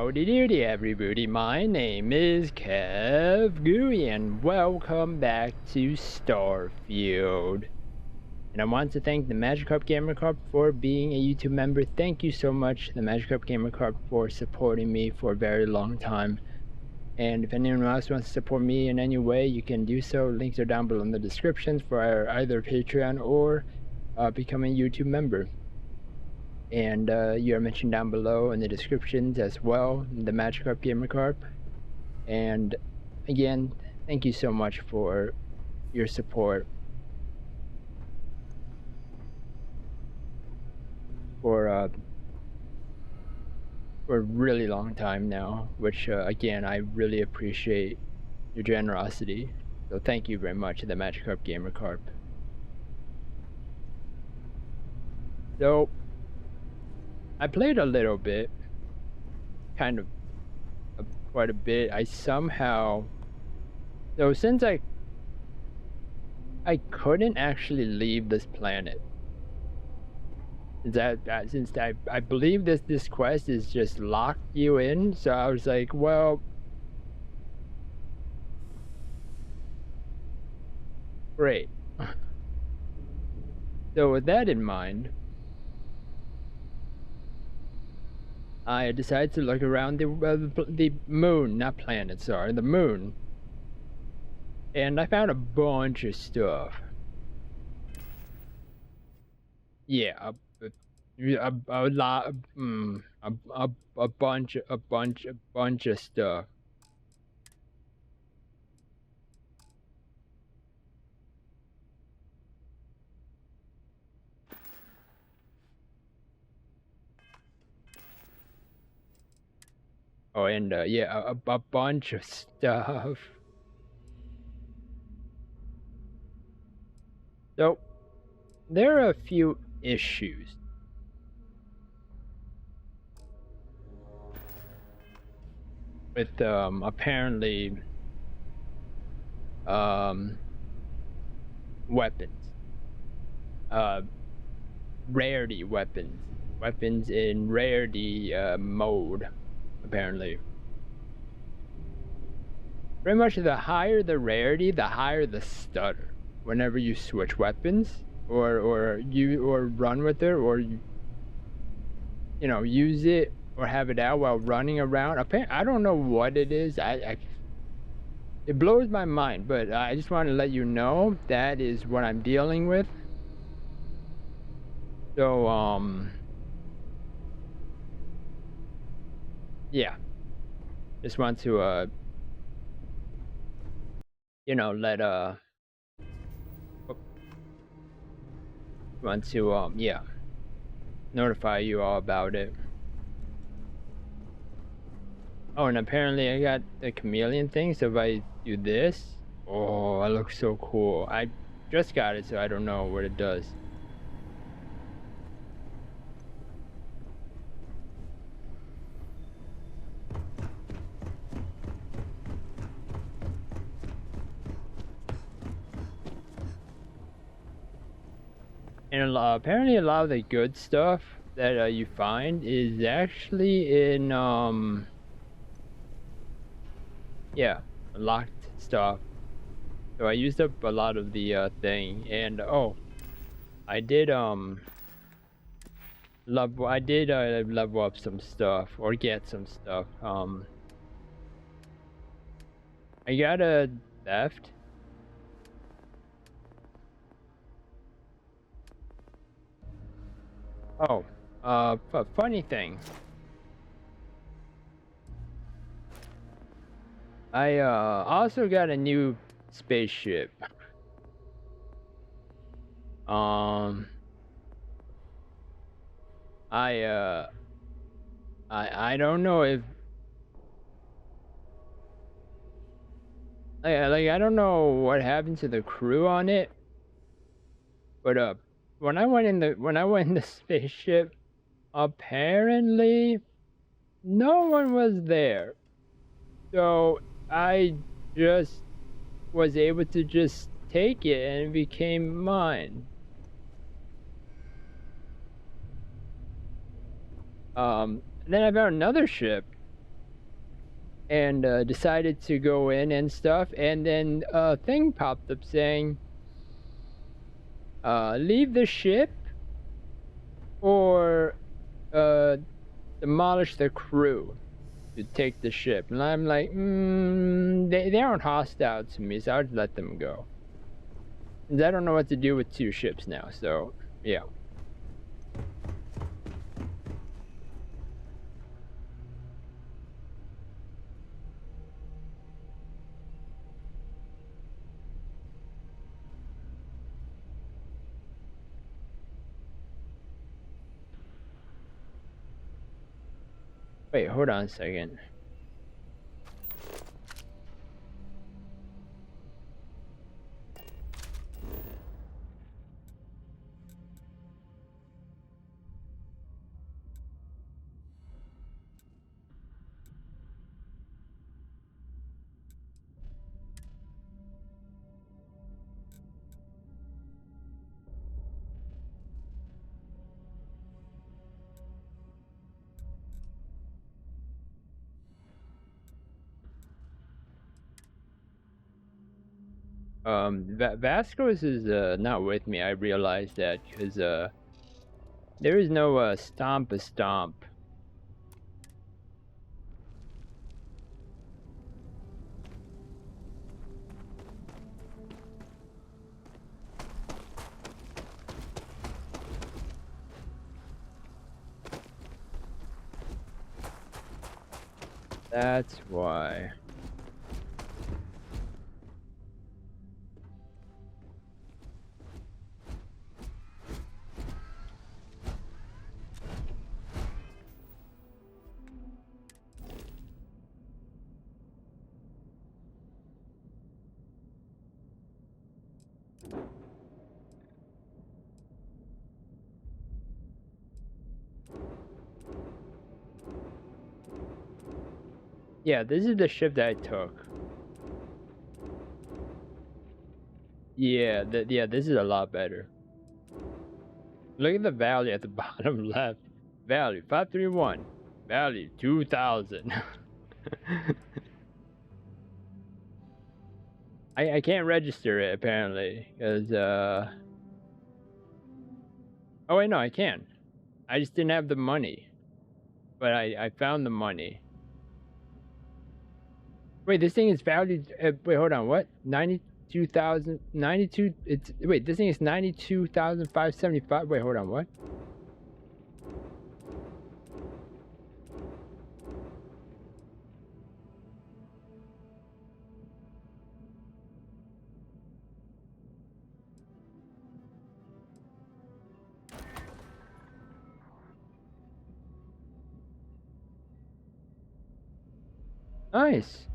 Howdy doody everybody, my name is KevGuuey and welcome back to Starfield. And I want to thank the Magikarp for being a YouTube member. Thank you so much, the Magikarp for supporting me for a very long time. And if anyone else wants to support me in any way, you can do so. Links are down below in the descriptions for either Patreon or becoming a YouTube member. And you are mentioned down below in the descriptions as well, the Magikarp. And again, thank you so much for your support for a really long time now, which again, I really appreciate your generosity. So thank you very much, the Magikarp. So I played a little bit, kind of quite a bit. I somehow, so since I couldn't actually leave this planet, since I believe this quest is just locked you in, so I was like, well, great. So with that in mind, I decided to look around the moon, not planet, sorry, the moon. And I found a bunch of stuff. Yeah, a lot, a bunch of stuff. Oh, and yeah, a bunch of stuff. So, there are a few issues. With, apparently, weapons. Rarity weapons. Weapons in rarity, mode, apparently. Pretty much the higher the rarity, the higher the stutter. Whenever you switch weapons, or run with it, or you know, use it or have it out while running around. Apparently, I don't know what it is. It blows my mind, but I just want to let you know that is what I'm dealing with. So yeah, just want to you know, want to yeah, notify you all about it. Oh, and apparently I got the chameleon thing, so if I do this, oh, I look so cool. I just got it, so I don't know what it does. And apparently a lot of the good stuff that you find is actually in yeah, locked stuff. So I used up a lot of the thing, and oh, I did level up some stuff, or get some stuff. I got a theft. Oh, funny thing. I also got a new spaceship. I don't know if like I don't know what happened to the crew on it, but when I went in the spaceship, apparently no one was there. So I just was able to just take it and it became mine. Then I found another ship and decided to go in and stuff, and then a thing popped up saying, leave the ship or demolish the crew to take the ship. And I'm like, they aren't hostile to me, so I'd let them go. And I don't know what to do with 2 ships now, so yeah. Wait, hold on a second. Vasquez is not with me. I realized that because there is no stomp a stomp. That's why. Yeah, this is the ship that I took. Yeah, this is a lot better. Look at the value at the bottom left. Value 531. Value 2,000. I can't register it apparently because oh wait, no, I can. I just didn't have the money, but I found the money. Wait, this thing is valued. Wait, hold on. What? 92,000. 92. It's wait. This thing is 92,575. Wait, hold on. What? Nice.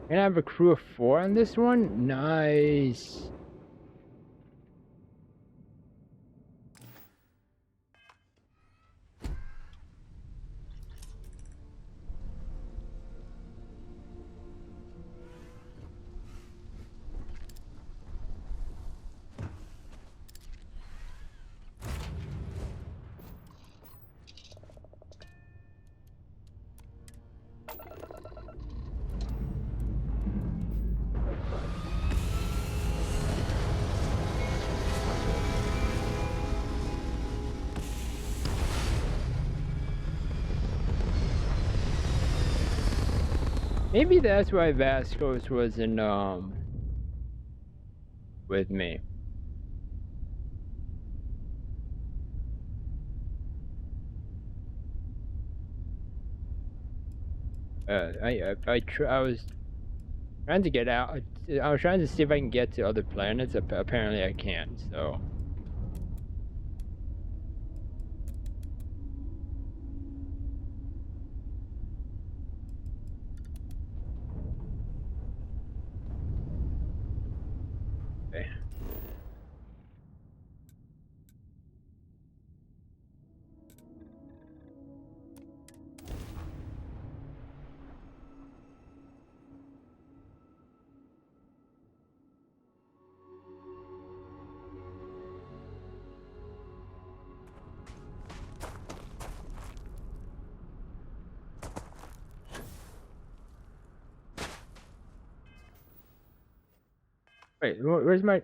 And I have a crew of 4 on this one. Nice. Maybe that's why Vasquez wasn't with me. I was trying to get out. I was trying to see if I can get to other planets. Apparently, I can't. So. Okay. Wait, where's my...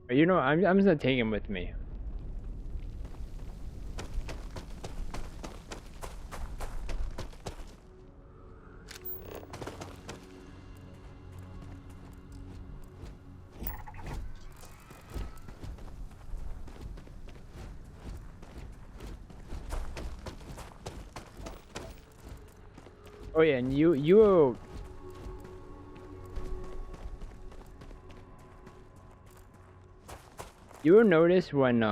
You know, I'm just gonna take him with me. Oh yeah, and you will notice when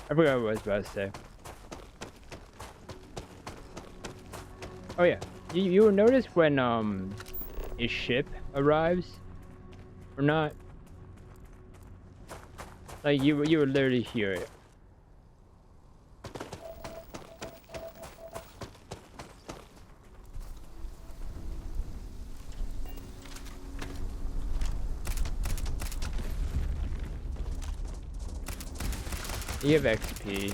I forgot what I was about to say. Oh yeah, you will notice when a ship arrives or not. Like you would literally hear it. You have XP.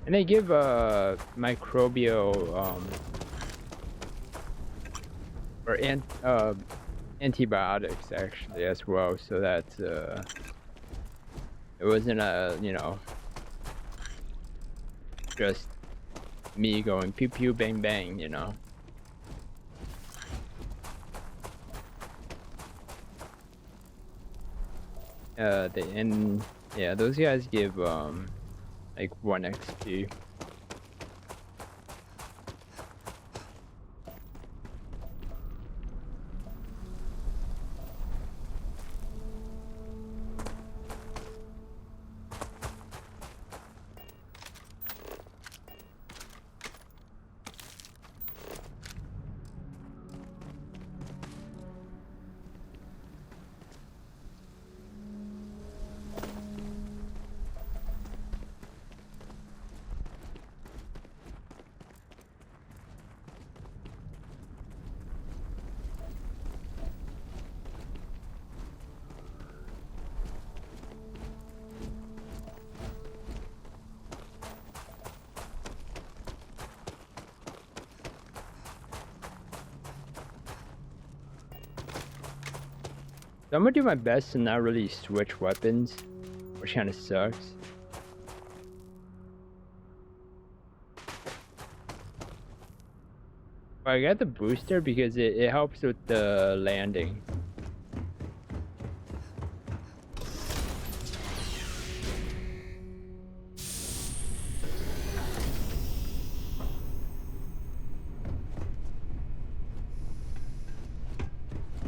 And they give microbial or antibiotics actually as well, so that it wasn't you know, just me going pew pew bang bang, you know. And yeah, those guys give like 1 XP. So I'm gonna do my best to not really switch weapons, which kind of sucks. But I got the booster because it helps with the landing.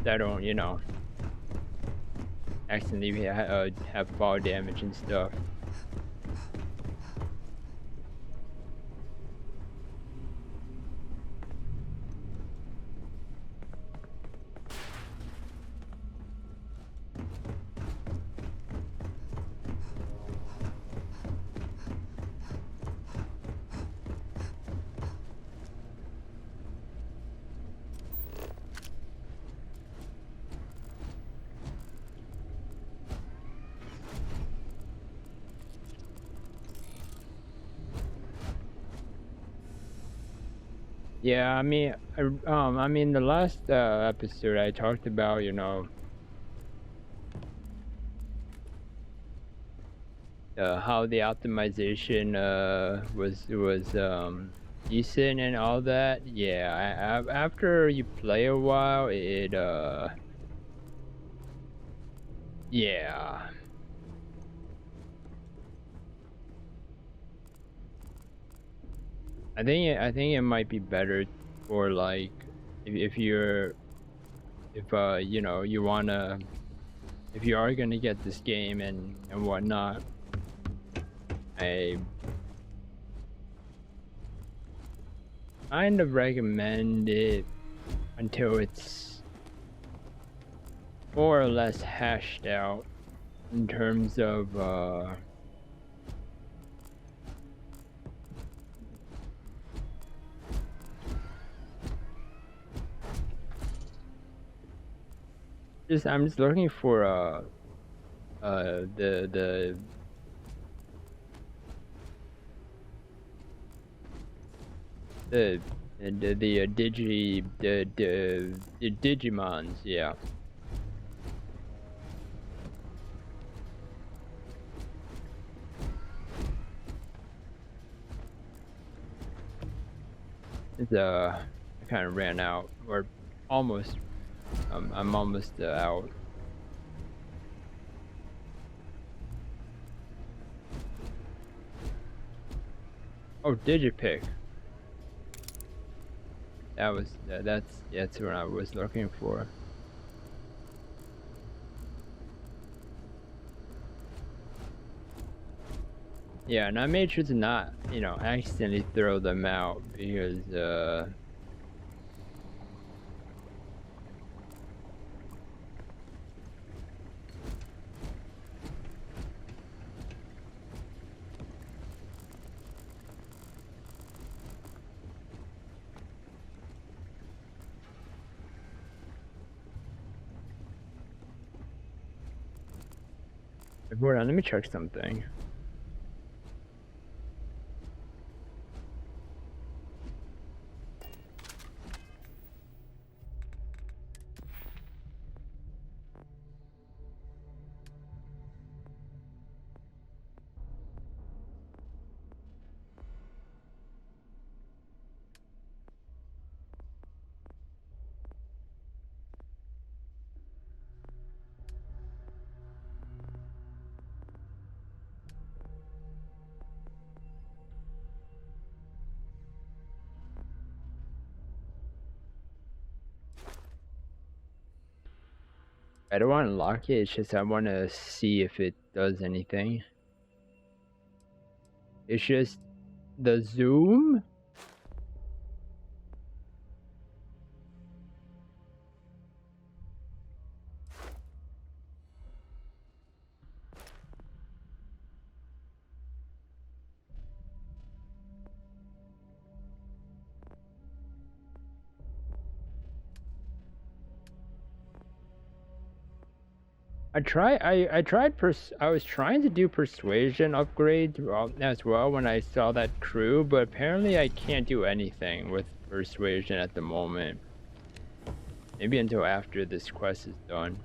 I don't, you know, accidentally have fall damage and stuff. Yeah, I mean, the last episode I talked about, how the optimization was decent and all that. Yeah, after you play a while, yeah. I think it might be better for like if you're if you wanna if you are gonna get this game and whatnot. I kind of recommend it until it's more or less hashed out in terms of I'm just looking for the the Digimons, yeah. It's I kind of ran out, or almost. I'm almost out. Oh, Digipick. That's what I was looking for. Yeah, and I made sure to not, accidentally throw them out because hold on, let me check something. I don't want to lock it, it's just I want to see if it does anything. It's just the zoom. I was trying to do persuasion upgrade as well when I saw that crew, but apparently I can't do anything with persuasion at the moment. Maybe until after this quest is done.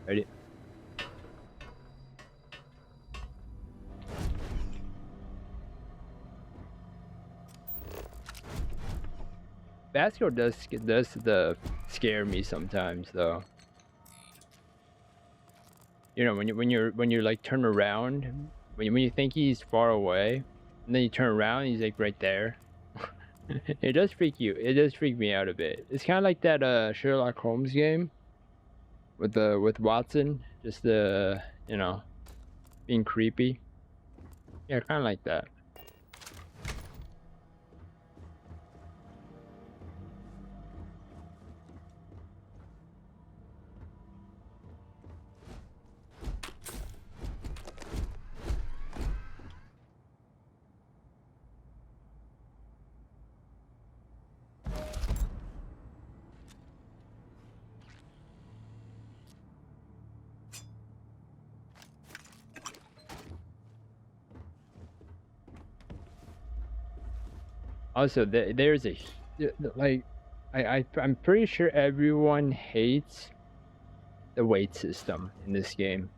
Ready? Vasco does scare me sometimes though. You know, when you're like turn around, when you think he's far away, and then you turn around and he's like right there. It does freak you. It does freak me out a bit. It's kind of like that Sherlock Holmes game with Watson, just you know, being creepy. Yeah, kind of like that. Also, there's a like, I'm pretty sure everyone hates the weight system in this game,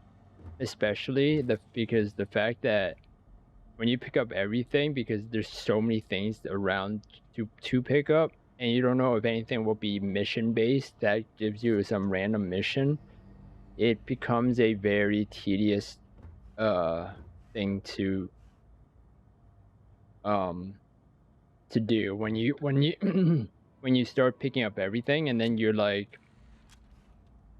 especially because the fact that when you pick up everything, because there's so many things around to pick up, and you don't know if anything will be mission based that gives you some random mission, it becomes a very tedious thing to do when you when you start picking up everything and then you're like,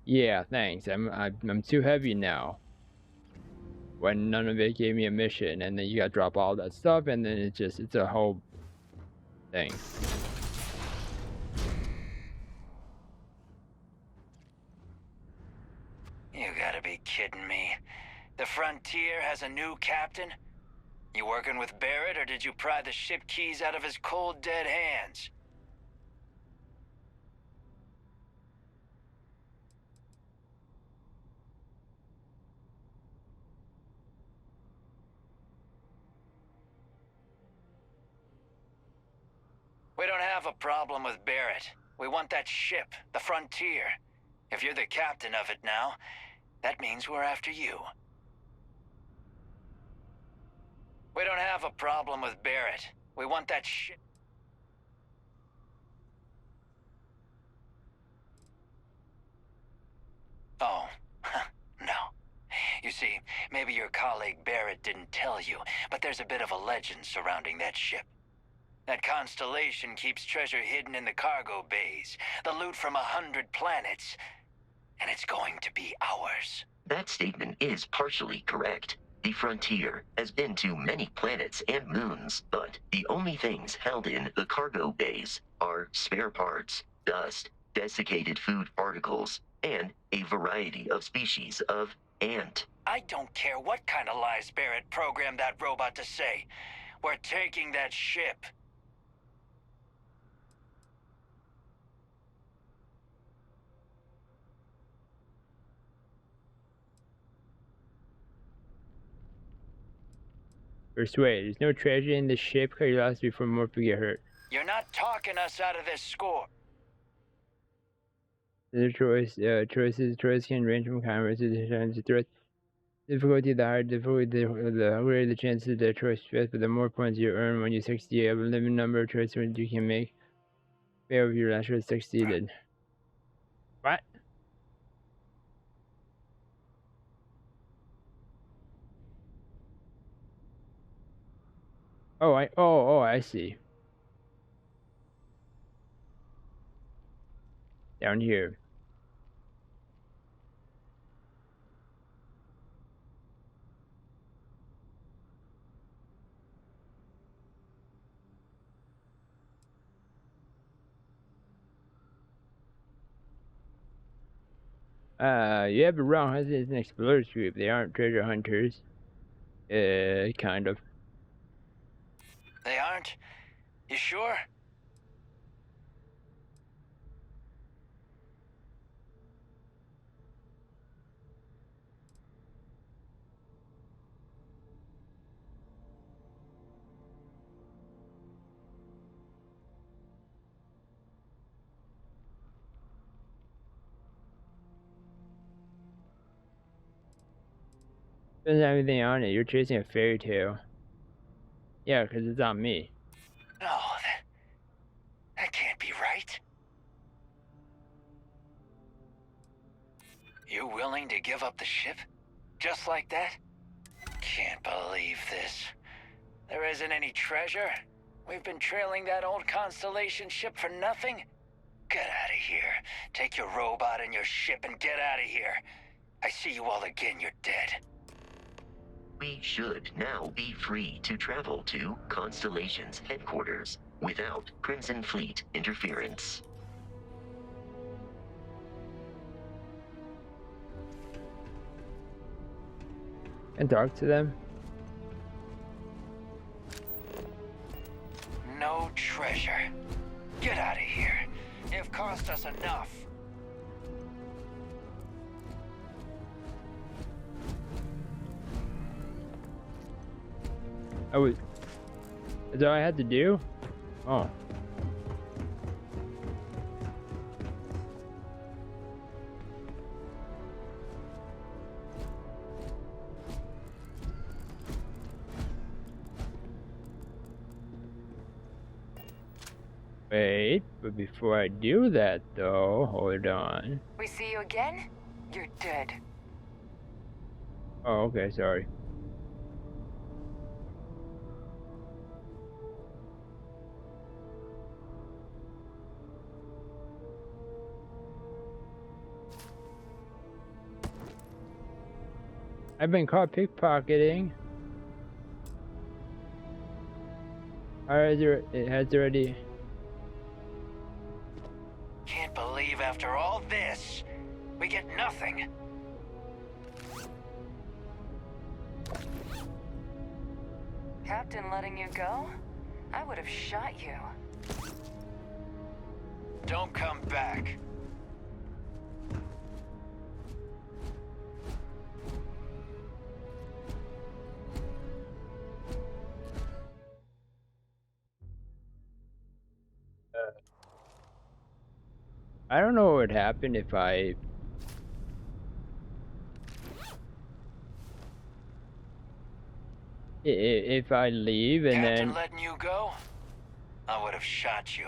yeah, thanks, I'm too heavy now, when none of it gave me a mission, and then you gotta drop all that stuff, and then it's a whole thing. You gotta be kidding me. The Frontier has a new captain? You working with Barrett, or did you pry the ship keys out of his cold, dead hands? We don't have a problem with Barrett. We want that ship, the Frontier. If you're the captain of it now, that means we're after you. We don't have a problem with Barrett. We want that ship. Oh, no. You see, maybe your colleague Barrett didn't tell you, but there's a bit of a legend surrounding that ship. That Constellation keeps treasure hidden in the cargo bays, the loot from 100 planets, and it's going to be ours. That statement is partially correct. The Frontier has been to many planets and moons, but the only things held in the cargo bays are spare parts, dust, desiccated food particles, and a variety of species of ant. I don't care what kind of lies Barrett programmed that robot to say. We're taking that ship. Persuade. There's no treasure in the ship. Cut your loss before more people get hurt. You're not talking us out of this score. The choices can range from commerce to threats. Difficulty, the higher difficulty, the greater the chances that choice fails, but the more points you earn when you succeed. You have a limited number of choices you can make. Fail if your last choice succeeded. What? Oh, I see. Down here. You have it wrong. It's an explorers group. They aren't treasure hunters. Kind of. They aren't? You sure? Doesn't have anything on it. You're chasing a fairy tale. Yeah, because it's on me. No, that can't be right. You willing to give up the ship? Just like that? Can't believe this. There isn't any treasure? We've been trailing that old Constellation ship for nothing? Get out of here. Take your robot and your ship and get out of here. I see you all again, you're dead. We should now be free to travel to Constellation's headquarters without Crimson Fleet interference. And talk to them. No treasure. Get out of here. You've cost us enough. Is that all I had to do? Oh. Wait, but before I do that though, hold on. We see you again? You're dead. Oh, okay, sorry. I've been caught pickpocketing. It has already. Can't believe after all this, we get nothing. Captain letting you go? I would have shot you. Don't come back. I don't know what would happen if I leave and Captain then letting you go? I would have shot you.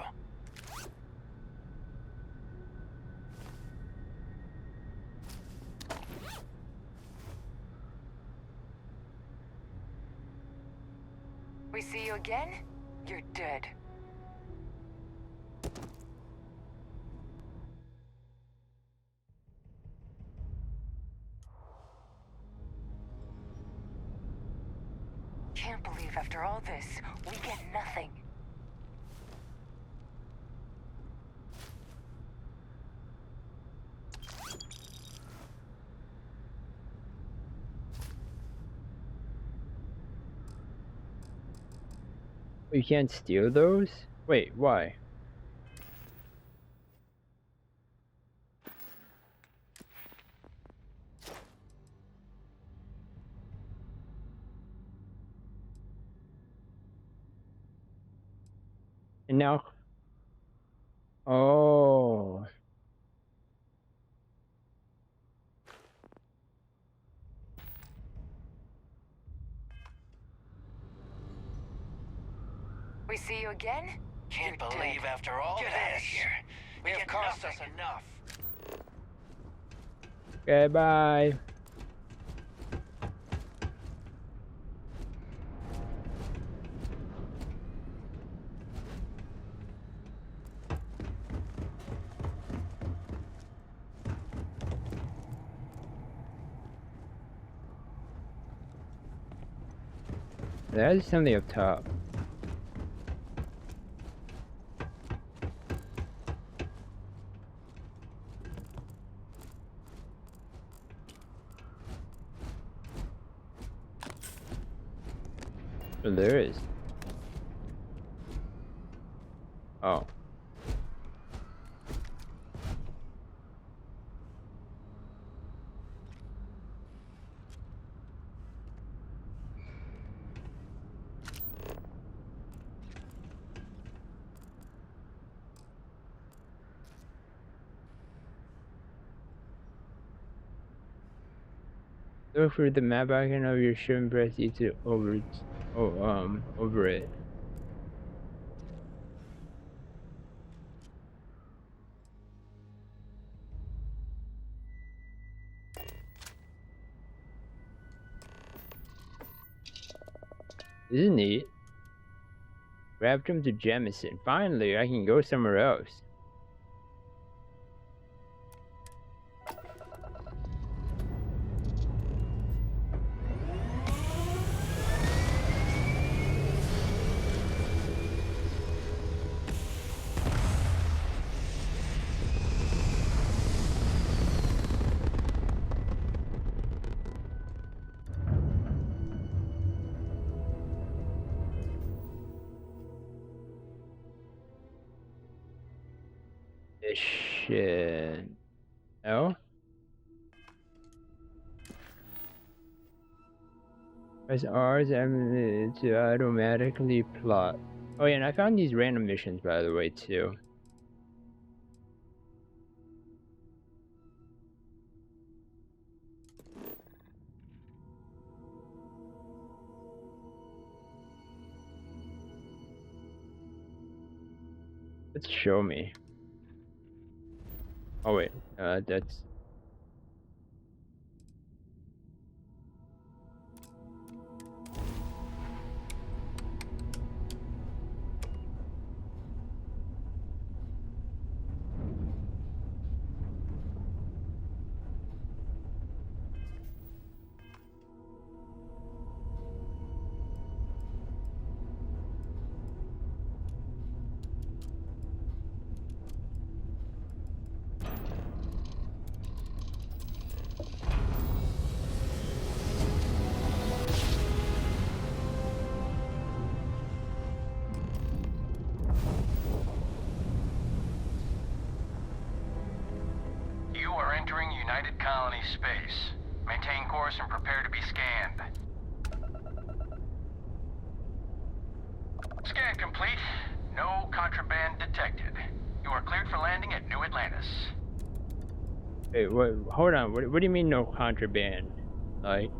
We see you again? You're dead. Can't believe after all this, we get nothing. you can't steal those? Wait, why? And now, oh, We see you again? Can't You're believe dead. after all Get this, out of here. we have cost us enough. okay, bye. There's something up top. Oh, there is. Oh. Look through the map icon of your ship and press E to over it. This is neat. Wrapped him to Jemison. Finally, I can go somewhere else. shit. No? Press R's to automatically plot. Oh yeah, and I found these random missions, by the way, too. Let's show me. Oh wait, that's... You are entering United Colony space. Maintain course and prepare to be scanned. Scan complete. No contraband detected. You are cleared for landing at New Atlantis. Wait, what? Hold on. What do you mean no contraband? Like...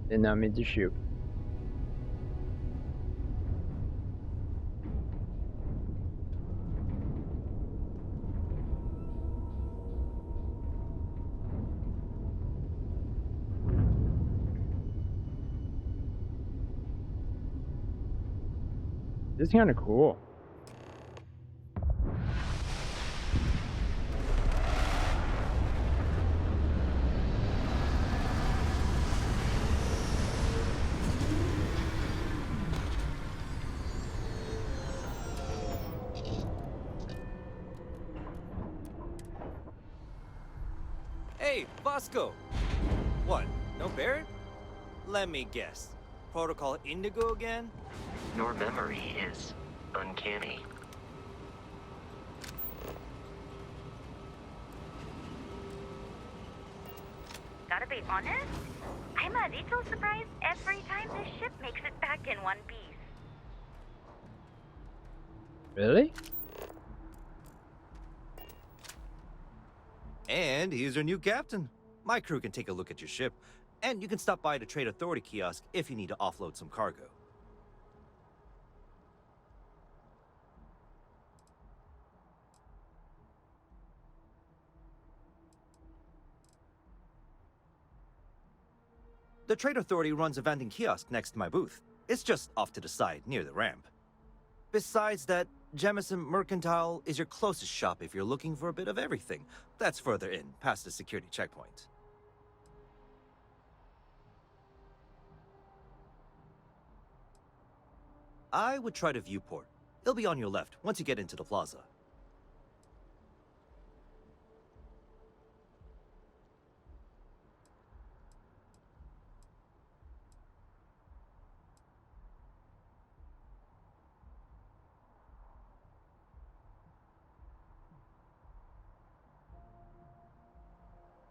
Did not mean to shoot. This is kind of cool. Hey, Bosco! What, no Barrett? Let me guess. Protocol Indigo again? Your memory is uncanny. Gotta be honest, I'm a little surprised every time this ship makes it back in one piece. Really? And he's your new captain. My crew can take a look at your ship, and you can stop by the Trade Authority kiosk if you need to offload some cargo. The Trade Authority runs a vending kiosk next to my booth. It's just off to the side, near the ramp. Besides that, Jemison Mercantile is your closest shop if you're looking for a bit of everything. That's further in, past the security checkpoint. I would try the viewport. It'll be on your left once you get into the plaza.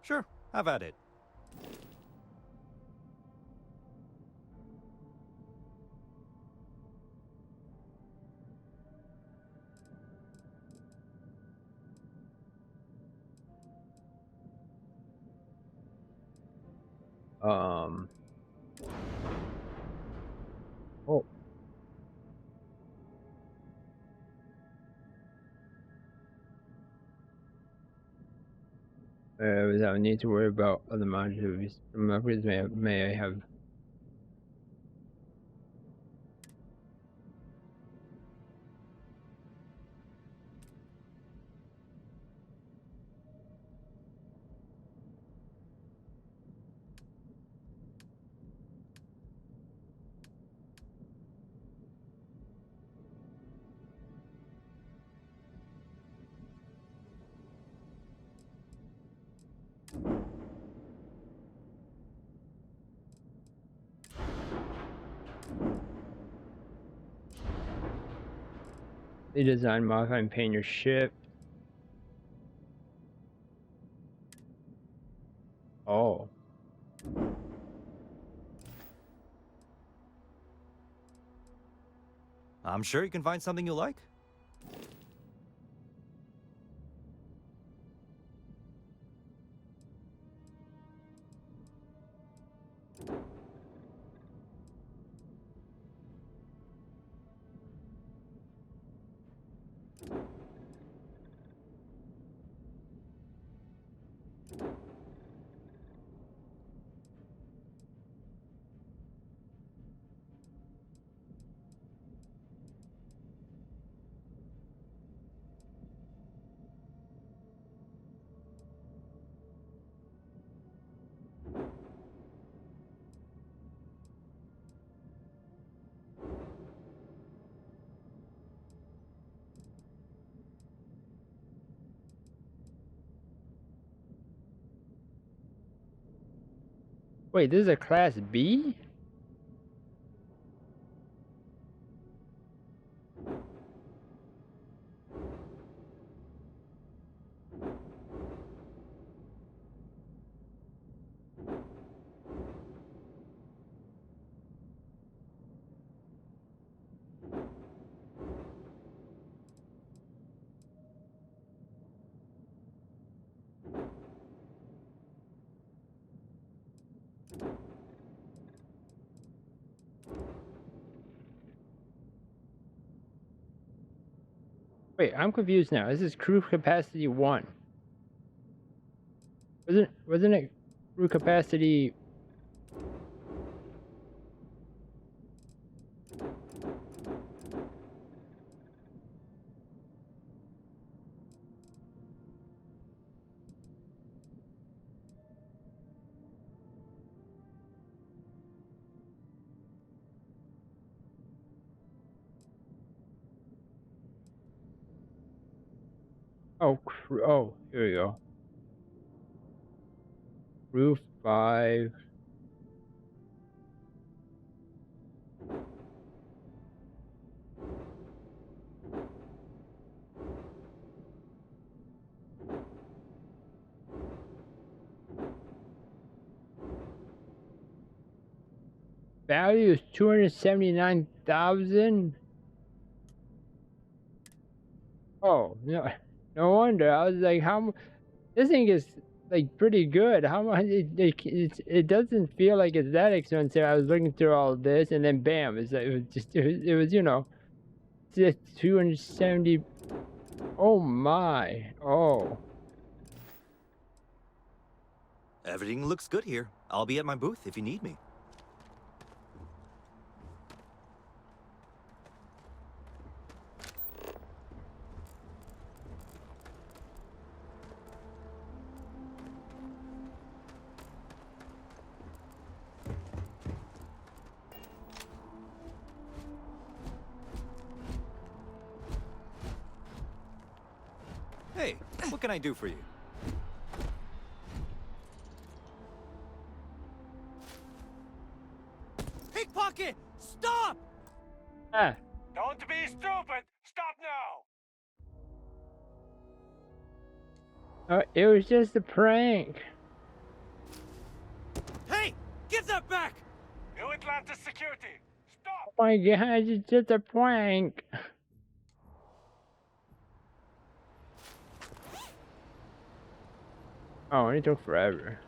Sure, have at it. Oh. Without need to worry about other modules. Some upgrades may have. Redesign, modify, and paint your ship. Oh. I'm sure you can find something you like. Wait, this is a Class B? Wait, I'm confused now. This is crew capacity 1. Wasn't it crew capacity? Oh, oh, here we go. Crew 5. Value is 279,000. Oh, no wonder. I was like, this thing is like pretty good. How much? It doesn't feel like it's that expensive. I was looking through all this, and then bam, it was just 270. Oh my. Oh. Everything looks good here. I'll be at my booth if you need me. Hey, what can I do for you? Pickpocket! Stop! Ah. Don't be stupid! Stop now! It was just a prank. Hey! Give that back! You Atlantis security! Stop! Oh my god, it's just a prank. Oh, it took forever.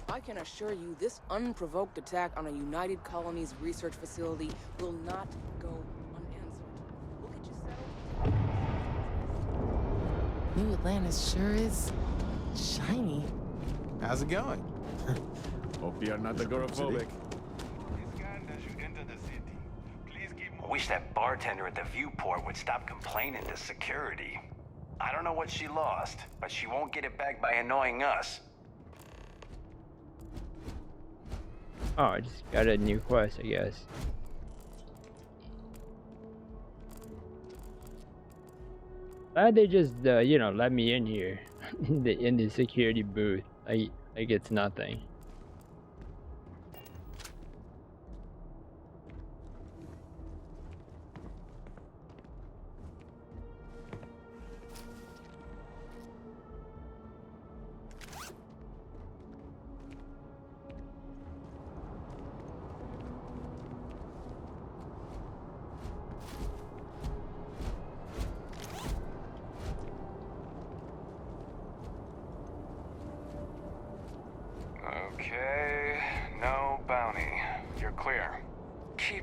I can assure you this unprovoked attack on a United Colonies research facility will not go unanswered. Look at yourself. New Atlantis sure is shiny. How's it going? Hope you're not agoraphobic. I wish that bartender at the viewport would stop complaining to security. I don't know what she lost, but she won't get it back by annoying us. Oh, I just got a new quest, I guess. Glad they just, let me in here in the security booth. Like it's nothing.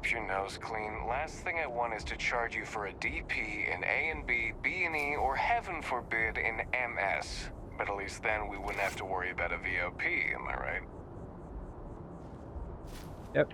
keeps your nose clean. Last thing I want is to charge you for a DP in A and B, B and E, or heaven forbid in MS. But at least then we wouldn't have to worry about a VOP, am I right? Yep.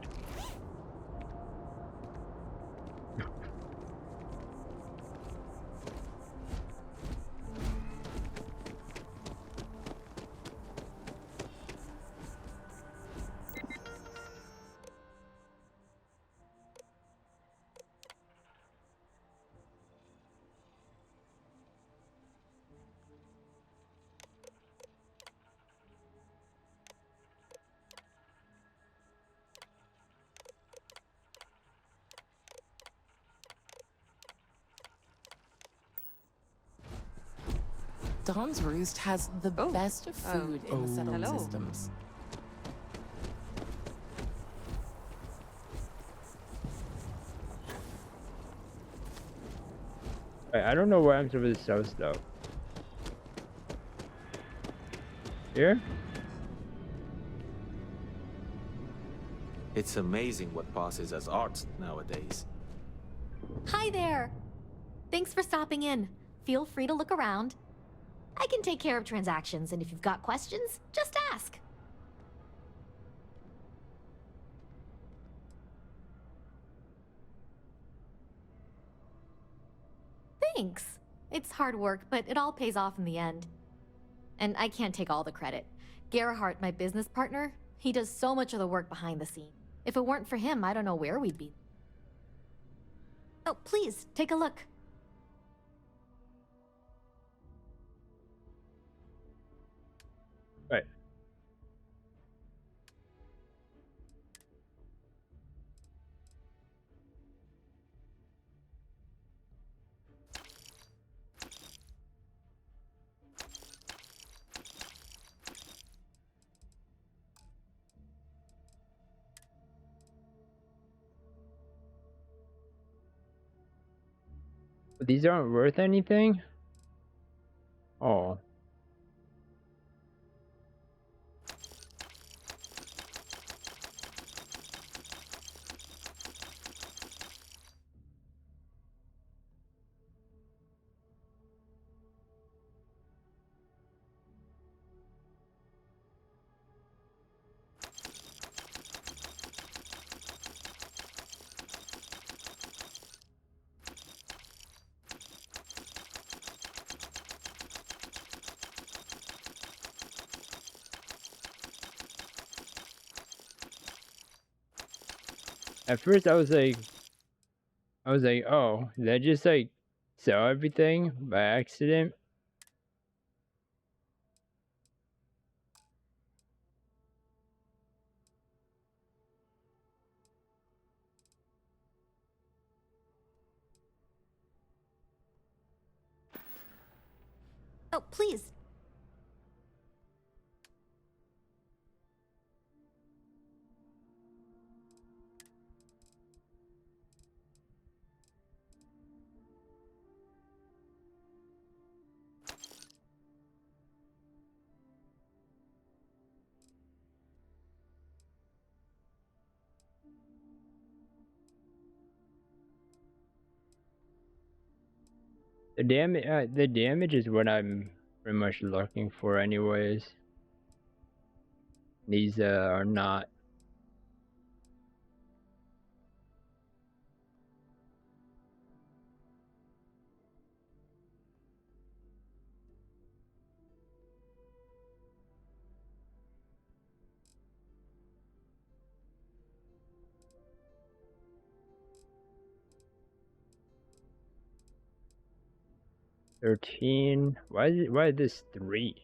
Dawn's Roost has the best food in the settled systems. I don't know where I'm supposed to sell stuff. Here? It's amazing what passes as art nowadays. Hi there! Thanks for stopping in. Feel free to look around. I can take care of transactions, and if you've got questions, just ask. Thanks. It's hard work, but it all pays off in the end. And I can't take all the credit. Gerhardt, my business partner, he does so much of the work behind the scenes. If it weren't for him, I don't know where we'd be. Oh, please, take a look. Right. But these aren't worth anything? Oh. At first I was like, oh, did I just like sell everything by accident? Oh, please. The damage is what I'm pretty much looking for anyways. These are not. $13. Why is this 3?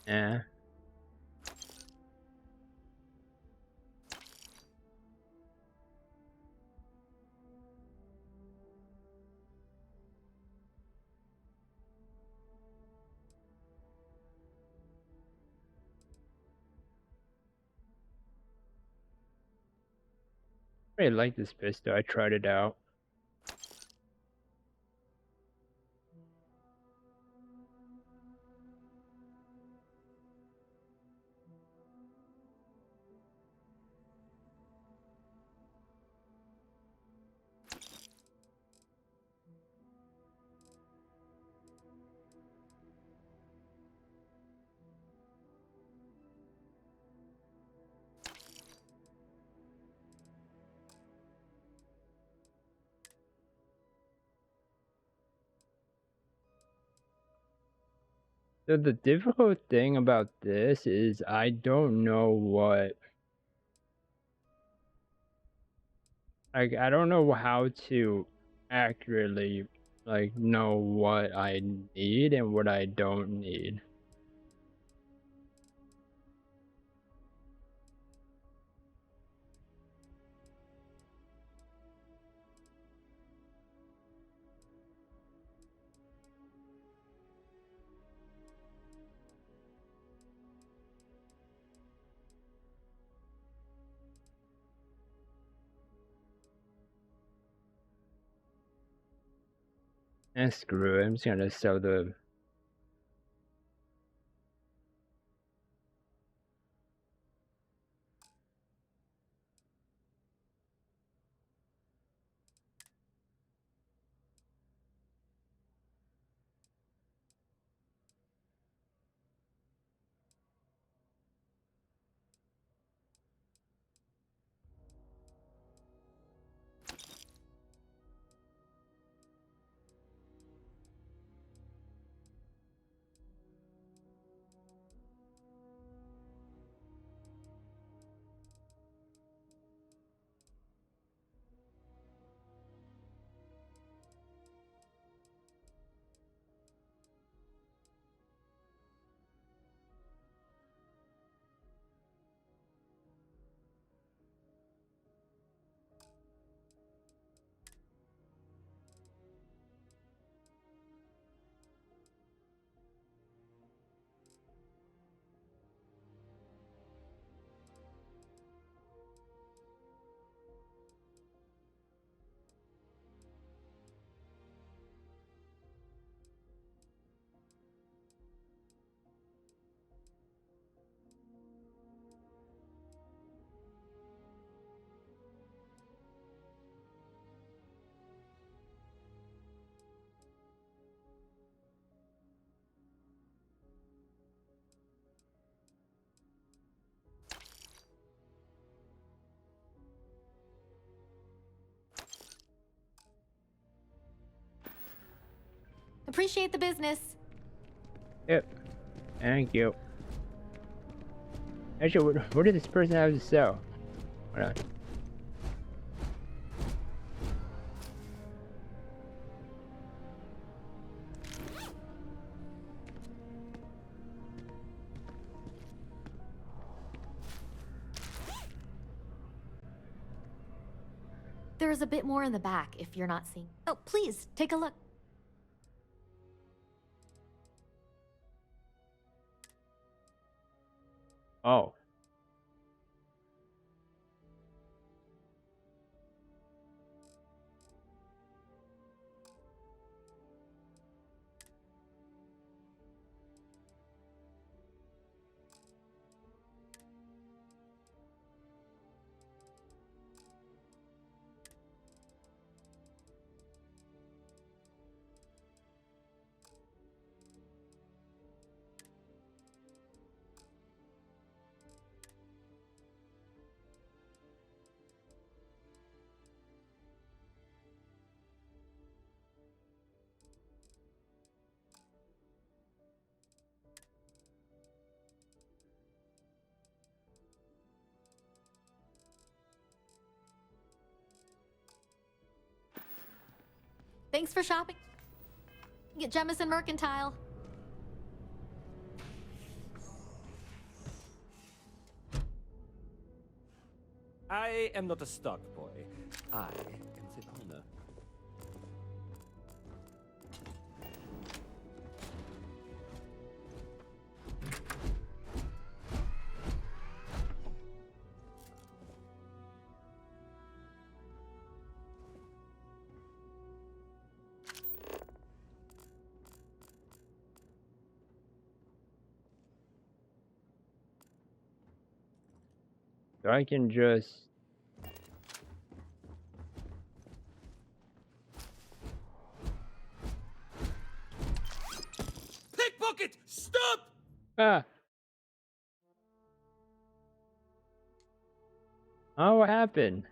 Yeah. I really like this pistol. I tried it out. So the difficult thing about this is I don't know what, like, I don't know how to accurately, like, know what I need and what I don't need. And screw it, I'm just gonna sell the... Appreciate the business. Yep. Thank you. Actually, what did this person have to sell? Hold on. There is a bit more in the back if you're not seeing. Oh, please, take a look. Oh. Thanks for shopping. Get Jemison Mercantile. I am not a stock boy. I am the owner. So I can just... Pickpocket! Stop! Ah! Oh, what happened?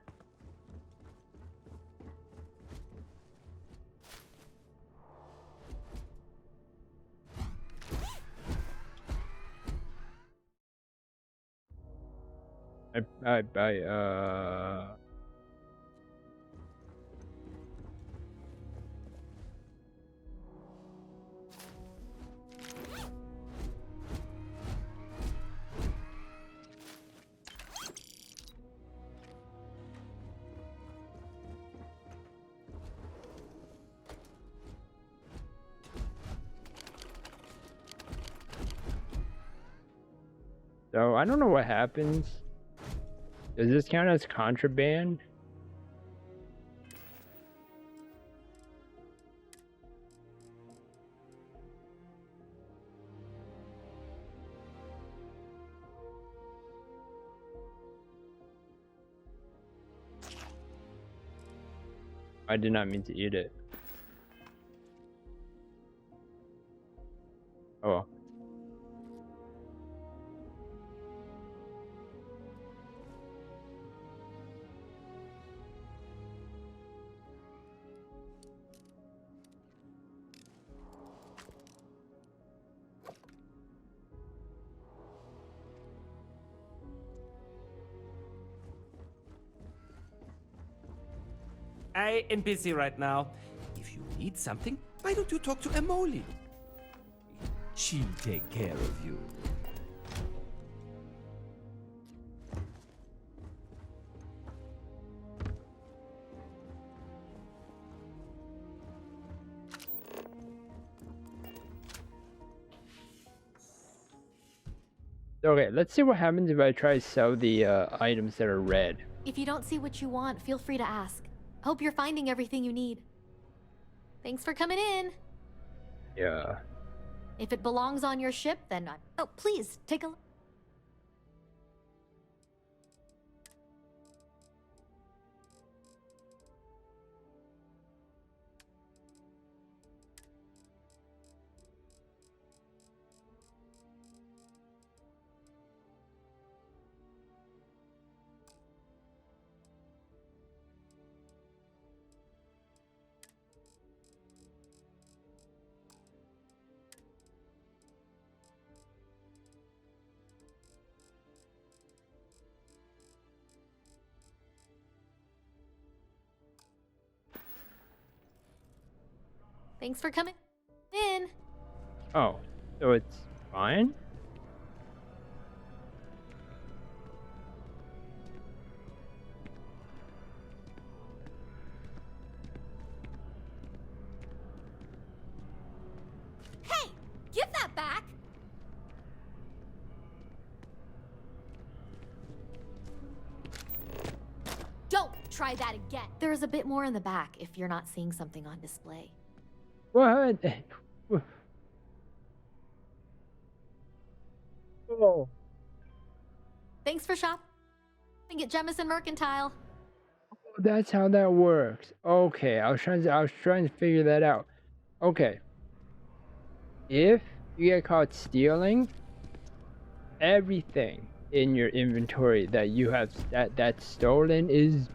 So I don't know what happens. Does this count as contraband? I did not mean to eat it. Oh well. I am busy right now. If you need something, why don't you talk to Emily? She'll take care of you. Okay, let's see what happens if I try to sell the items that are red. If you don't see what you want, feel free to ask. Hope you're finding everything you need. Thanks for coming in. Yeah. If it belongs on your ship, then... Oh, please, take a look. Thanks for coming in. Oh, so it's fine? Hey, give that back. Don't try that again. There's a bit more in the back if you're not seeing something on display. What? Oh. Thanks for shopping at Jemison Mercantile. That's how that works. Okay, I was trying to figure that out. Okay. If you get caught stealing, everything in your inventory that you have that's stolen is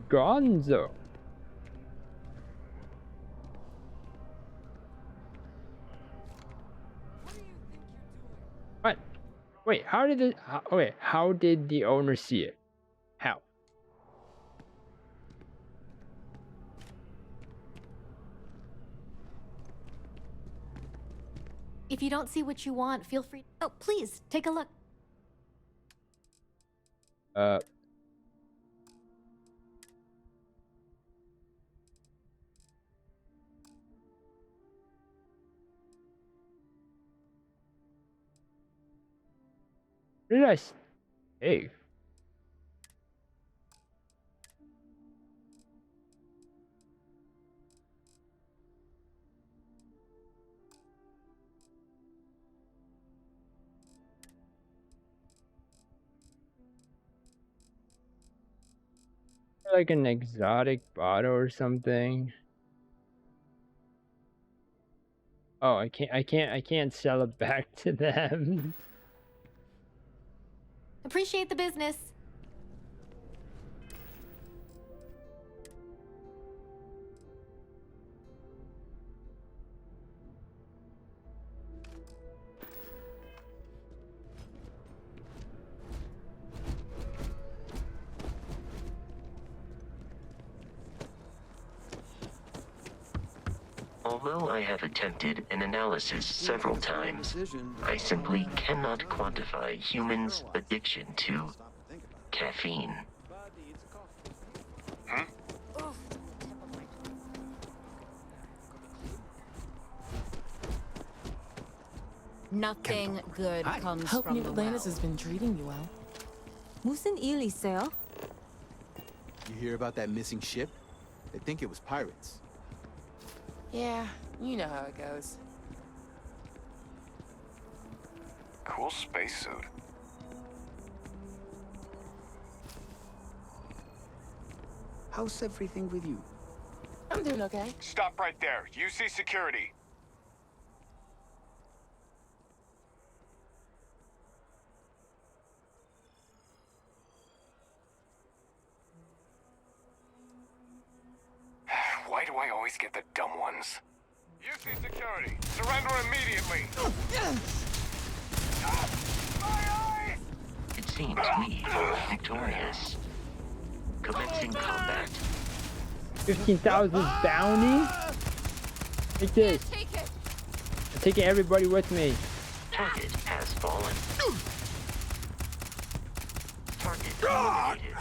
gonzo. What? Wait, how did it? Okay, how did the owner see it? How? If you don't see what you want, feel free. Oh, please, take a look. What did I say? Like an exotic bottle or something. Oh, I can't sell it back to them. Appreciate the business. Although I have attempted an analysis several times, I simply cannot quantify humans' addiction to caffeine. Nothing good comes Hope from New the Atlantis well. has been treating you well. 무슨 일 있어요? You hear about that missing ship? They think it was pirates. Yeah, you know how it goes. Cool spacesuit. How's everything with you? I'm doing okay. Stop right there. UC security. Why do I always get the dumb ones? UC security. Surrender immediately. It seems we are victorious. Commencing combat. 15,000 bounty? Take this. I'm taking everybody with me. Target has fallen. Target eliminated.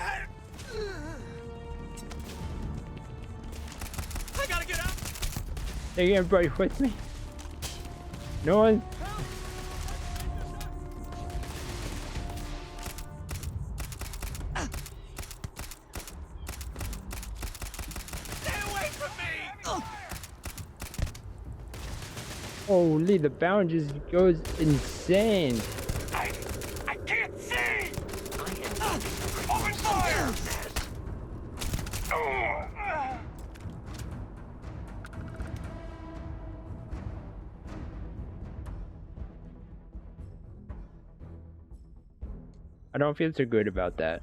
I gotta get out. Taking everybody with me. No one. Holy, the bounty just goes insane. I can't see! Open fire! I don't feel so good about that.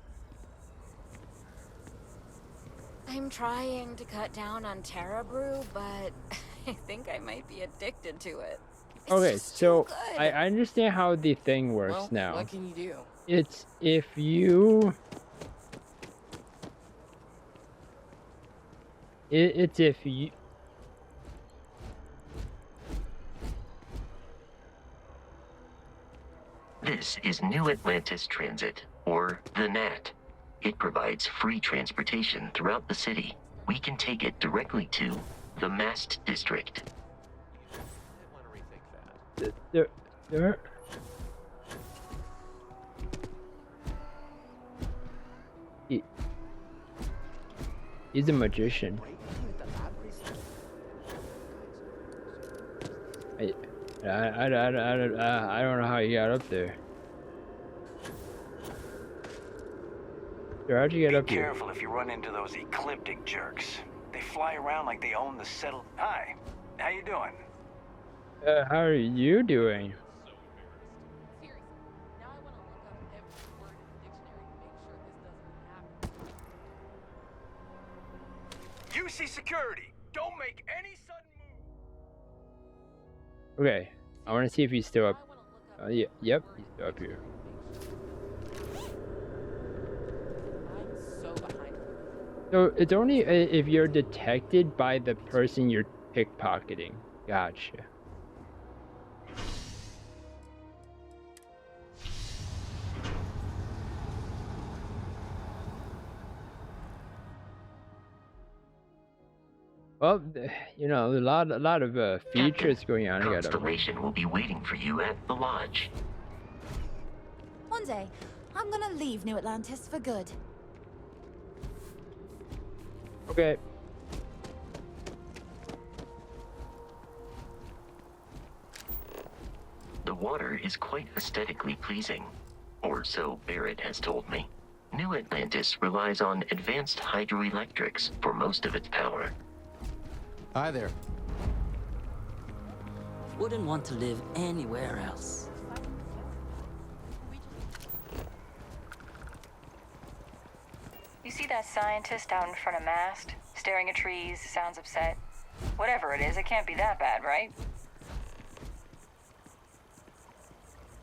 I'm trying to cut down on Terra Brew, but I think I might be addicted to it. It's Okay, just so too good. I understand how the thing works Well, now. what can you do? It's if you... It's if you... This is New Atlantis Transit, or the NAT. It provides free transportation throughout the city. We can take it directly to the Mast District. There... He's a magician. I don't know how he got up there. How'd you get up Be here? careful if you run into those ecliptic jerks. They fly around like they own the settled... Hi, how you doing? How are you doing? UC security, don't make any sudden move. Okay, I want to see if he's still up. Yeah, yep, he's still up here. So it's only if you're detected by the person you're pickpocketing. Gotcha. Well, you know, a lot of features going on. I gotta... Constellation will be waiting for you at the lodge. 혼자 day, I'm gonna leave New Atlantis for good. Okay. The water is quite aesthetically pleasing, or so Barrett has told me. New Atlantis relies on advanced hydroelectrics for most of its power. Hi there. Wouldn't want to live anywhere else. You see that scientist out in front of mast? Staring at trees, sounds upset. Whatever it is, it can't be that bad, right?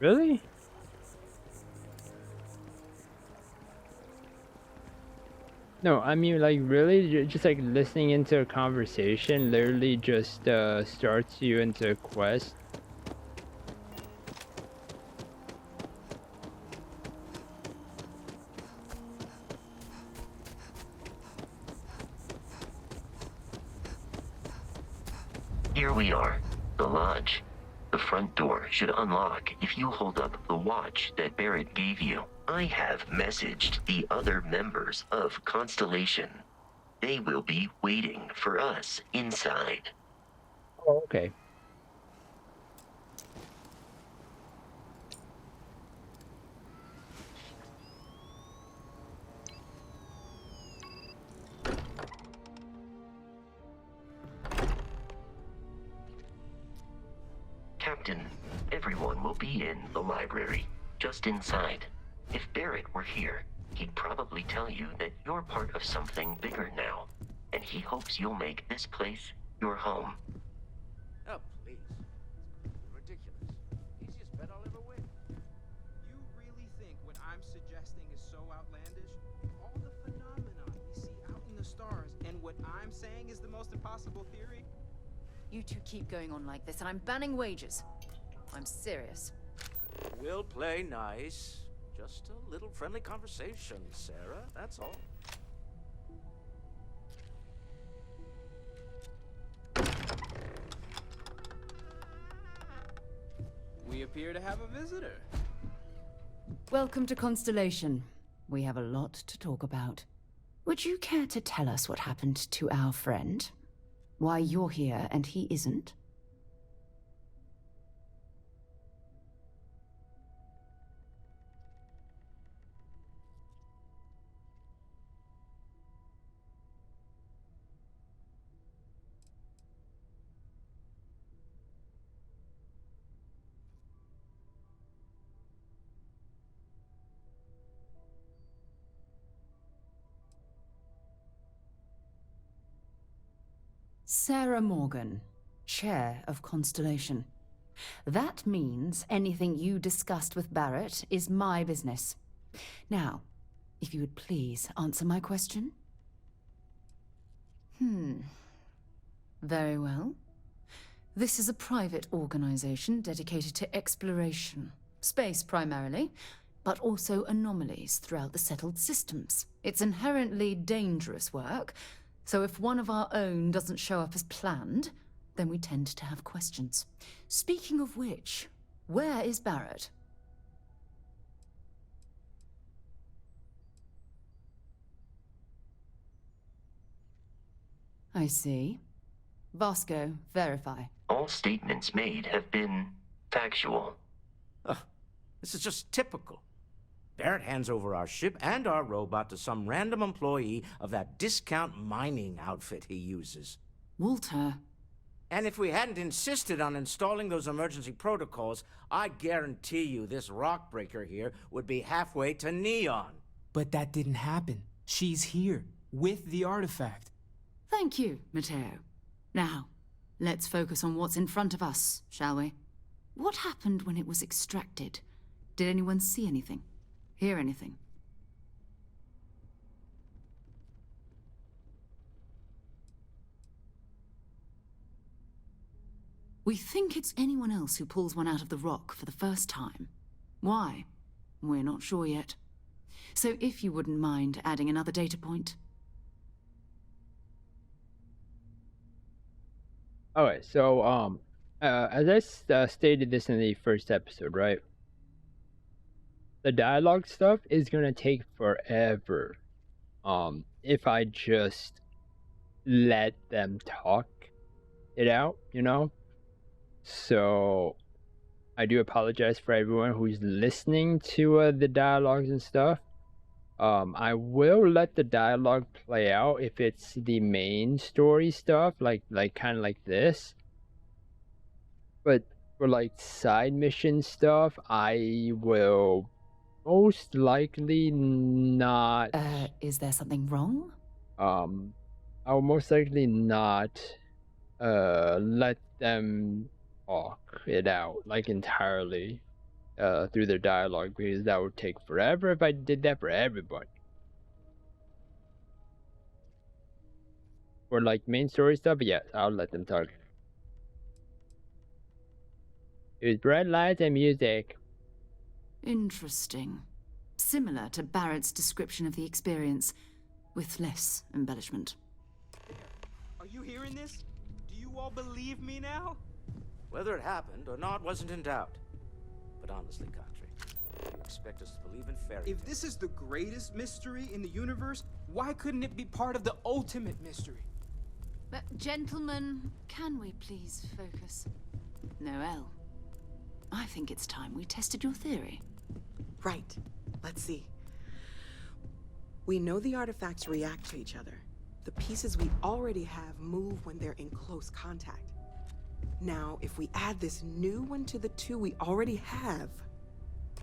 Really? No, I mean, like, really, just like listening into a conversation literally just starts you into a quest. Here we are, the lodge. The front door should unlock if you hold up the watch that Barrett gave you. I have messaged the other members of Constellation. They will be waiting for us inside. Oh, okay. Captain, everyone will be in the library, just inside. If Barrett were here, he'd probably tell you that you're part of something bigger now, and he hopes you'll make this place your home. Oh, please. Ridiculous. Easiest bet I'll ever win. You really think what I'm suggesting is so outlandish? All the phenomena we see out in the stars, and what I'm saying is the most impossible theory? You two keep going on like this, and I'm banning wagers. I'm serious. We'll play nice. Just a little friendly conversation, Sarah. That's all. We appear to have a visitor. Welcome to Constellation. We have a lot to talk about. Would you care to tell us what happened to our friend? Why you're here and he isn't? Sarah Morgan, Chair of Constellation. That means anything you discussed with Barrett is my business. Now, if you would please answer my question. Very well. This is a private organization dedicated to exploration. Space primarily, but also anomalies throughout the settled systems. It's inherently dangerous work, so if one of our own doesn't show up as planned, then we tend to have questions. Speaking of which, where is Barrett? I see. Vasco, verify. All statements made have been factual. Ugh, this is just typical. Barrett hands over our ship and our robot to some random employee of that discount mining outfit he uses. Walter. And if we hadn't insisted on installing those emergency protocols, I guarantee you this rock breaker here would be halfway to Neon. But that didn't happen. She's here, with the artifact. Thank you, Matteo. Now, let's focus on what's in front of us, shall we? What happened when it was extracted? Did anyone see anything? Hear anything? We think it's anyone else who pulls one out of the rock for the first time. Why? We're not sure yet. So if you wouldn't mind adding another data point. Alright, so, as I stated this in the first episode, right? the dialogue stuff is gonna take forever. If I just let them talk it out, you know? So I do apologize for everyone who's listening to the dialogues and stuff. I will let the dialogue play out if it's the main story stuff, like kind of like this. But for like side mission stuff, I will most likely not. Is there something wrong? I will most likely not let them talk it out like entirely through their dialogue, because that would take forever if I did that for everybody. For like main story stuff, yes, I'll let them talk. Use bright lights and music. Interesting. Similar to Barrett's description of the experience, with less embellishment. Are you hearing this? Do you all believe me now? Whether it happened or not wasn't in doubt. But honestly, Country, you expect us to believe in fairy tales? If this is the greatest mystery in the universe, why couldn't it be part of the ultimate mystery? But gentlemen, can we please focus? Noel, I think it's time we tested your theory. Right. Let's see. We know the artifacts react to each other. The pieces we already have move when they're in close contact. Now, if we add this new one to the two we already have...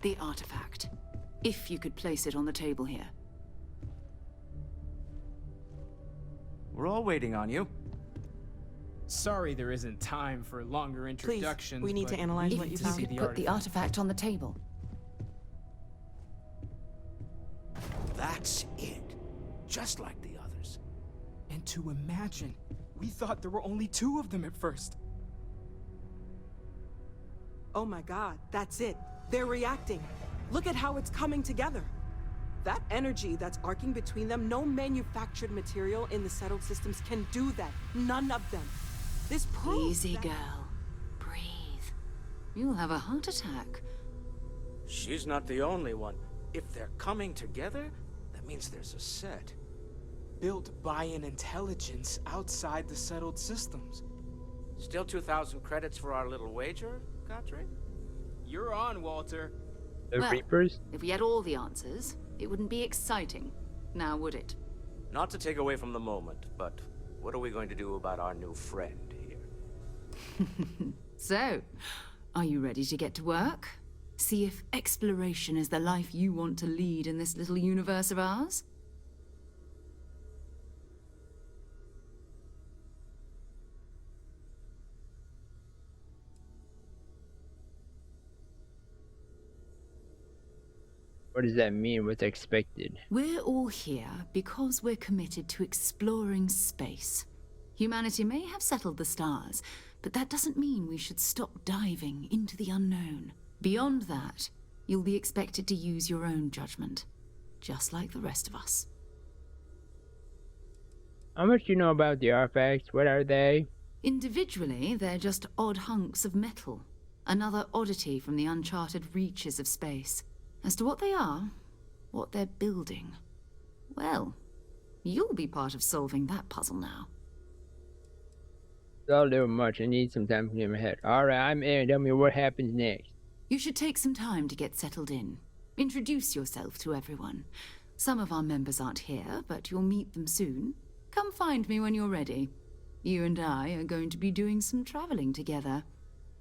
The artifact. If you could place it on the table here. We're all waiting on you. Sorry there isn't time for longer introductions. Please, we need to analyze what you found. If you could put the artifact on the table. That's it. Just like the others. And to imagine, we thought there were only 2 of them at first. Oh my god, that's it. They're reacting. Look at how it's coming together. That energy that's arcing between them, no manufactured material in the settled systems can do that. None of them. This proves Easy, that... girl. Breathe. You'll have a heart attack. She's not the only one. If they're coming together, that means there's a set. Built by an intelligence outside the settled systems. Still 2,000 credits for our little wager, Country? You're on, Walter. The well, Reapers? If we had all the answers, it wouldn't be exciting. Now, would it? Not to take away from the moment, but what are we going to do about our new friend here? So, are you ready to get to work? See if exploration is the life you want to lead in this little universe of ours? What does that mean? What's expected? We're all here because we're committed to exploring space. Humanity may have settled the stars, but that doesn't mean we should stop diving into the unknown. Beyond that, you'll be expected to use your own judgment, just like the rest of us. How much do you know about the artifacts? What are they? Individually, they're just odd hunks of metal, another oddity from the uncharted reaches of space. As to what they are, what they're building, well, you'll be part of solving that puzzle now. It's all a little much. I need some time to get my head. Alright, I'm in. Tell me what happens next. You should take some time to get settled in. Introduce yourself to everyone. Some of our members aren't here, but you'll meet them soon. Come find me when you're ready. You and I are going to be doing some traveling together.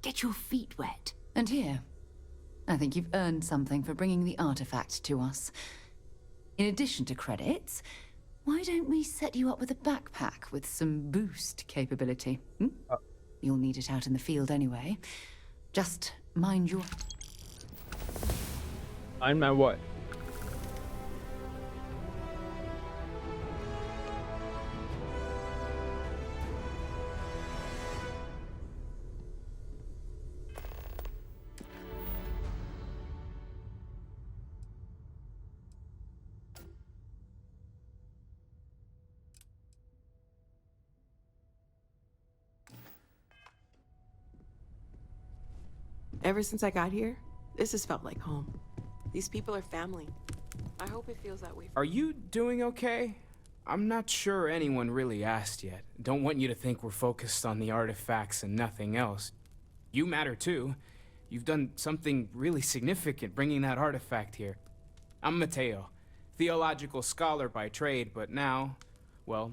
Get your feet wet. And here, I think you've earned something for bringing the artifact to us. In addition to credits, why don't we set you up with a backpack with some boost capability? You'll need it out in the field anyway. Just mind your... Mind my what? Ever since I got here, this has felt like home. These people are family. I hope it feels that way. Are you doing okay? I'm not sure anyone really asked yet. Don't want you to think we're focused on the artifacts and nothing else. You matter too. You've done something really significant bringing that artifact here. I'm Mateo, theological scholar by trade, but now, well,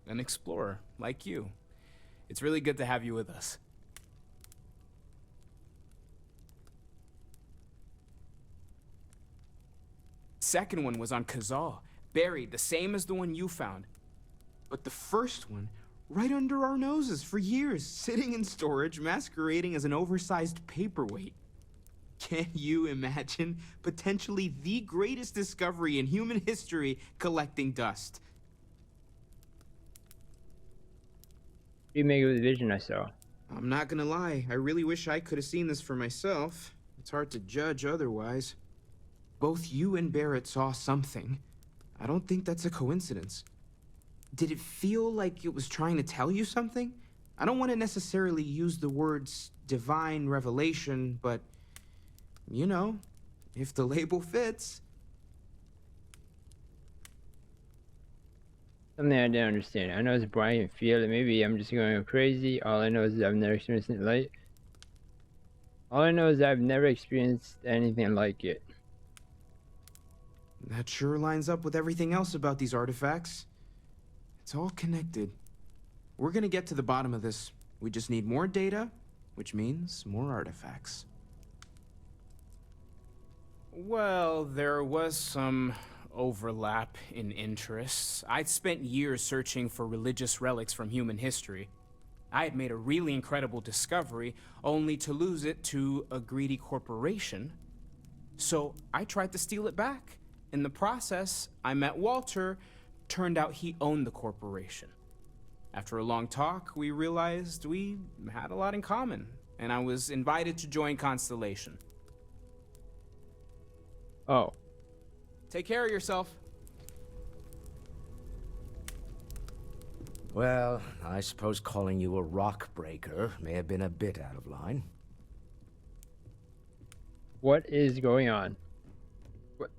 an explorer like you. It's really good to have you with us. Second one was on Kazal, buried, the same as the one you found. But the first one, right under our noses for years, sitting in storage, masquerading as an oversized paperweight. Can you imagine potentially the greatest discovery in human history collecting dust? What do you make of the vision I saw? I'm not gonna lie, I really wish I could have seen this for myself. It's hard to judge otherwise. Both you and Barrett saw something. I don't think that's a coincidence. Did it feel like it was trying to tell you something? I don't want to necessarily use the words divine revelation, but, you know, if the label fits. Something I didn't understand. I know it's bright and feel it. Maybe I'm just going crazy. All I know is I've never experienced light. All I know is I've never experienced anything like it. That sure lines up with everything else about these artifacts. It's all connected. We're gonna get to the bottom of this. We just need more data, which means more artifacts. Well, there was some overlap in interests. I'd spent years searching for religious relics from human history. I had made a really incredible discovery, only to lose it to a greedy corporation. So I tried to steal it back. In the process, I met Walter. Turned out he owned the corporation. After a long talk, we realized we had a lot in common, and I was invited to join Constellation. Oh. Take care of yourself. Well, I suppose calling you a rock breaker may have been a bit out of line. What is going on? What?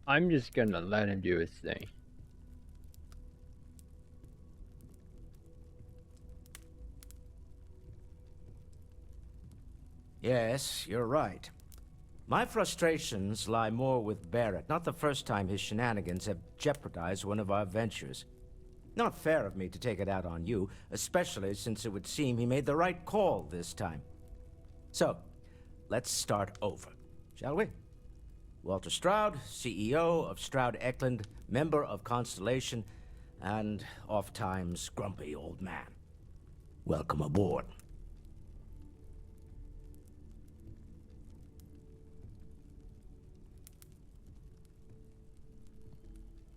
I'm just gonna let him do his thing. Yes, you're right. My frustrations lie more with Barrett. Not the first time his shenanigans have jeopardized one of our ventures. Not fair of me to take it out on you, especially since it would seem he made the right call this time. So, let's start over, shall we? Walter Stroud, CEO of Stroud Eklund, member of Constellation, and oft-times grumpy old man. Welcome aboard.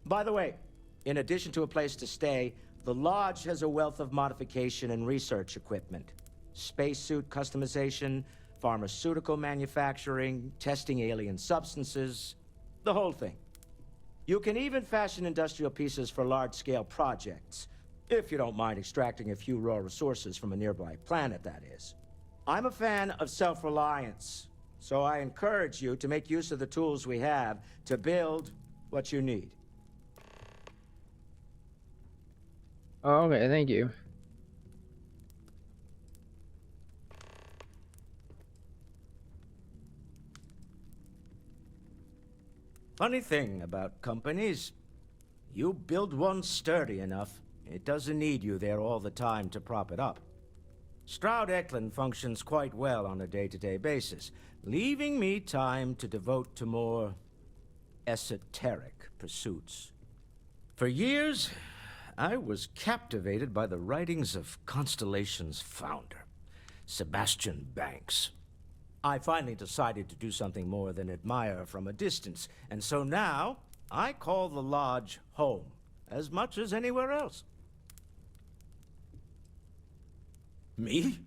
By the way, in addition to a place to stay, the Lodge has a wealth of modification and research equipment. Spacesuit customization, pharmaceutical manufacturing, testing alien substances, the whole thing. You can even fashion industrial pieces for large-scale projects, if you don't mind extracting a few raw resources from a nearby planet, that is. I'm a fan of self-reliance, so I encourage you to make use of the tools we have to build what you need. Oh, okay, thank you. Funny thing about companies, you build one sturdy enough, it doesn't need you there all the time to prop it up. Stroud Eklund functions quite well on a day-to-day basis, leaving me time to devote to more esoteric pursuits. For years, I was captivated by the writings of Constellation's founder, Sebastian Banks. I finally decided to do something more than admire from a distance, and so now I call the Lodge home as much as anywhere else. Me?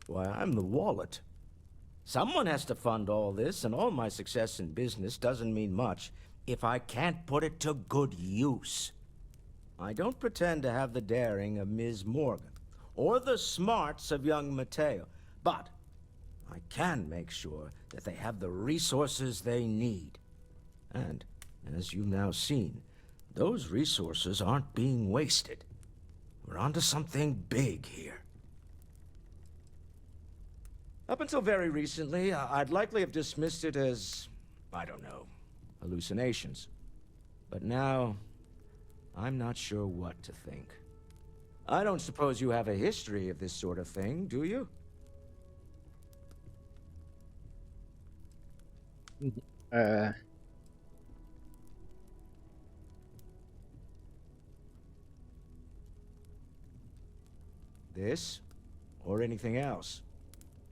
Why, I'm the wallet. Someone has to fund all this, and all my success in business doesn't mean much if I can't put it to good use. I don't pretend to have the daring of Ms. Morgan, or the smarts of young Mateo. But I can make sure that they have the resources they need. And, as you've now seen, those resources aren't being wasted. We're onto something big here. Up until very recently, I'd likely have dismissed it as, I don't know, hallucinations. But now, I'm not sure what to think. I don't suppose you have a history of this sort of thing, do you? This, or anything else?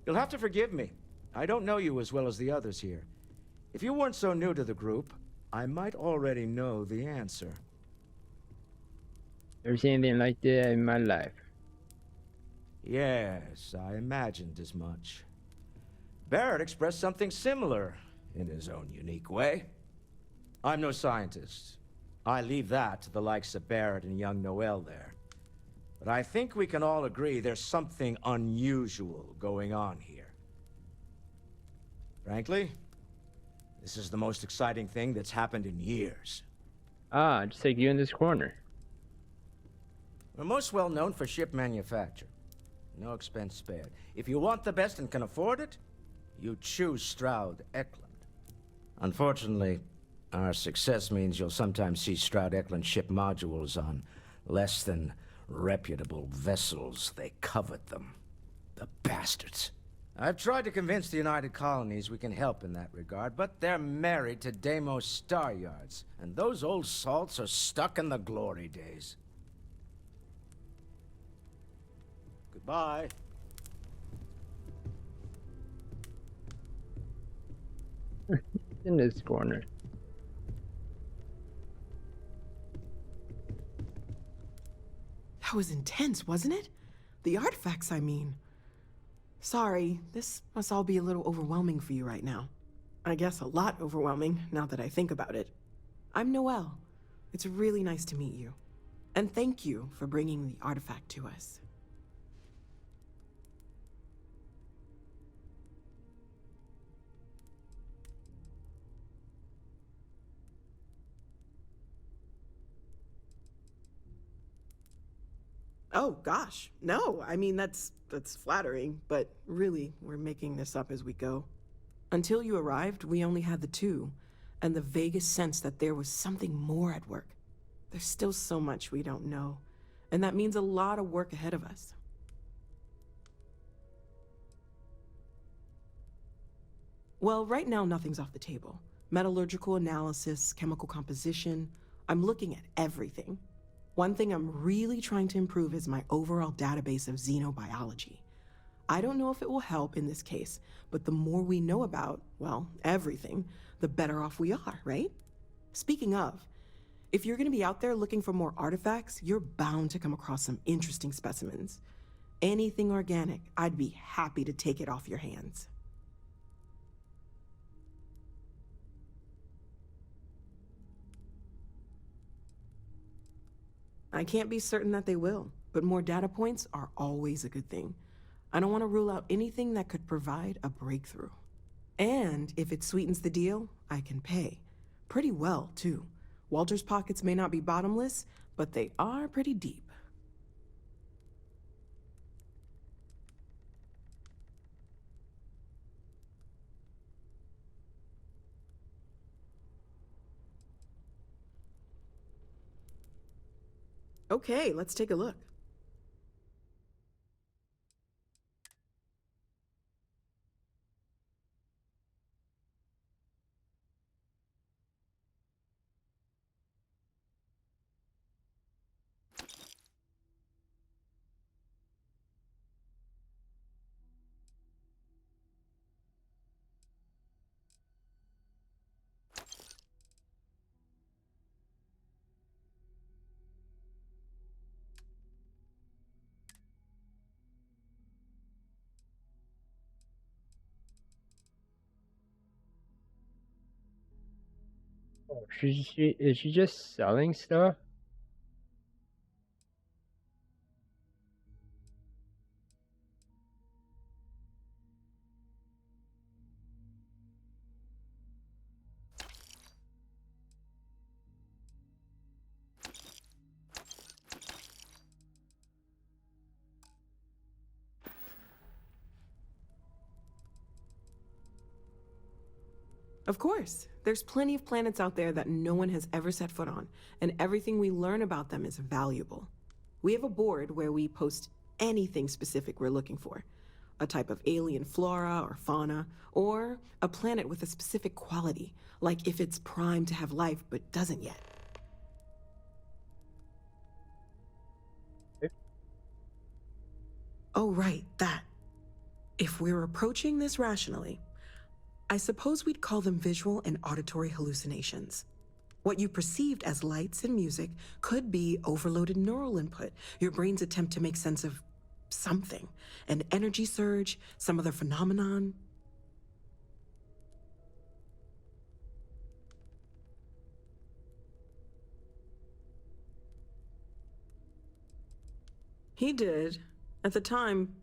You'll have to forgive me. I don't know you as well as the others here. If you weren't so new to the group, I might already know the answer. Never seen anything like that in my life. Yes, I imagined as much. Barrett expressed something similar, in his own unique way. I'm no scientist. I leave that to the likes of Barrett and young Noel there. But I think we can all agree there's something unusual going on here. Frankly, this is the most exciting thing that's happened in years. Ah, just like you in this corner. We're most well known for ship manufacture. No expense spared. If you want the best and can afford it, you choose Stroud Eklund. Unfortunately, our success means you'll sometimes see Stroud Eklund ship modules on less than reputable vessels. They covet them. The bastards. I've tried to convince the United Colonies we can help in that regard, but they're married to Deimos Star Yards, and those old salts are stuck in the glory days. Goodbye. In this corner. That was intense, wasn't it? The artifacts, I mean. Sorry, this must all be a little overwhelming for you right now. I guess a lot overwhelming, now that I think about it. I'm Noelle. It's really nice to meet you. And thank you for bringing the artifact to us. Oh, gosh. No, I mean, that's flattering, but really, we're making this up as we go. Until you arrived, we only had the two, and the vaguest sense that there was something more at work. There's still so much we don't know, and that means a lot of work ahead of us. Well, right now, nothing's off the table. Metallurgical analysis, chemical composition, I'm looking at everything. One thing I'm really trying to improve is my overall database of xenobiology. I don't know if it will help in this case, but the more we know about, well, everything, the better off we are, right? Speaking of, if you're gonna be out there looking for more artifacts, you're bound to come across some interesting specimens. Anything organic, I'd be happy to take it off your hands. I can't be certain that they will, but more data points are always a good thing. I don't want to rule out anything that could provide a breakthrough. And if it sweetens the deal, I can pay. Pretty well, too. Walter's pockets may not be bottomless, but they are pretty deep. Okay, let's take a look. Oh, is she just selling stuff? Of course. There's plenty of planets out there that no one has ever set foot on, and everything we learn about them is valuable. We have a board where we post anything specific we're looking for. A type of alien flora or fauna, or a planet with a specific quality, like if it's primed to have life but doesn't yet. Oh, right, that. If we're approaching this rationally, I suppose we'd call them visual and auditory hallucinations. What you perceived as lights and music could be overloaded neural input, your brain's attempt to make sense of something, an energy surge, some other phenomenon. He did. At the time,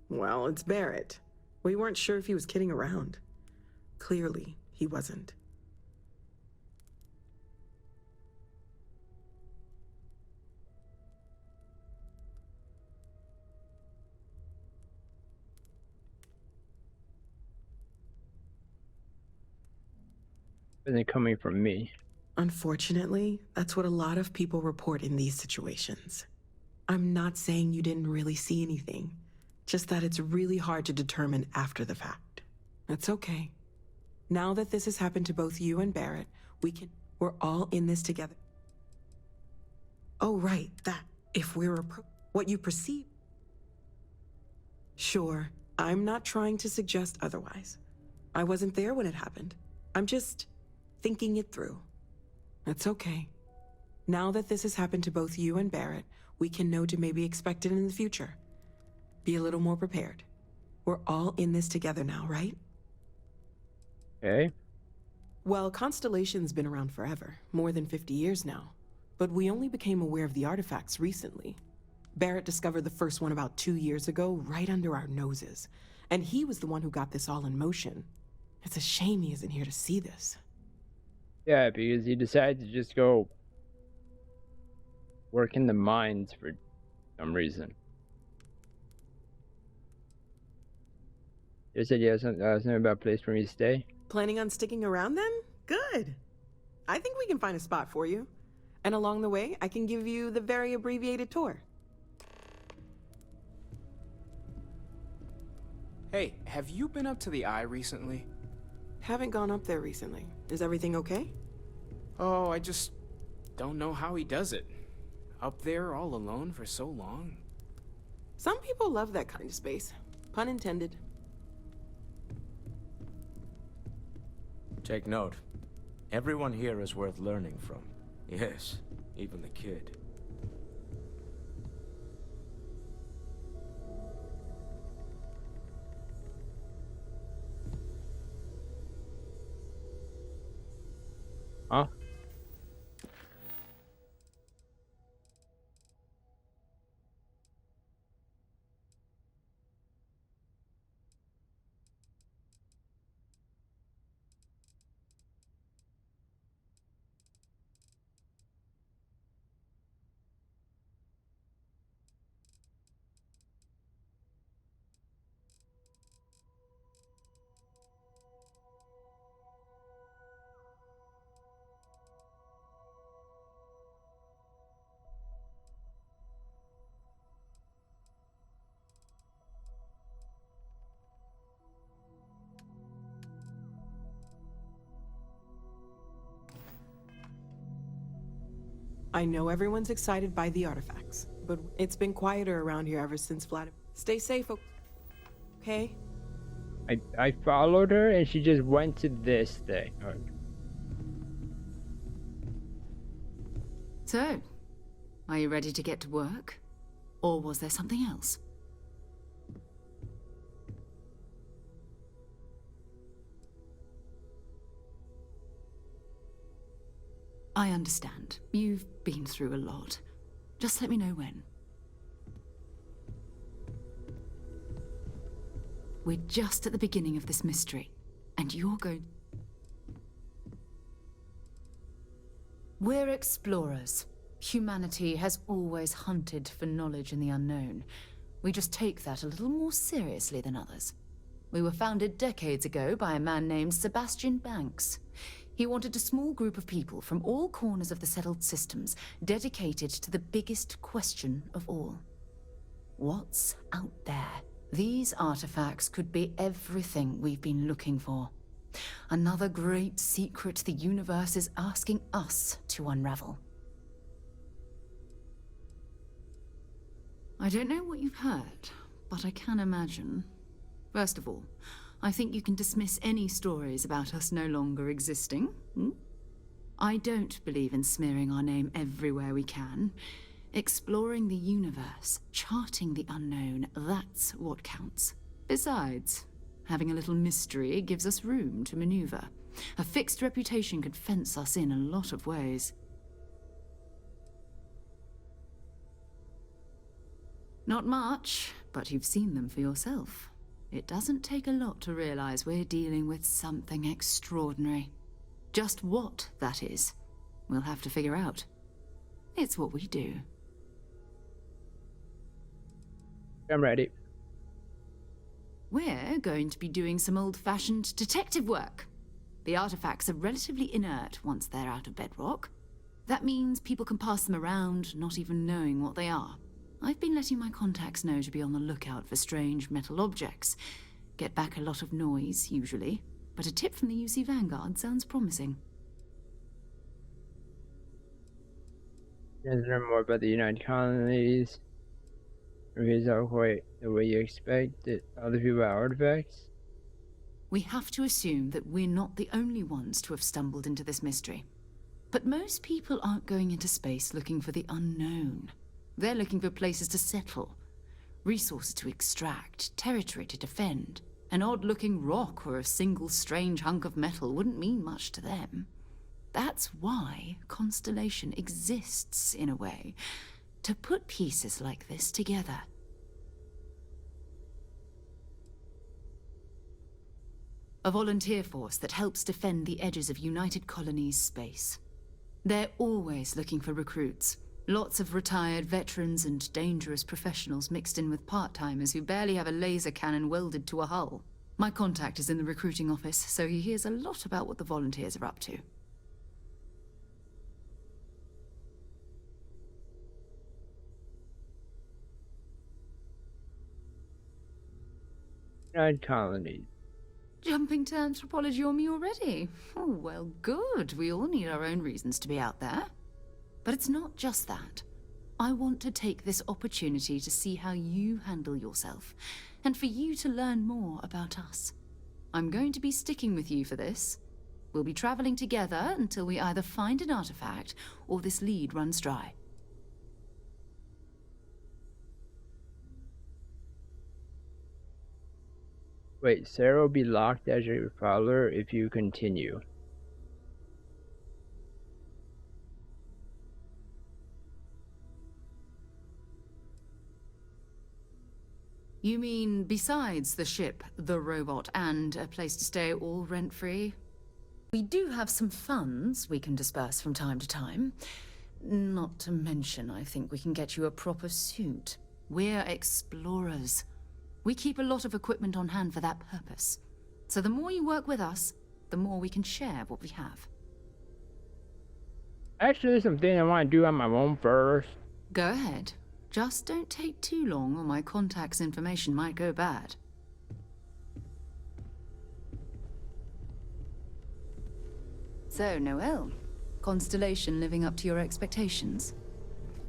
well, it's Barrett. We weren't sure if he was kidding around. Clearly, he wasn't. Isn't coming from me. Unfortunately, that's what a lot of people report in these situations. I'm not saying you didn't really see anything, just that it's really hard to determine after the fact. That's okay. Now that this has happened to both you and Barrett, we're all in this together. Oh, right, that. If we're what you perceive. Sure, I'm not trying to suggest otherwise. I wasn't there when it happened. I'm just thinking it through. That's okay. Now that this has happened to both you and Barrett, we can know to maybe expect it in the future. Be a little more prepared. We're all in this together now, right? Okay. Well, Constellation's been around forever, more than 50 years now. But we only became aware of the artifacts recently. Barrett discovered the first one about 2 years ago, right under our noses. And he was the one who got this all in motion. It's a shame he isn't here to see this. Yeah, because he decided to just go work in the mines for some reason. You said you had something about a place for me to stay? Planning on sticking around then? Good. I think we can find a spot for you. And along the way, I can give you the very abbreviated tour. Hey, have you been up to the Eye recently? Haven't gone up there recently. Is everything okay? Oh, I just don't know how he does it. Up there all alone for so long. Some people love that kind of space. Pun intended. Take note. Everyone here is worth learning from. Yes, even the kid. Huh? I know everyone's excited by the artifacts, but it's been quieter around here ever since Vladimir. Stay safe, okay? I followed her and she just went to this thing. Right. So, are you ready to get to work? Or was there something else? I understand. You've been through a lot. Just let me know when. We're just at the beginning of this mystery, and you're going... We're explorers. Humanity has always hunted for knowledge in the unknown. We just take that a little more seriously than others. We were founded decades ago by a man named Sebastian Banks. He wanted a small group of people from all corners of the settled systems dedicated to the biggest question of all. What's out there? These artifacts could be everything we've been looking for. Another great secret the universe is asking us to unravel. I don't know what you've heard, but I can imagine. First of all, I think you can dismiss any stories about us no longer existing. I don't believe in smearing our name everywhere we can. Exploring the universe, charting the unknown, that's what counts. Besides, having a little mystery gives us room to maneuver. A fixed reputation could fence us in a lot of ways. Not much, but you've seen them for yourself. It doesn't take a lot to realize we're dealing with something extraordinary. Just what that is, we'll have to figure out. It's what we do. I'm ready. We're going to be doing some old-fashioned detective work. The artifacts are relatively inert once they're out of bedrock. That means people can pass them around, not even knowing what they are. I've been letting my contacts know to be on the lookout for strange metal objects. Get back a lot of noise, usually, but a tip from the UC Vanguard sounds promising. You guys learn more about the United Colonies. Reviews are quite the way you expect it. Other people have artifacts. We have to assume that we're not the only ones to have stumbled into this mystery. But most people aren't going into space looking for the unknown. They're looking for places to settle, resources to extract, territory to defend. An odd-looking rock or a single strange hunk of metal wouldn't mean much to them. That's why Constellation exists, in a way, to put pieces like this together. A volunteer force that helps defend the edges of United Colonies space. They're always looking for recruits. Lots of retired veterans and dangerous professionals mixed in with part-timers who barely have a laser cannon welded to a hull. My contact is in the recruiting office, so he hears a lot about what the volunteers are up to. United Colonies. Jumping to anthropology on me already? Oh, well, good. We all need our own reasons to be out there. But it's not just that. I want to take this opportunity to see how you handle yourself, and for you to learn more about us. I'm going to be sticking with you for this. We'll be traveling together until we either find an artifact or this lead runs dry. Wait, Sarah will be locked as your follower if you continue. You mean besides the ship, the robot, and a place to stay all rent-free? We do have some funds we can disperse from time to time. Not to mention, I think we can get you a proper suit. We're explorers. We keep a lot of equipment on hand for that purpose. So the more you work with us, the more we can share what we have. Actually, there's something I want to do on my own first. Go ahead. Just don't take too long or my contact's information might go bad. So, Noelle, Constellation living up to your expectations?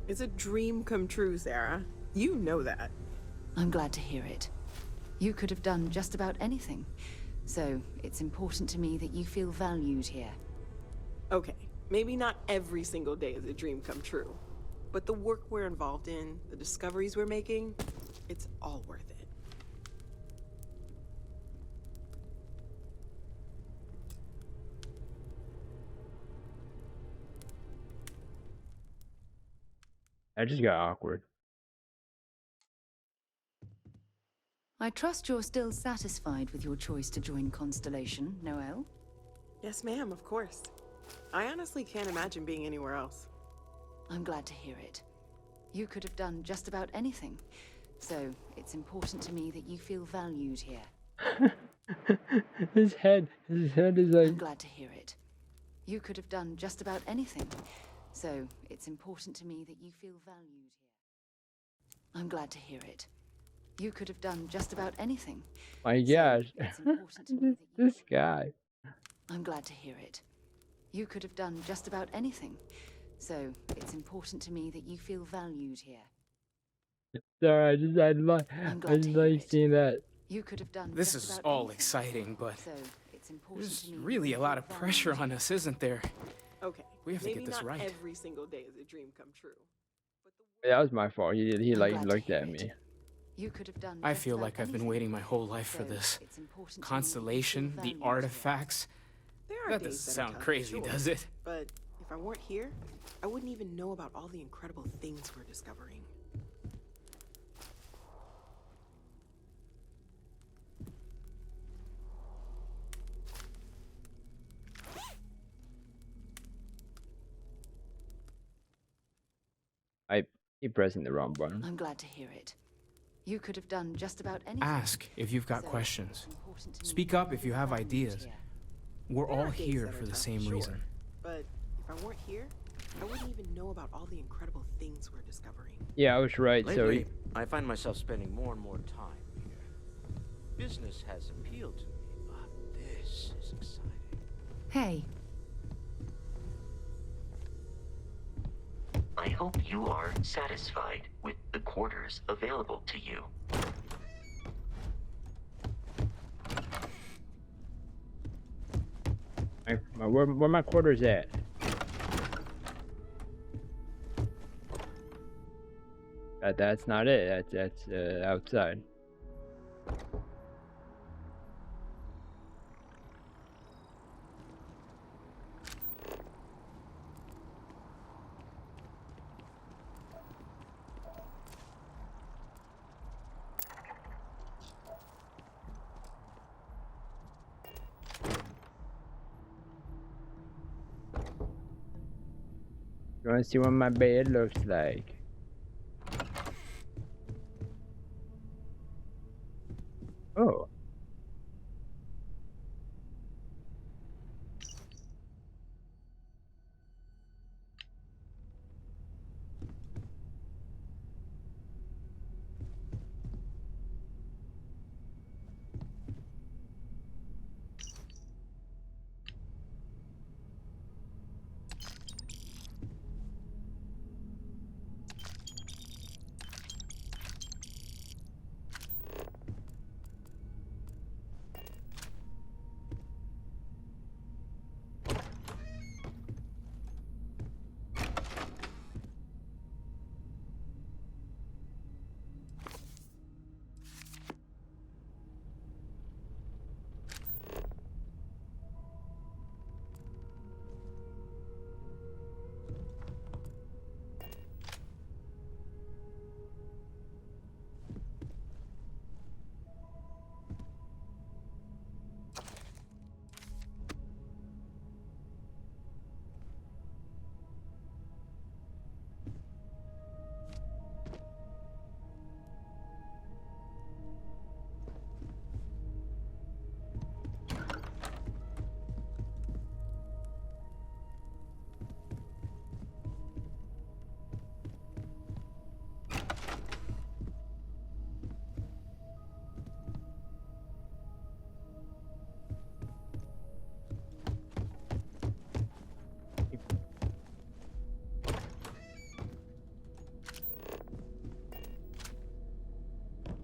It's a dream come true, Sarah. You know that. I'm glad to hear it. You could have done just about anything. So, it's important to me that you feel valued here. Okay, maybe not every single day is a dream come true. But the work we're involved in, the discoveries we're making, it's all worth it. That just got awkward. I trust you're still satisfied with your choice to join Constellation, Noelle? Yes, ma'am, of course. I honestly can't imagine being anywhere else. I'm glad to hear it. You could have done just about anything. So, it's important to me that you feel valued here. His head is like. I'm glad to hear it. You could have done just about anything, so it's important to me that you feel valued here. I'm glad to hear it. You could have done just about anything. My gosh, this guy. I'm glad to hear it. You could have done just about anything, so it's important to me that you feel valued here. Sorry, I just like seeing that. You could have done. This is all exciting, but there's really a lot of pressure on us, isn't there? Okay. We have to maybe get this not right. Every single day is a dream come true. That was my fault. He like looked at me. You could have done. I feel like I've been waiting my whole life for this. Constellation, the artifacts. That doesn't sound crazy, does it? But if I weren't here, I wouldn't even know about all the incredible things we're discovering. I keep pressing the wrong button. I'm glad to hear it. You could have done just about anything. Ask if you've got questions. Speak up if you have ideas. We're all here for the same reason. But if I weren't here, I wouldn't even know about all the incredible things we're discovering. Yeah, I was right. Lately, I find myself spending more and more time here. Business has appealed to me, but this is exciting. Hey. I hope you are satisfied with the quarters available to you. Where my quarters at? That's not it. That's outside. You wanna see what my bed looks like? Oh.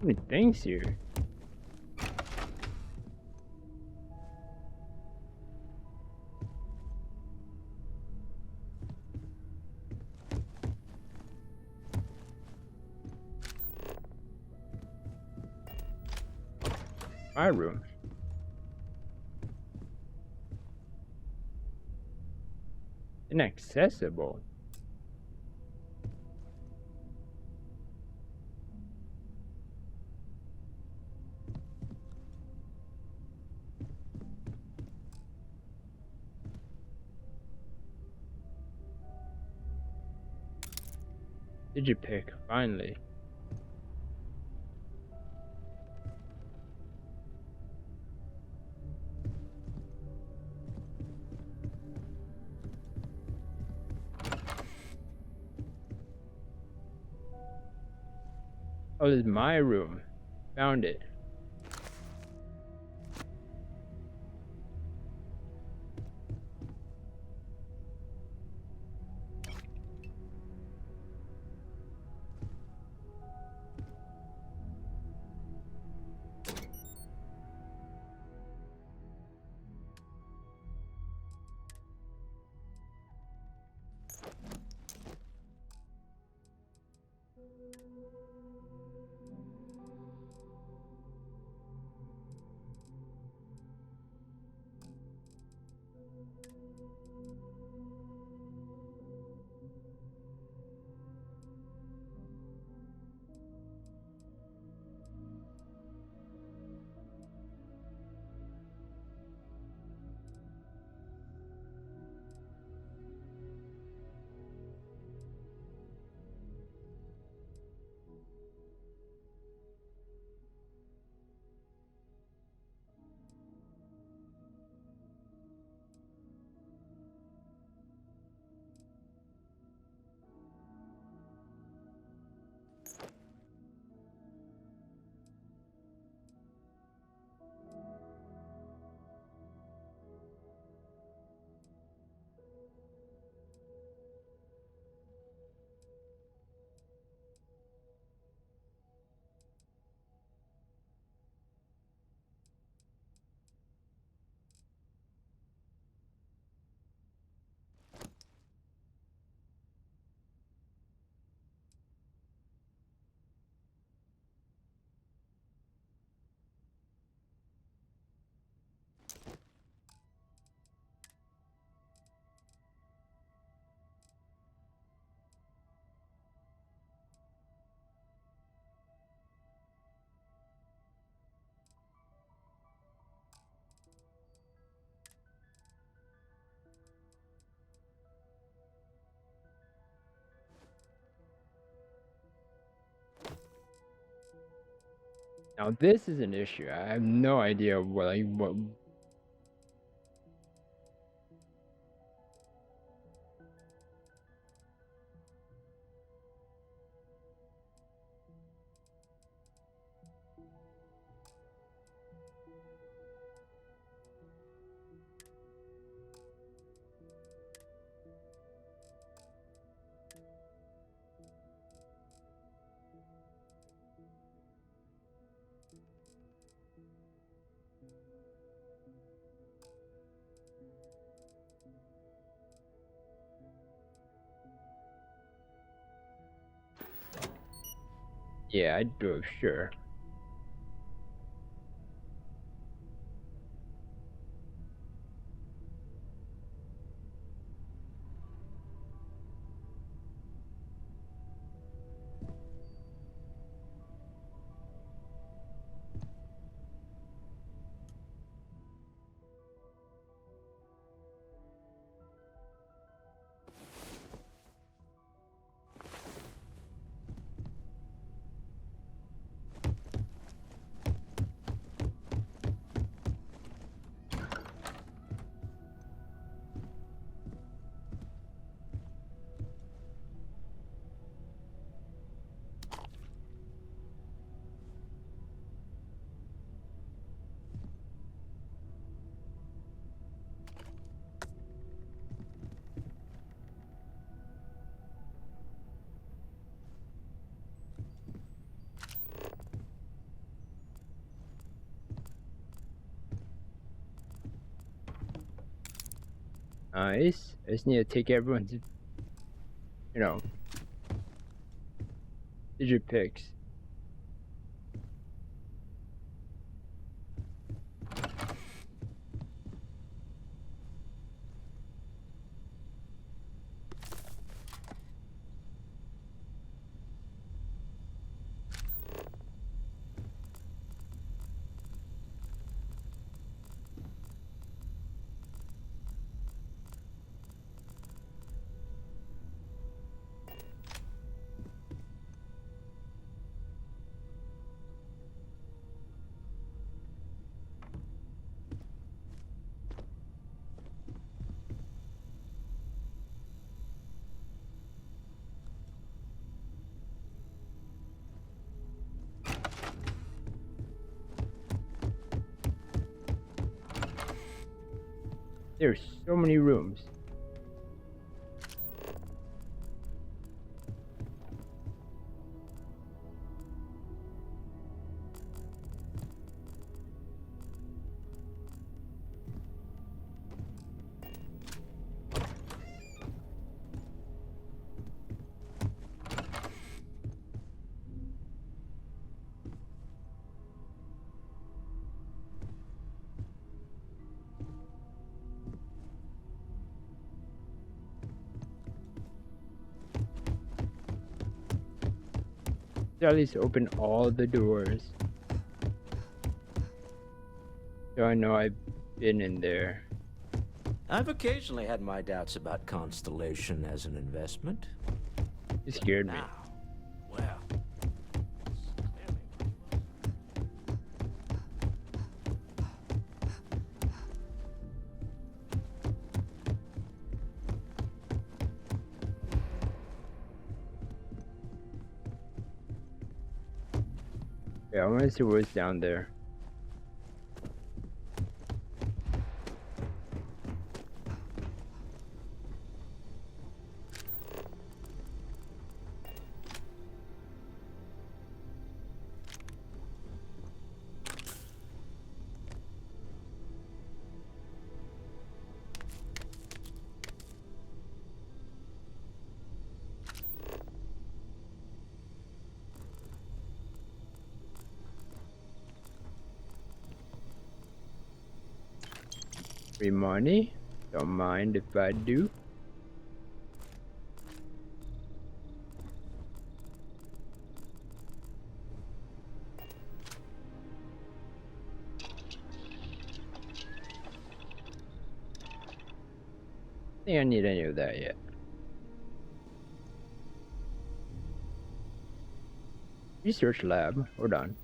How many things here? My room. Inaccessible. Digipick, finally. Oh, this is my room. Found it. Now this is an issue. I have no idea what. Yeah, I do, sure. Nice. I just need to take everyone's, digit picks. There's so many rooms. At least open all the doors. So I know I've been in there. I've occasionally had my doubts about Constellation as an investment. It scared me. Well. Yeah, I want to see what's down there. Free money? Don't mind if I do. I think I need any of that yet. Research lab. Hold on.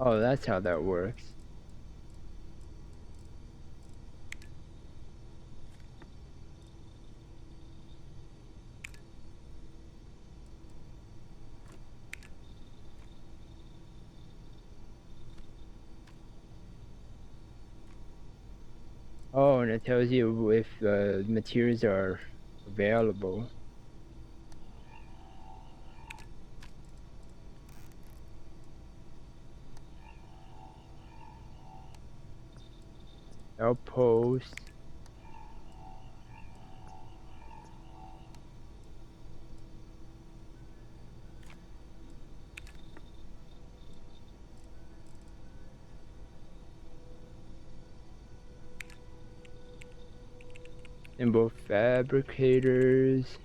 Oh, that's how that works. Oh, and it tells you if materials are available. Outpost. Symbol fabricators.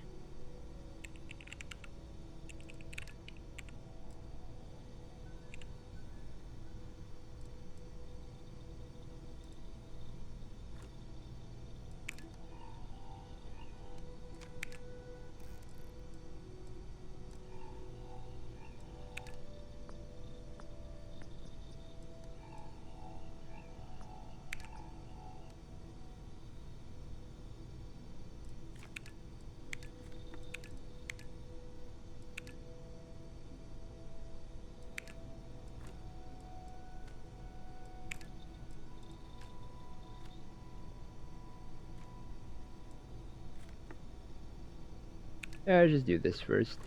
Yeah, I'll just do this first.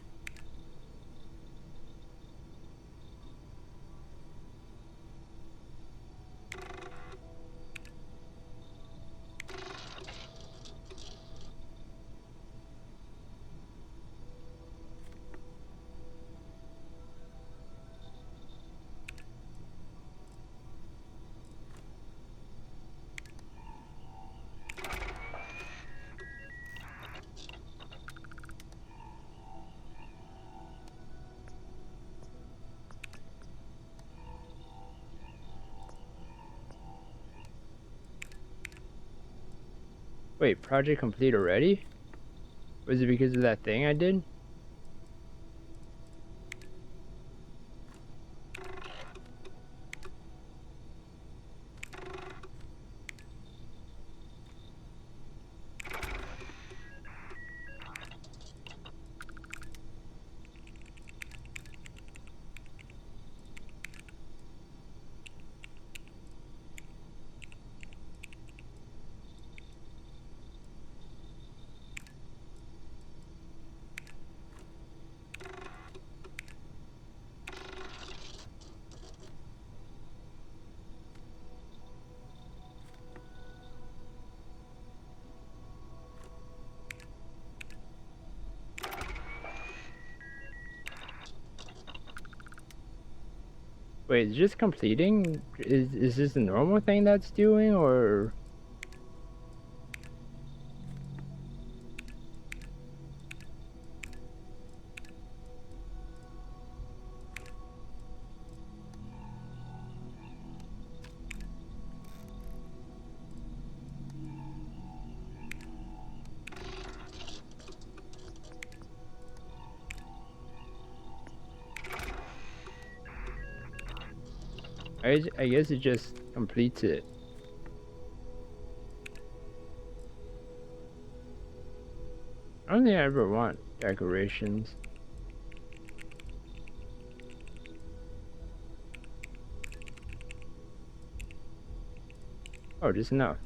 Wait, project complete already? Was it because of that thing I did? Wait, it's just completing? Is this the normal thing that's doing, or? I guess it just completes it. I don't think I ever want decorations. Oh, just enough.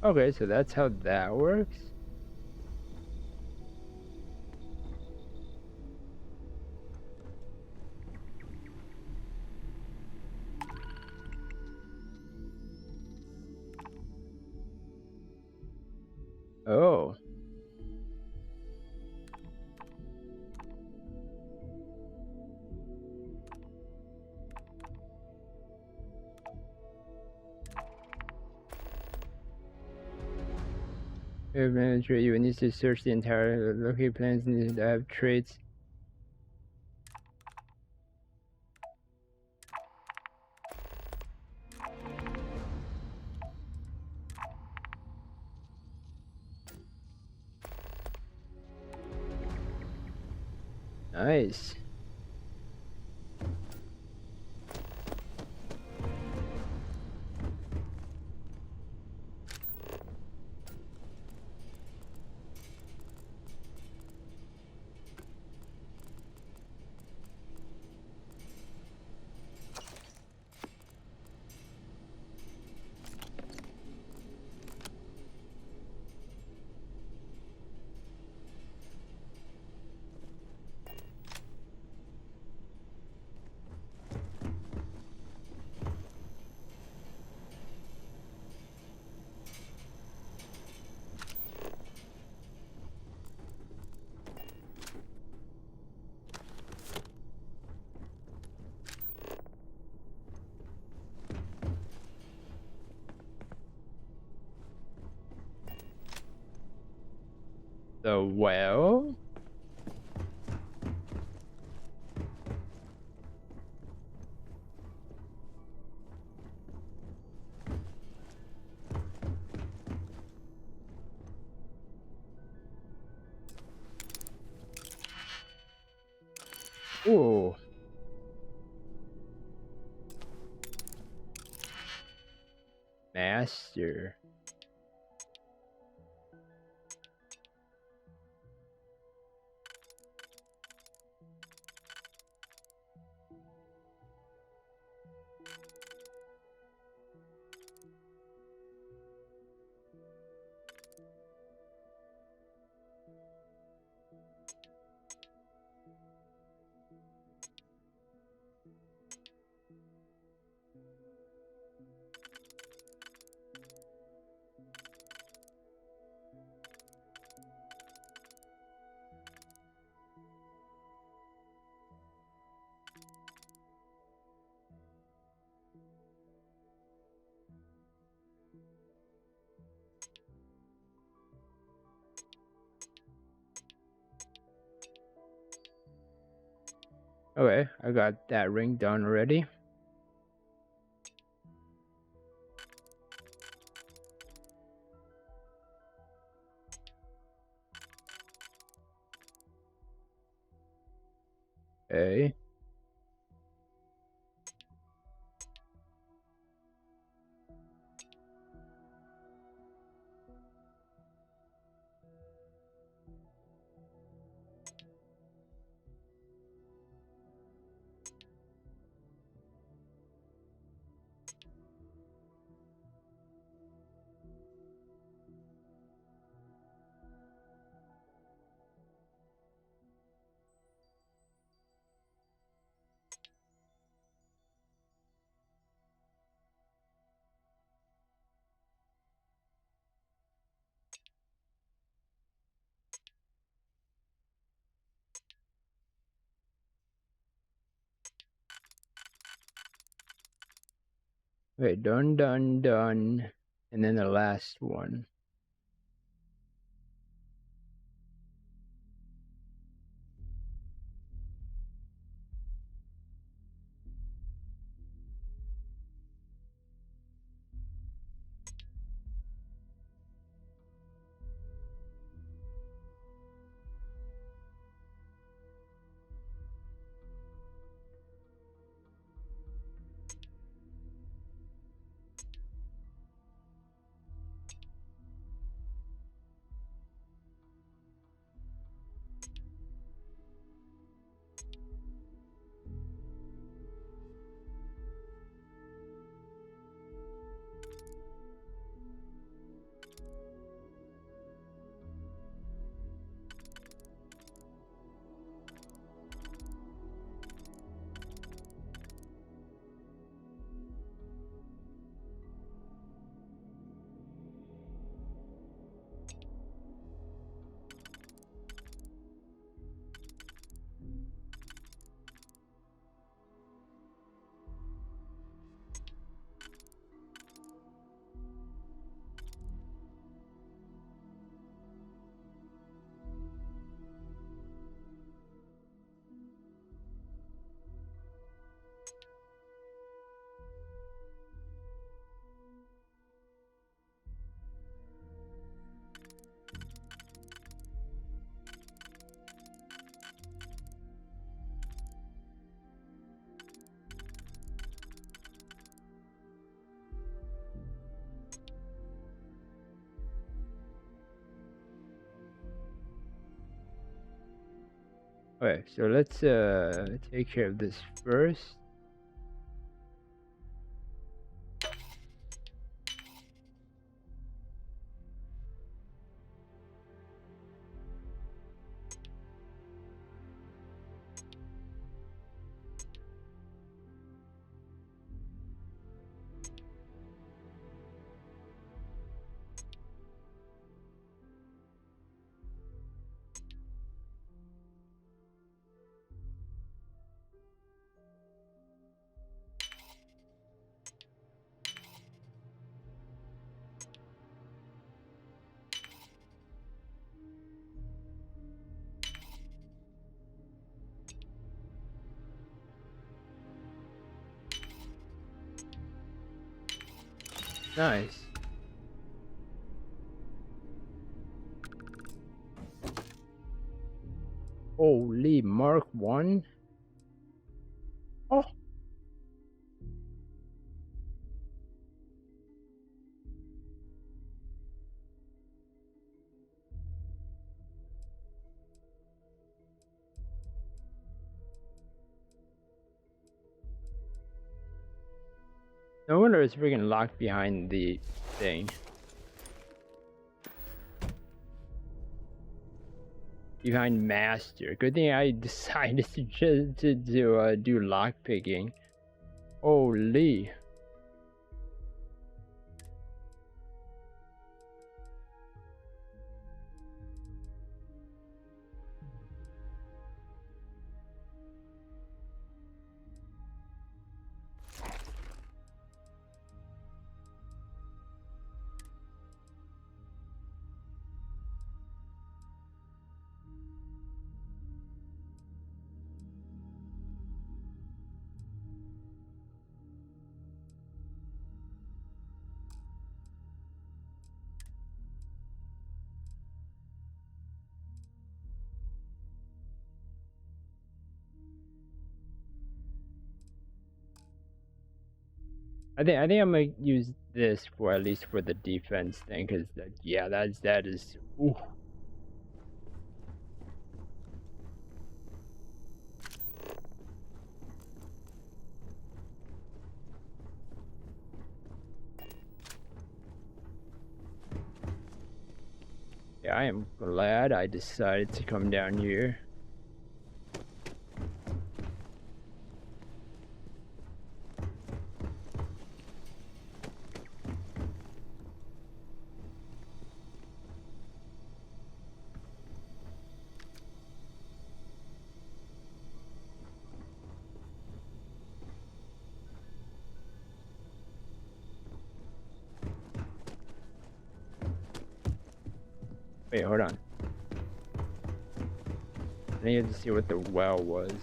Okay, so that's how that works. Oh. Manager, you need to search the entire locate plans and have traits. Nice. The well? faster. Okay, I got that ring done already. Okay. Okay, done, done, done. And then the last one. Okay, so let's take care of this first. Nice. Holy, Mark 1? Oh. No wonder it's freaking locked behind the thing. Behind master. Good thing I decided to just do lock picking. Holy. I think I'm gonna use this for at least for the defense thing, because yeah, that is. Ooh. Yeah, I am glad I decided to come down here. Wait, hold on. I needed to see what the well was.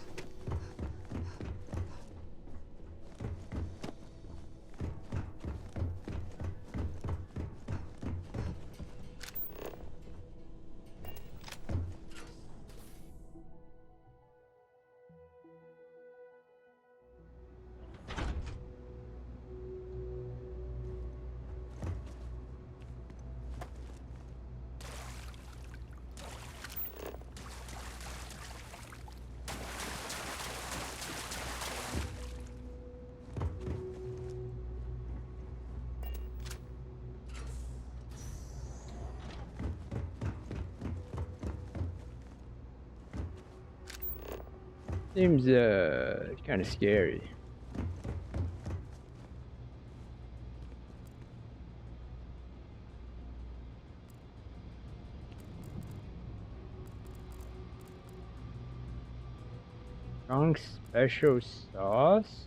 Seems kind of scary. Strong special sauce?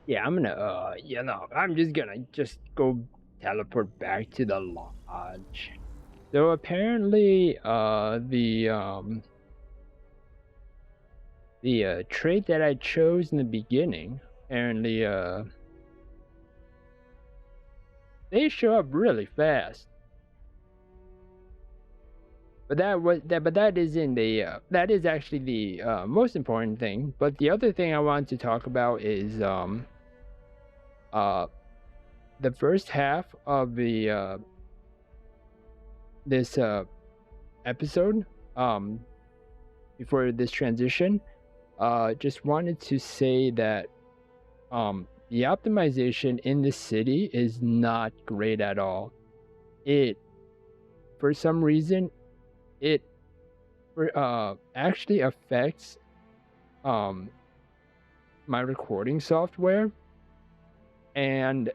Yeah, I'm gonna, you know, I'm just gonna go teleport back to the lodge. So apparently, the trait that I chose in the beginning, apparently, they show up really fast. But that isn't the, that is actually the, most important thing. But the other thing I want to talk about is, the first half of the this episode, before this transition, just wanted to say that the optimization in the city is not great at all. It, for some reason, it actually affects my recording software. And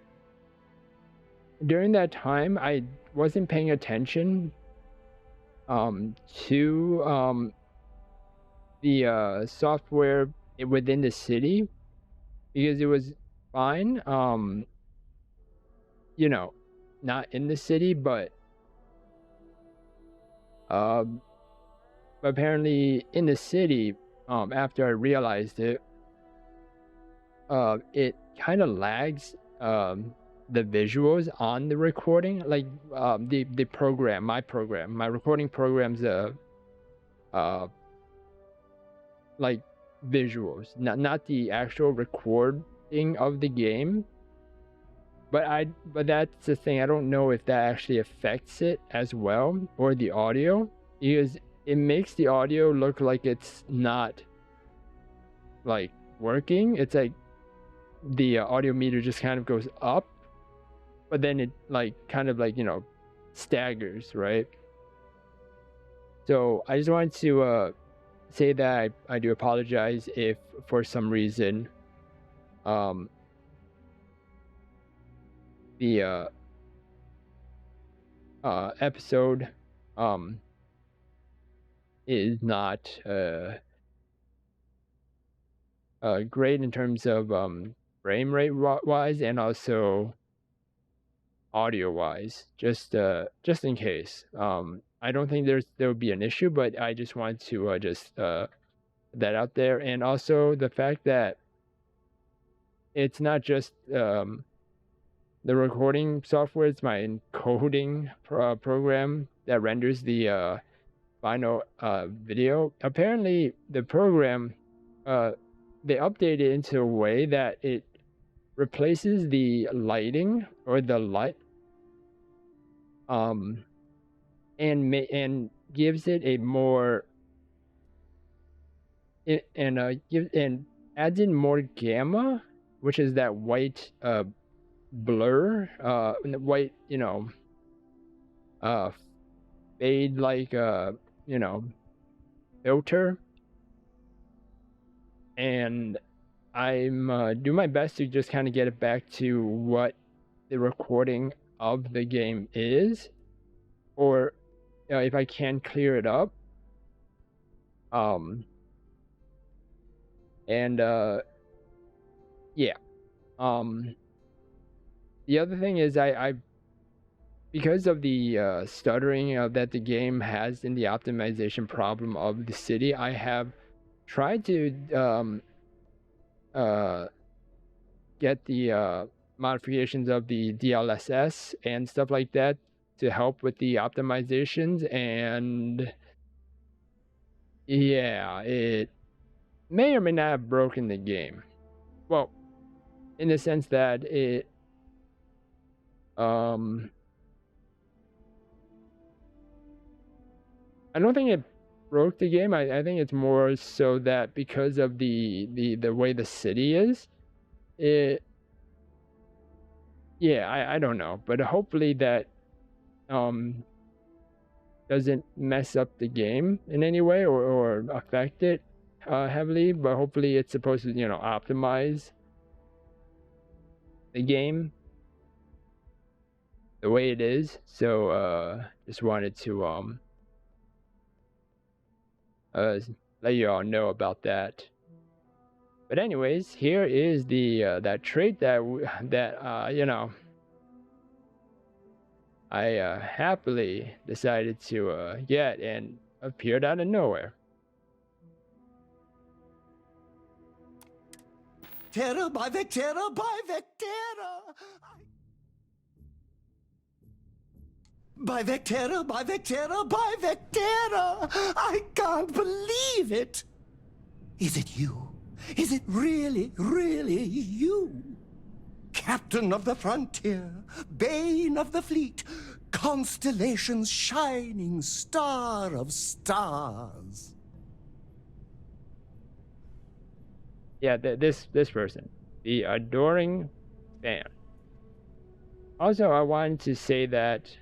during that time, I wasn't paying attention to the software within the city, because it was fine. You know, not in the city, but apparently in the city, after I realized it, it kind of lags the visuals on the recording, like the program, my recording program's like visuals, not the actual recording of the game. But that's the thing. I don't know if that actually affects it as well, or the audio, because it makes the audio look like it's not like working. It's like the audio meter just kind of goes up, but then it like kind of like, you know, staggers, right? So I just wanted to say that I do apologize if for some reason the episode is not great in terms of frame rate wise, and also audio wise, just in case. I don't think there will be an issue, but I just want to just put that out there. And also the fact that it's not just the recording software, it's my encoding program that renders the final video. Apparently the program, they updated it into a way that it replaces the lighting or the light and gives it a more and adds in more gamma, which is that white blur, white, you know, fade like you know, filter. And I'm doing my best to just kind of get it back to what the recording of the game is, or if I can clear it up. And yeah. The other thing is I because of the stuttering that the game has in the optimization problem of the city, I have tried to get the modifications of the DLSS and stuff like that to help with the optimizations, and yeah, it may or may not have broken the game. Well, in the sense that it I don't think it broke the game. I think it's more so that because of the way the city is, it, yeah, I don't know, but hopefully that doesn't mess up the game in any way or affect it heavily, but hopefully it's supposed to, you know, optimize the game the way it is. So just wanted to let you all know about that. But anyways, here is the that trait that you know, I happily decided to get, and appeared out of nowhere. Terra by Vectera by Vectera. By Vectera by Vectera by Vectera. I can't believe it. Is it you? Is it really, really you? Captain of the frontier, bane of the fleet, Constellation's shining star of stars. Yeah, this person, the adoring fan. Also, I wanted to say that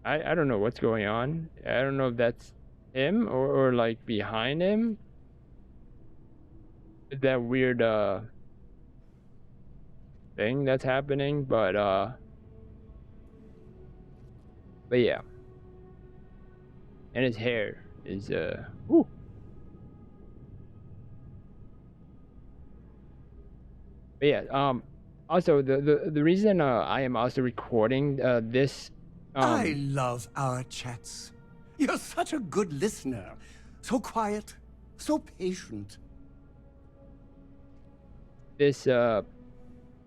I don't know what's going on. I don't know if that's him or like behind him. That weird thing that's happening, but yeah. And his hair is But yeah, also the reason I am also recording this I love our chats. You're such a good listener. So quiet, so patient. this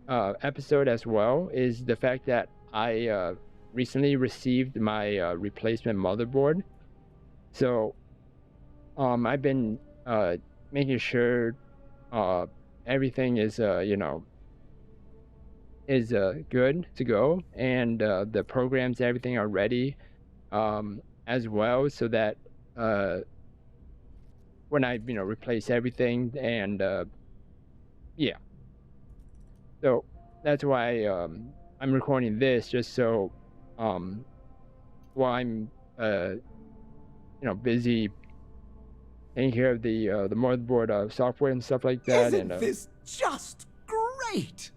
episode as well is the fact that I recently received my replacement motherboard. So I've been making sure everything is is good to go, and the programs, everything are ready as well, so that when I replace everything, and yeah, so that's why I'm recording this, just so while I'm busy taking care of the motherboard software and stuff like that. Isn't And this just great?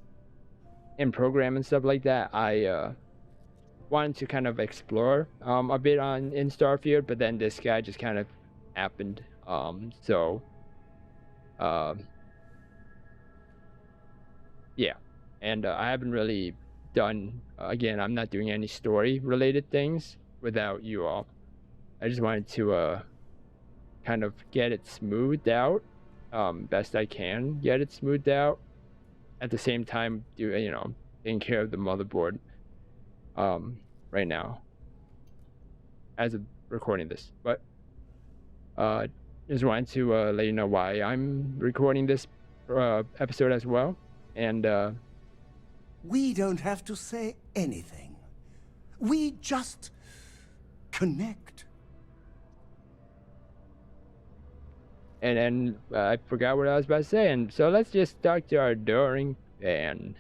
and program and stuff like that, I wanted to kind of explore a bit in Starfield, but then this guy just kind of happened. So yeah, and I haven't really done. Again, I'm not doing any story related things without you all. I just wanted to kind of get it smoothed out, best I can get it smoothed out. At the same time, taking care of the motherboard right now as of recording this. But just wanted to let you know why I'm recording this episode as well. And we don't have to say anything. We just connect. And then I forgot what I was about to say, and so let's just talk to our adoring fan.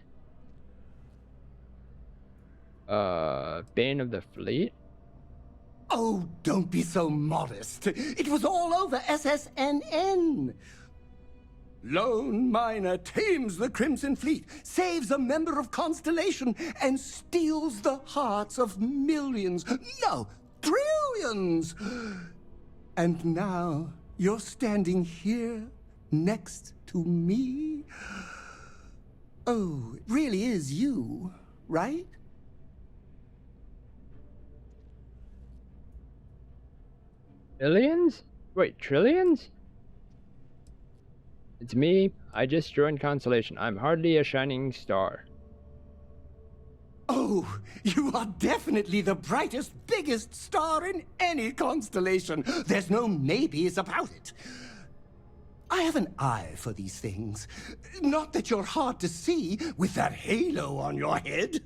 Bane of the Fleet? Oh, don't be so modest. It was all over SSNN. Lone miner tames the Crimson Fleet, saves a member of Constellation, and steals the hearts of millions, no, trillions. And now you're standing here next to me. Oh, it really is you, right? Billions? Wait, trillions? It's me. I just joined Constellation. I'm hardly a shining star. Oh, you are definitely the brightest, biggest star in any constellation. There's no maybes about it. I have an eye for these things. Not that you're hard to see with that halo on your head.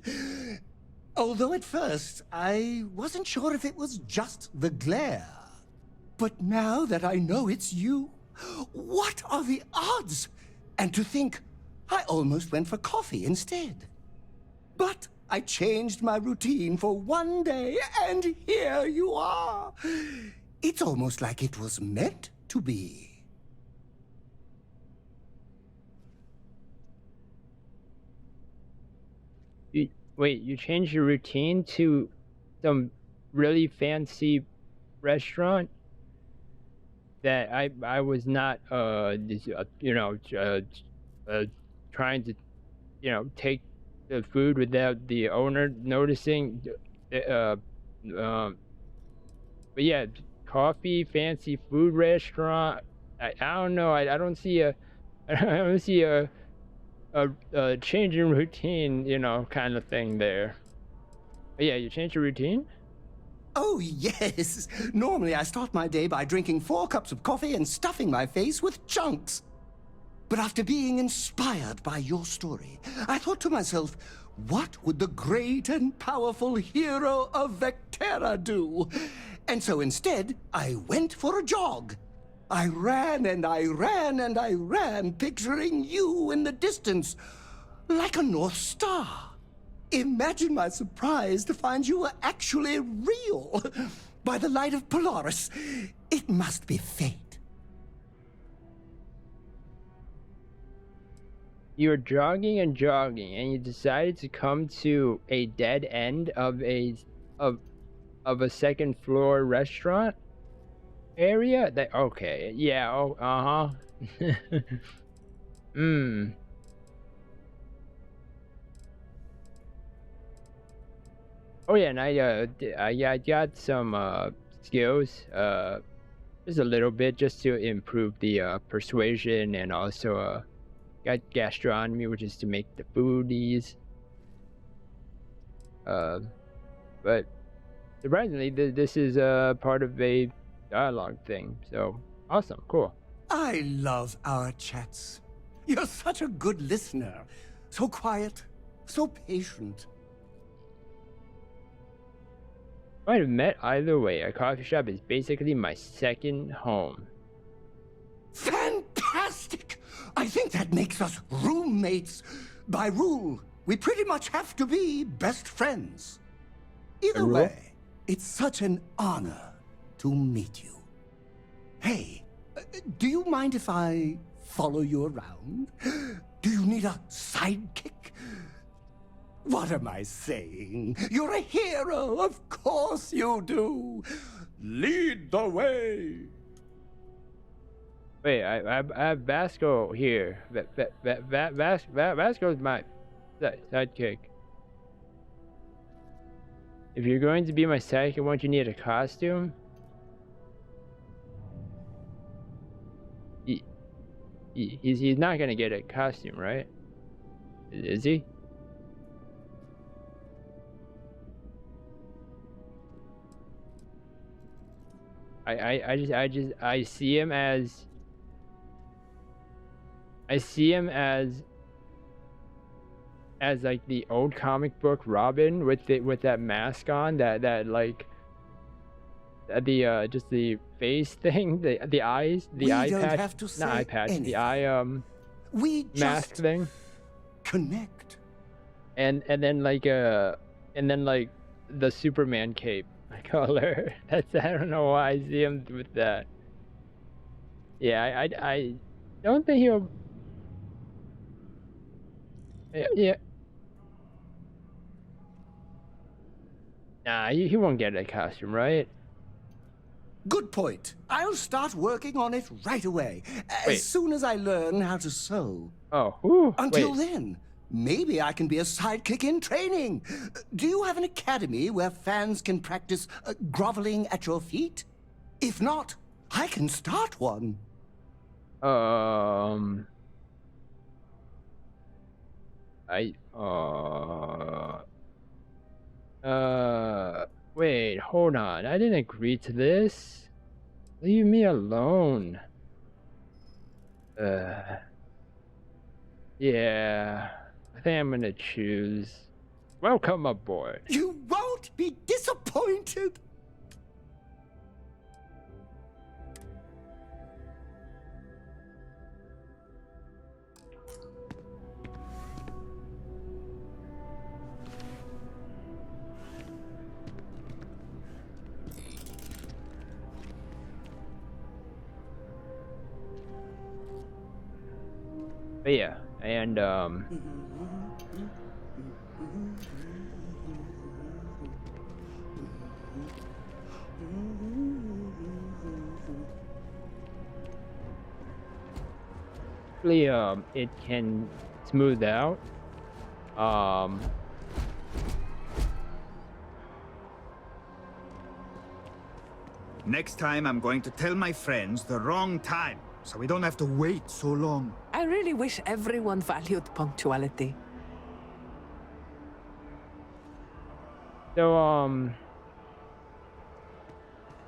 Although at first, I wasn't sure if it was just the glare. But now that I know it's you, what are the odds? And to think, I almost went for coffee instead. But I changed my routine for one day, and here you are. It's almost like it was meant to be. Wait, you changed your routine to some really fancy restaurant that I was not trying to take the food without the owner noticing. But yeah, coffee, fancy food restaurant. I don't know. I don't see a change in routine, kind of thing there. But yeah, you changed your routine? Oh, yes. Normally I start my day by drinking 4 cups of coffee and stuffing my face with chunks. But after being inspired by your story, I thought to myself, what would the great and powerful hero of Vectera do? And so instead, I went for a jog. I ran and I ran and I ran, picturing you in the distance, like a North Star. Imagine my surprise to find you were actually real. By the light of Polaris, it must be fate. You were jogging and jogging, and you decided to come to a dead end of a second floor restaurant area. Okay, yeah. Oh, Oh yeah, and I got some skills, just a little bit, just to improve the persuasion, and also got gastronomy, which is to make the foodies. But surprisingly, this is part of a dialogue thing. So awesome, cool. I love our chats. You're such a good listener. So quiet, so patient. Might have met either way. A coffee shop is basically my second home. Fantastic! I think that makes us roommates. By rule, we pretty much have to be best friends. Either way, it's such an honor to meet you. Hey, do you mind if I follow you around? Do you need a sidekick? What am I saying? You're a hero, of course you do. Lead the way. Wait, I have Vasco here. Vasco's my sidekick. If you're going to be my sidekick, won't you need a costume? He's not gonna get a costume, right? Is he? I see him as like the old comic book Robin with that mask on, that like the just the face thing, the eyes, the eye patch, not eye patch, the eye we mask just thing. Connect. And then like the Superman cape color. I don't know why I see him with that. Yeah, I don't think he'll. Yeah. Nah, he won't get a costume, right? Good point. I'll start working on it right away, as soon as I learn how to sew. Oh, whew, Until then, maybe I can be a sidekick in training. Do you have an academy where fans can practice groveling at your feet? If not, I can start one. Wait, hold on. I didn't agree to this. Leave me alone. Yeah. I think I'm gonna choose. Welcome aboard. You won't be disappointed. But yeah, and it can smooth out. Next time I'm going to tell my friends the wrong time, so we don't have to wait so long. I really wish everyone valued punctuality. So,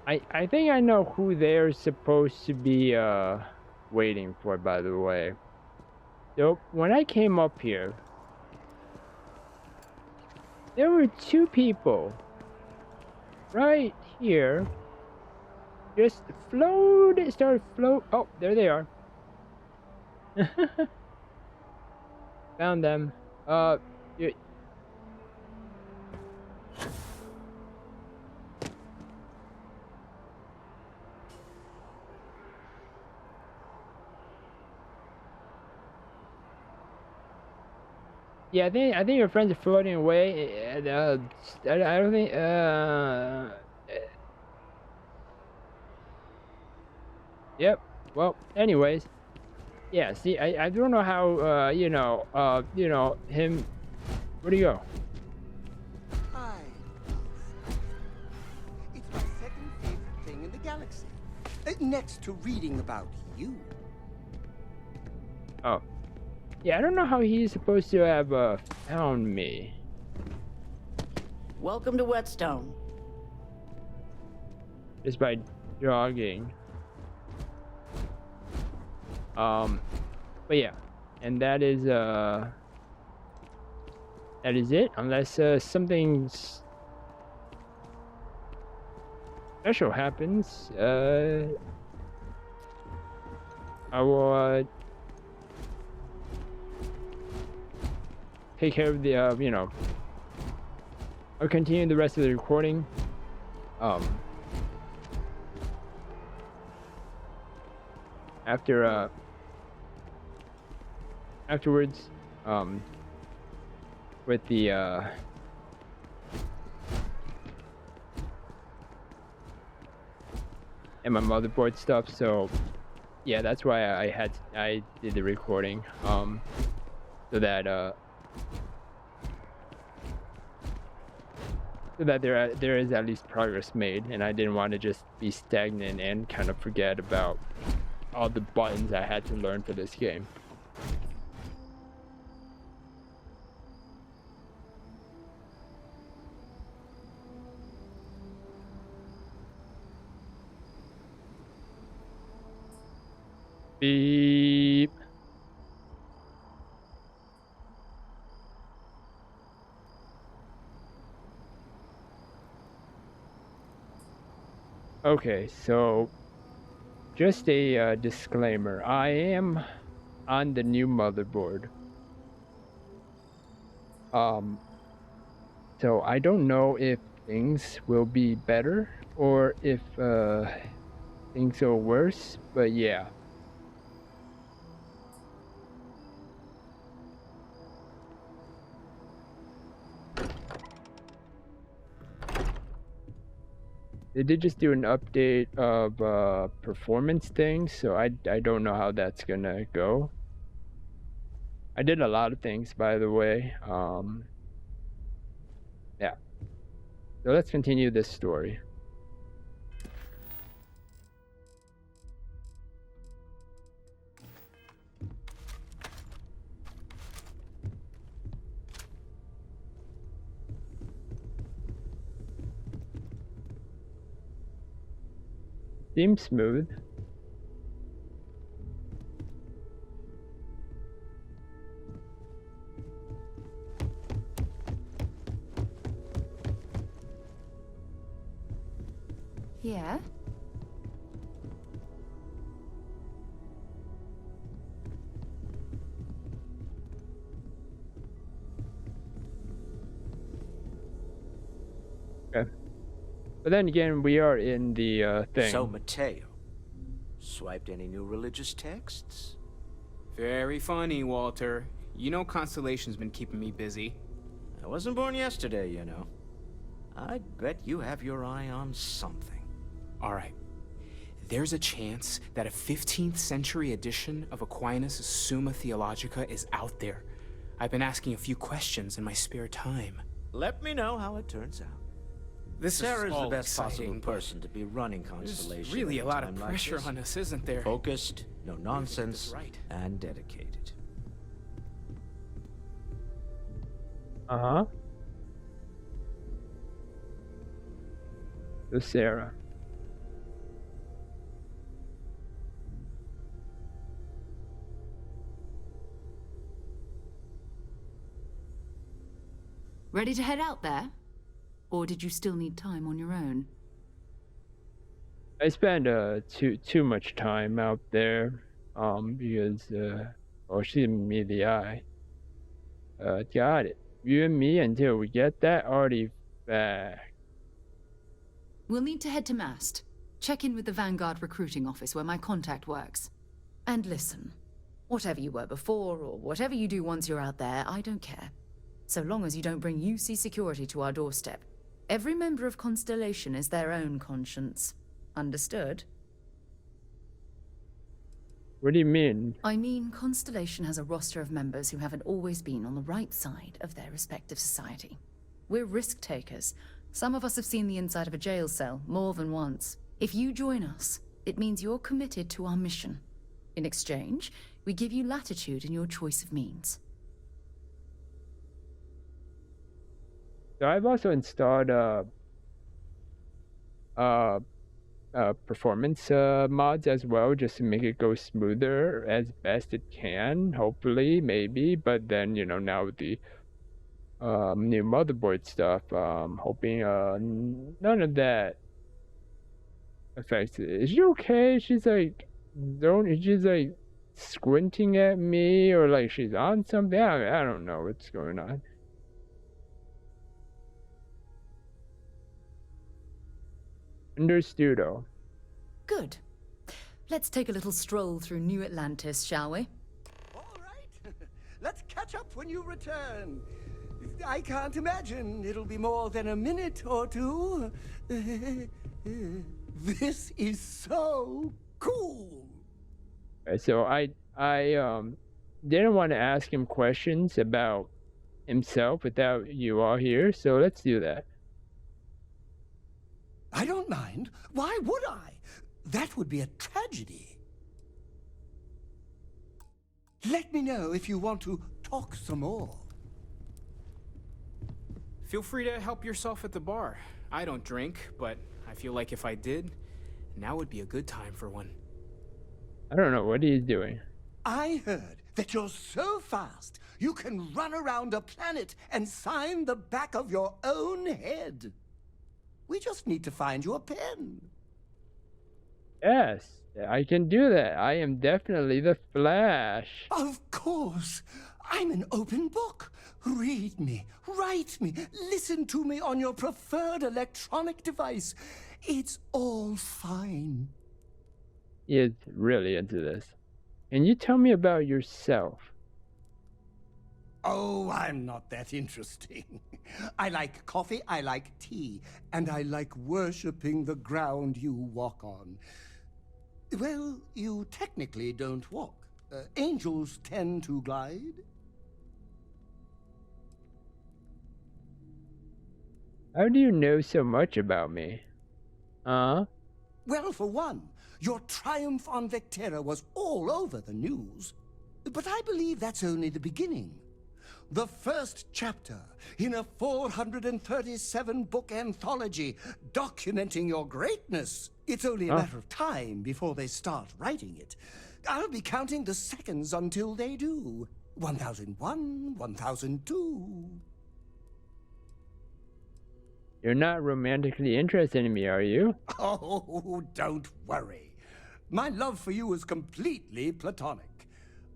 I think I know who they're supposed to be, waiting for, by the way. So, when I came up here, there were two people right here. Just started float. Oh, there they are. Found them. Yeah, I think your friends are floating away. I don't think. Yep. Well, anyways. Yeah. See, I don't know how. You know, him. Where'd he go? Hi. galaxy. Next to reading about you. Oh. Yeah, I don't know how he's supposed to have found me. Welcome to Whetstone. Just by jogging. But yeah. And that is it, unless something special happens. I will take care of the you know, I'll continue the rest of the recording. Afterwards, with the and my motherboard stuff. So yeah, that's why I did the recording, so that there is at least progress made, and I didn't want to just be stagnant and kind of forget about all the buttons I had to learn for this game. Beep. Okay, so just a disclaimer. I am on the new motherboard. So I don't know if things will be better or if things go worse, but yeah. They did just do an update of performance things, so I don't know how that's gonna go. I did a lot of things, by the way. Yeah. So let's continue this story. Seems smooth. Yeah? Okay. But then again, we are in the thing. So, Mateo, swiped any new religious texts? Very funny, Walter. You know Constellation's been keeping me busy. I wasn't born yesterday, you know. I'd bet you have your eye on something. All right. There's a chance that a 15th century edition of Aquinas' Summa Theologica is out there. I've been asking a few questions in my spare time. Let me know how it turns out. Sarah's the best possible person to be running Constellation. There's really a lot of pressure on us, isn't there? Focused, no nonsense, and dedicated. Uh-huh. So Sarah. Ready to head out there? Or did you still need time on your own? I spent too much time out there, because oh, she gave me the eye. Got it. You and me until we get that artifact. We'll need to head to Mast. Check in with the Vanguard recruiting office where my contact works. And listen, whatever you were before or whatever you do once you're out there, I don't care. So long as you don't bring UC security to our doorstep. Every member of Constellation is their own conscience. Understood? What do you mean? I mean, Constellation has a roster of members who haven't always been on the right side of their respective society. We're risk takers. Some of us have seen the inside of a jail cell more than once. If you join us, it means you're committed to our mission. In exchange, we give you latitude in your choice of means. So I've also installed performance mods as well, just to make it go smoother as best it can, hopefully, maybe. But then, you know, now with the new motherboard stuff, hoping none of that affects it. Is she okay? She's like, she's like squinting at me, or like she's on something. I don't know what's going on. Understoodo. Good. Let's take a little stroll through New Atlantis, shall we? All right. Let's catch up when you return. I can't imagine it'll be more than a minute or two. This is so cool. So I didn't want to ask him questions about himself without you all here, so let's do that. I don't mind. Why would I? That would be a tragedy. Let me know if you want to talk some more. Feel free to help yourself at the bar. I don't drink, but I feel like if I did, now would be a good time for one. I don't know what he's doing. I heard that you're so fast, you can run around a planet and sign the back of your own head. We just need to find you a pen. Yes, I can do that. I am definitely the Flash. Of course. I'm an open book. Read me, write me, listen to me on your preferred electronic device. It's all fine. He is really into this. Can you tell me about yourself? Oh, I'm not that interesting. I like coffee, I like tea, and I like worshipping the ground you walk on. Well, you technically don't walk. Angels tend to glide. How do you know so much about me? Well, for one, your triumph on Vectera was all over the news. But I believe that's only the beginning. The first chapter in a 437-book anthology documenting your greatness. It's only a matter of time before they start writing it. I'll be counting the seconds until they do. 1001, 1002. You're not romantically interested in me, are you? Oh, don't worry. My love for you is completely platonic.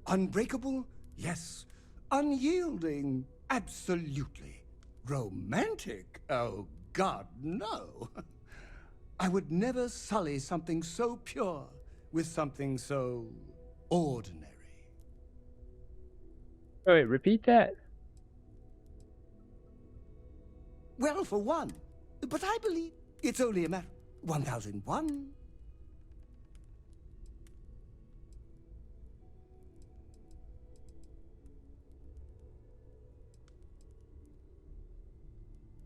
Unbreakable? Yes. Unyielding? Absolutely. Romantic? Oh, God, no. I would never sully something so pure with something so ordinary. Wait, repeat that. Well, for one. But I believe it's only a matter. 1001.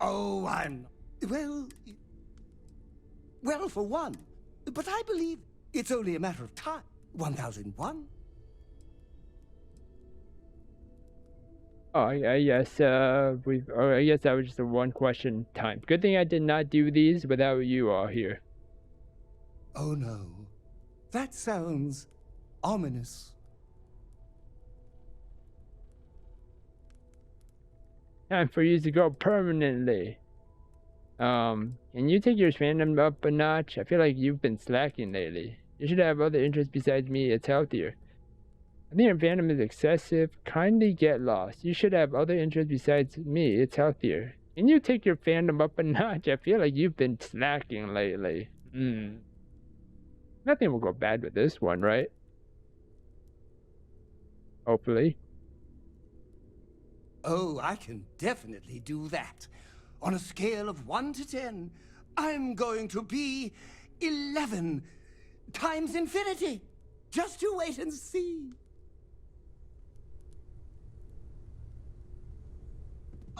Oh, I'm... Well, for one. But I believe it's only a matter of time. 1001. Oh, I guess I guess that was just a one question time. Good thing I did not do these without you all here. Oh no, that sounds ominous. Time for you to go permanently. Can you take your fandom up a notch? I feel like you've been slacking lately. You should have other interests besides me. It's healthier. I think your fandom is excessive. Kindly get lost. You should have other interests besides me. It's healthier. Can you take your fandom up a notch? I feel like you've been slacking lately. Nothing will go bad with this one, right? Hopefully. Oh, I can definitely do that. On a scale of 1 to 10, I'm going to be 11 times infinity. Just you wait and see.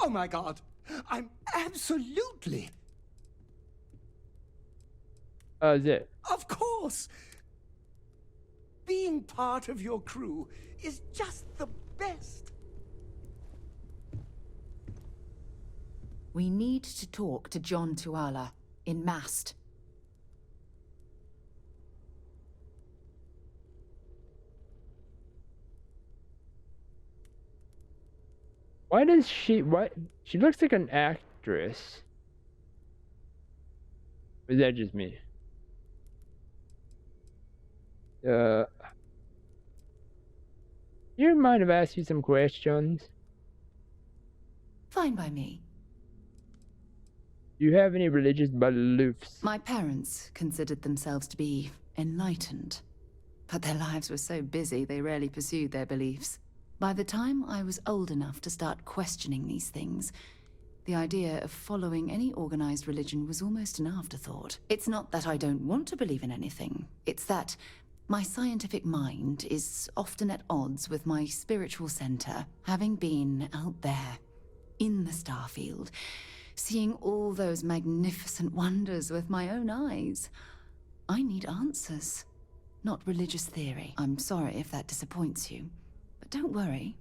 Oh my God, I'm absolutely... Is it? Of course! Being part of your crew is just the best. We need to talk to John Tuala in Mast. Why does she? What? She looks like an actress. Or is that just me? You mind if I ask you some questions? Fine by me. Do you have any religious beliefs? My parents considered themselves to be enlightened, but their lives were so busy they rarely pursued their beliefs. By the time I was old enough to start questioning these things, the idea of following any organized religion was almost an afterthought. It's not that I don't want to believe in anything, it's that my scientific mind is often at odds with my spiritual center, having been out there, in the Starfield, seeing all those magnificent wonders with my own eyes. I need answers, not religious theory. I'm sorry if that disappoints you, but don't worry.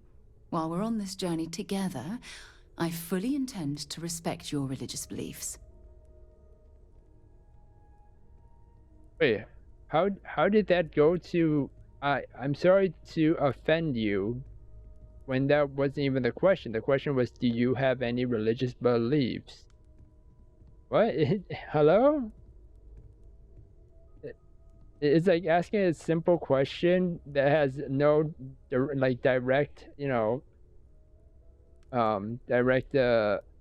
While we're on this journey together, I fully intend to respect your religious beliefs. Wait, how did that go to? I'm sorry to offend you, when that wasn't even the question. The question was, do you have any religious beliefs? What? Hello? It's like asking a simple question that has no direct, direct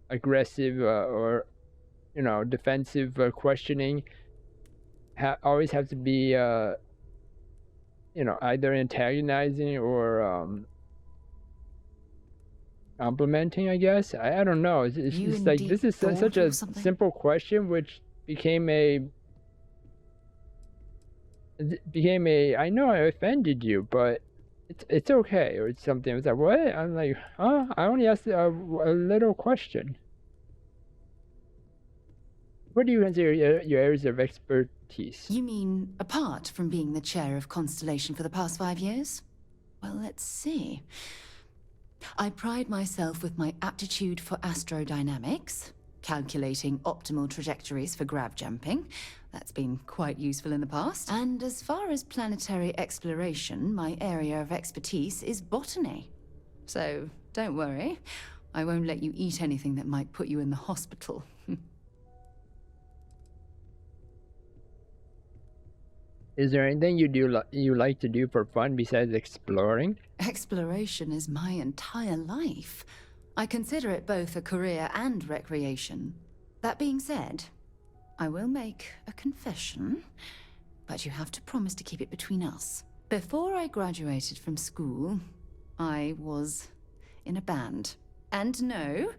aggressive or defensive questioning. Always have to be either antagonizing or complimenting, I guess. I don't know. It's just like, this is such a simple question, which became a I know I offended you, but it's okay, or it's something. It's like, what? I'm like, huh? I only asked a little question. What do you consider your areas of expertise? You mean, apart from being the chair of Constellation for the past 5 years? Well, let's see. I pride myself with my aptitude for astrodynamics, calculating optimal trajectories for grav jumping. That's been quite useful in the past. And as far as planetary exploration, my area of expertise is botany. So, don't worry. I won't let you eat anything that might put you in the hospital. Is there anything you like to do for fun besides exploring? Exploration is my entire life. I consider it both a career and recreation. That being said, I will make a confession, but you have to promise to keep it between us. Before I graduated from school, I was in a band. And no,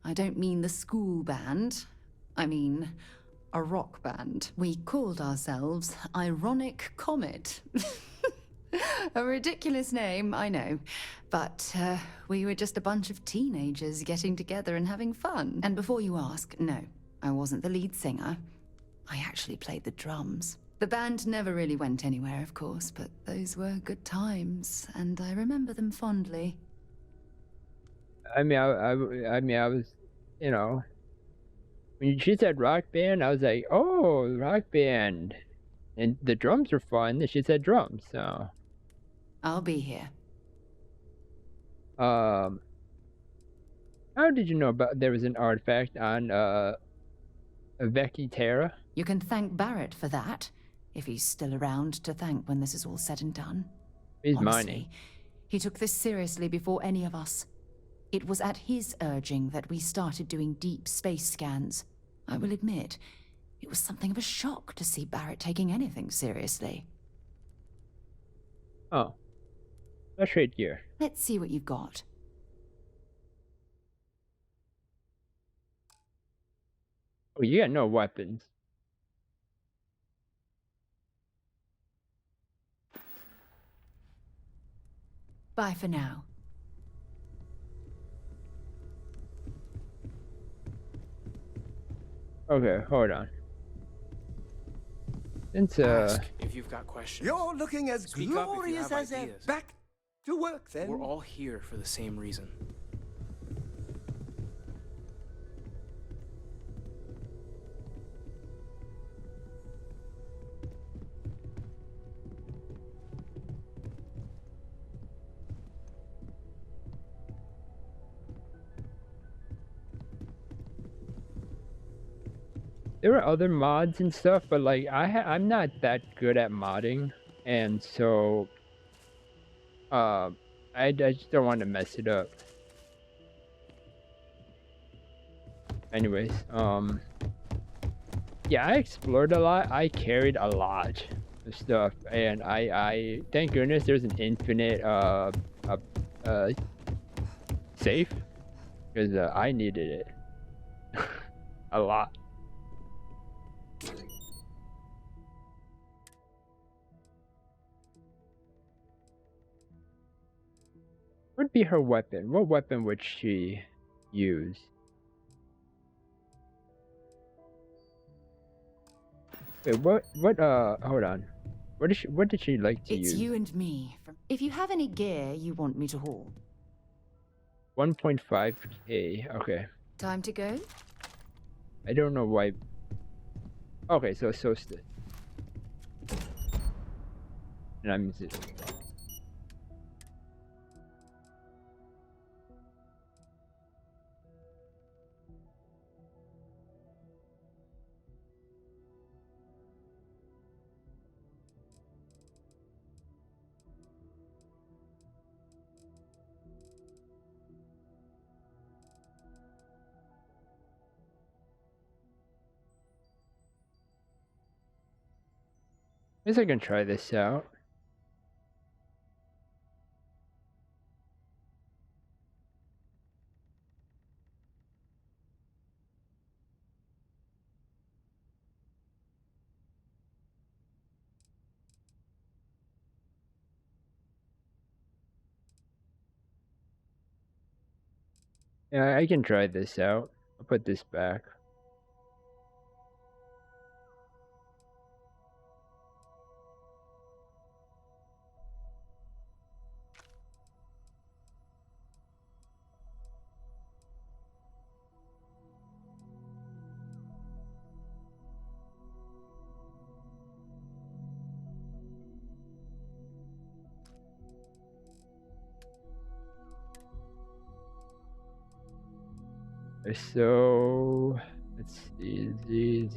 I don't mean the school band. I mean a rock band. We called ourselves Ironic Comet. A ridiculous name, I know. But we were just a bunch of teenagers getting together and having fun. And before you ask, no, I wasn't the lead singer. I actually played the drums. The band never really went anywhere, of course, but those were good times, and I remember them fondly. I mean, I was, when she said rock band, I was like, oh, rock band. And the drums were fun, and she said drums, so. I'll be here. How did you know about there was an artifact on, Veki Terra? You can thank Barrett for that, if he's still around to thank when this is all said and done. He's Honestly, mining. He took this seriously before any of us. It was at his urging that we started doing deep space scans. I will admit, it was something of a shock to see Barrett taking anything seriously. Oh. Let's trade gear. Let's see what you've got. Oh, you got no weapons. Bye for now. Okay, hold on. Since Ask if you've got questions. You're looking as Speak up if you glorious have as ever. ideas. Back to work, then. We're all here for the same reason. there are other mods and stuff, but like I'm not that good at modding, and so I just don't want to mess it up. Anyways, yeah, I explored a lot. I carried a lot of stuff, and I thank goodness there's an infinite safe, because I needed it a lot. What would be her weapon? What weapon would she use? Wait, hold on. What did she like to use? It's you and me. If you have any gear you want me to haul. 1.5k, okay. Time to go? I don't know why. Okay, so and I'm I guess I can try this out. Yeah, I can try this out. I'll put this back. So let's see, the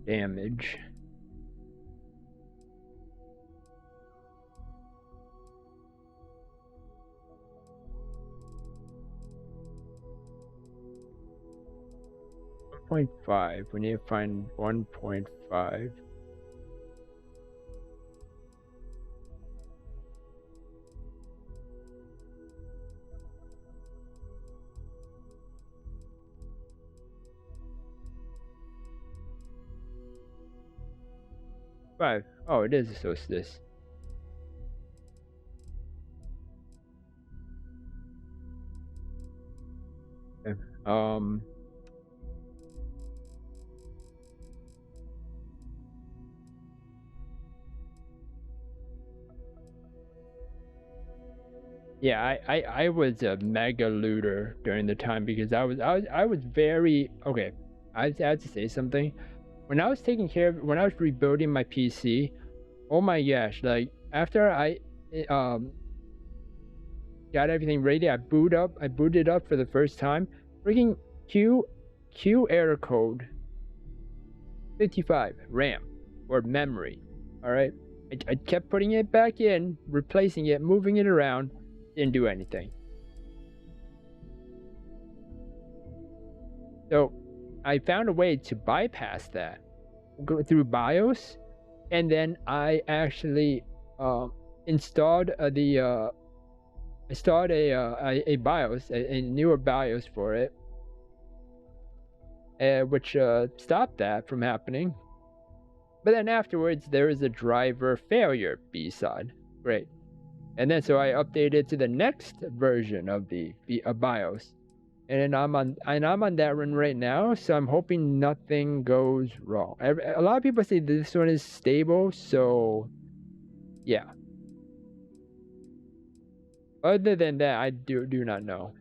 damage. .5. We need to find 1.5. Five. Oh, it is a solstice. Okay. Yeah, I was a mega looter during the time because I was very okay. I had to say something. When I was taking care of, when I was rebuilding my PC, oh my gosh, like after I got everything ready, I booted up for the first time. Freaking Q error code 55 RAM or memory. All right, I kept putting it back in, replacing it, moving it around, didn't do anything. So I found a way to bypass that, go through BIOS, and then I actually installed a BIOS, a newer BIOS for it, which stopped that from happening. But then afterwards, there is a driver failure B-side. And then so I updated to the next version of the BIOS, and I'm on that run right now, so I'm hoping nothing goes wrong. A lot of people say this one is stable, so yeah. Other than that, I do not know.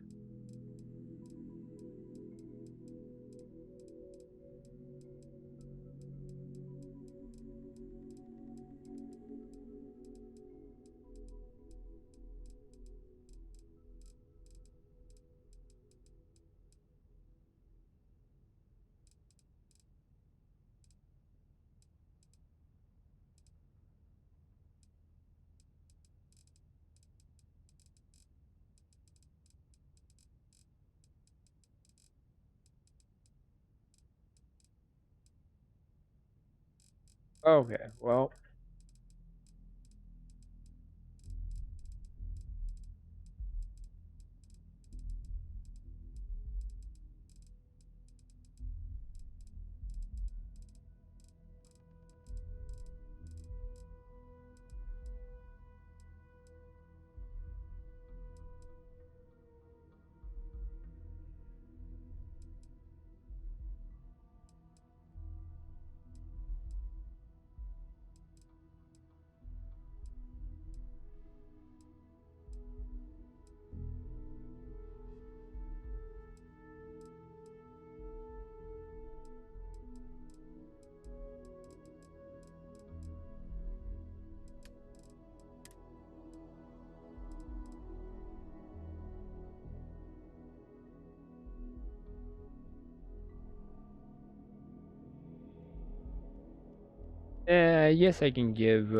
Okay, well. Yes, I can give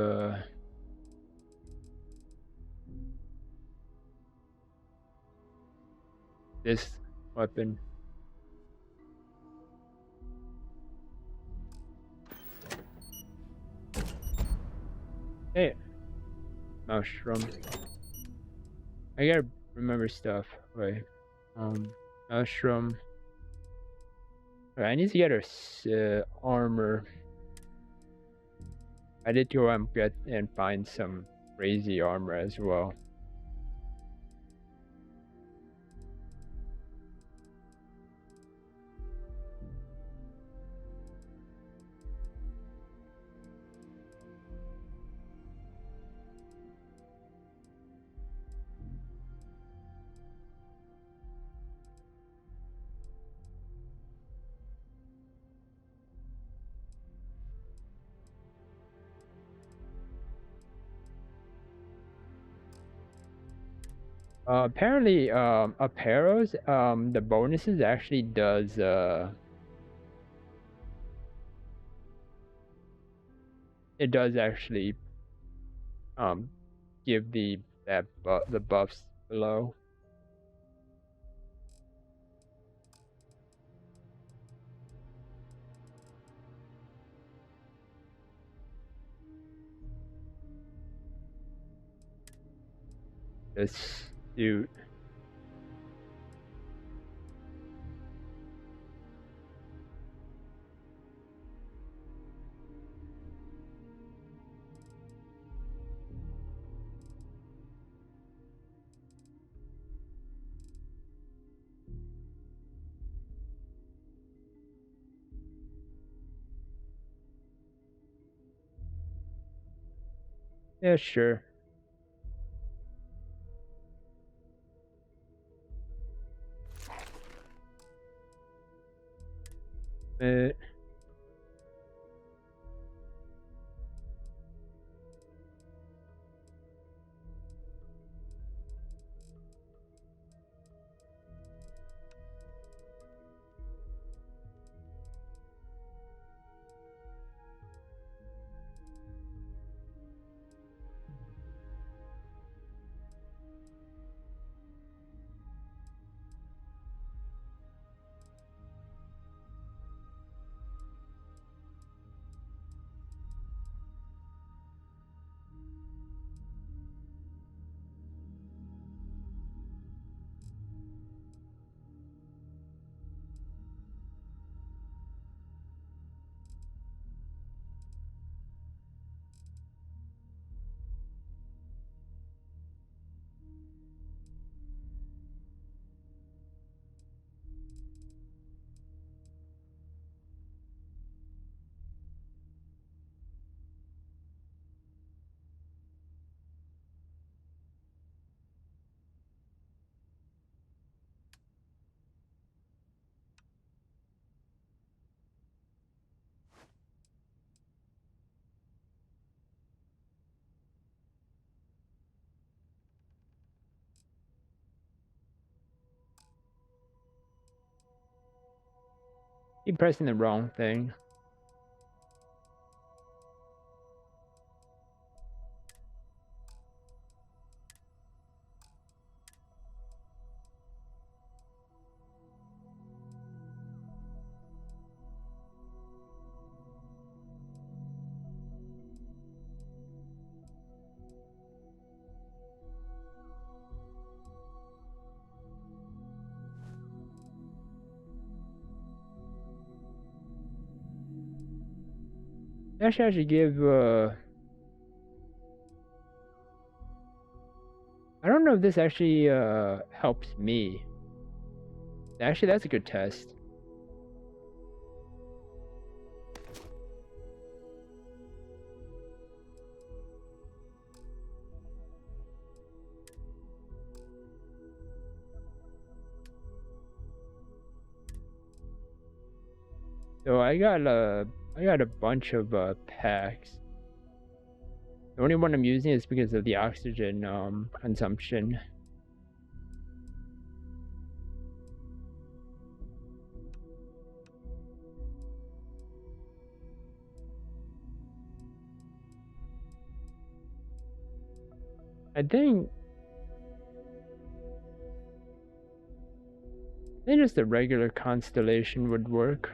this weapon. Hey, mushroom. I gotta remember stuff. Wait, mushroom. Alright, I need to get her armor. I did go and get and find some crazy armor as well. Apparently, Apparos, the bonuses actually does, it does actually, give the buffs below. This suit. Yeah, sure. Uh, Keep pressing the wrong thing. Actually, I should give, I don't know if this actually, helps me. Actually, that's a good test. So I got a bunch of packs. The only one I'm using is because of the oxygen consumption. I think just a regular Constellation would work.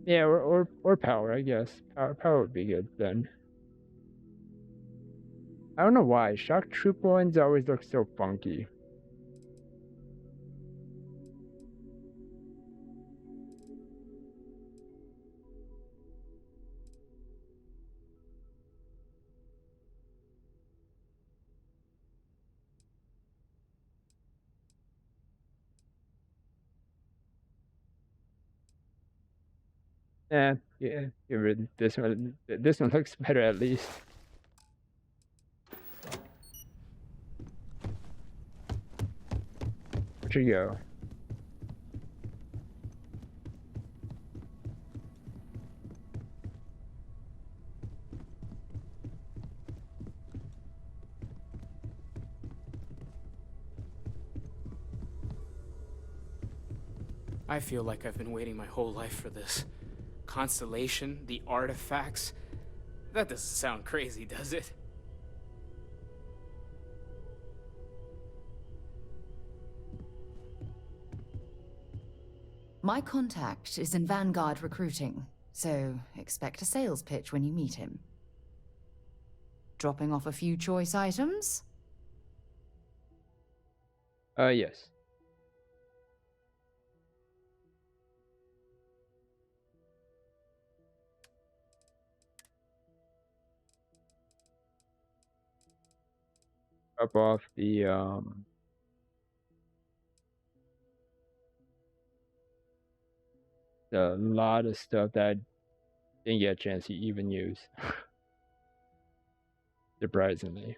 Yeah, or power, I guess. Power would be good then. I don't know why. Shock Troop ones always look so funky. Yeah, get rid of this one. This one looks better at least. Where'd you go? I feel like I've been waiting my whole life for this. Constellation, the artifacts. That doesn't sound crazy, does it? My contact is in Vanguard recruiting, so expect a sales pitch when you meet him. Dropping off a few choice items? Yes. Drop off the a lot of stuff that I didn't get a chance to even use. Surprisingly.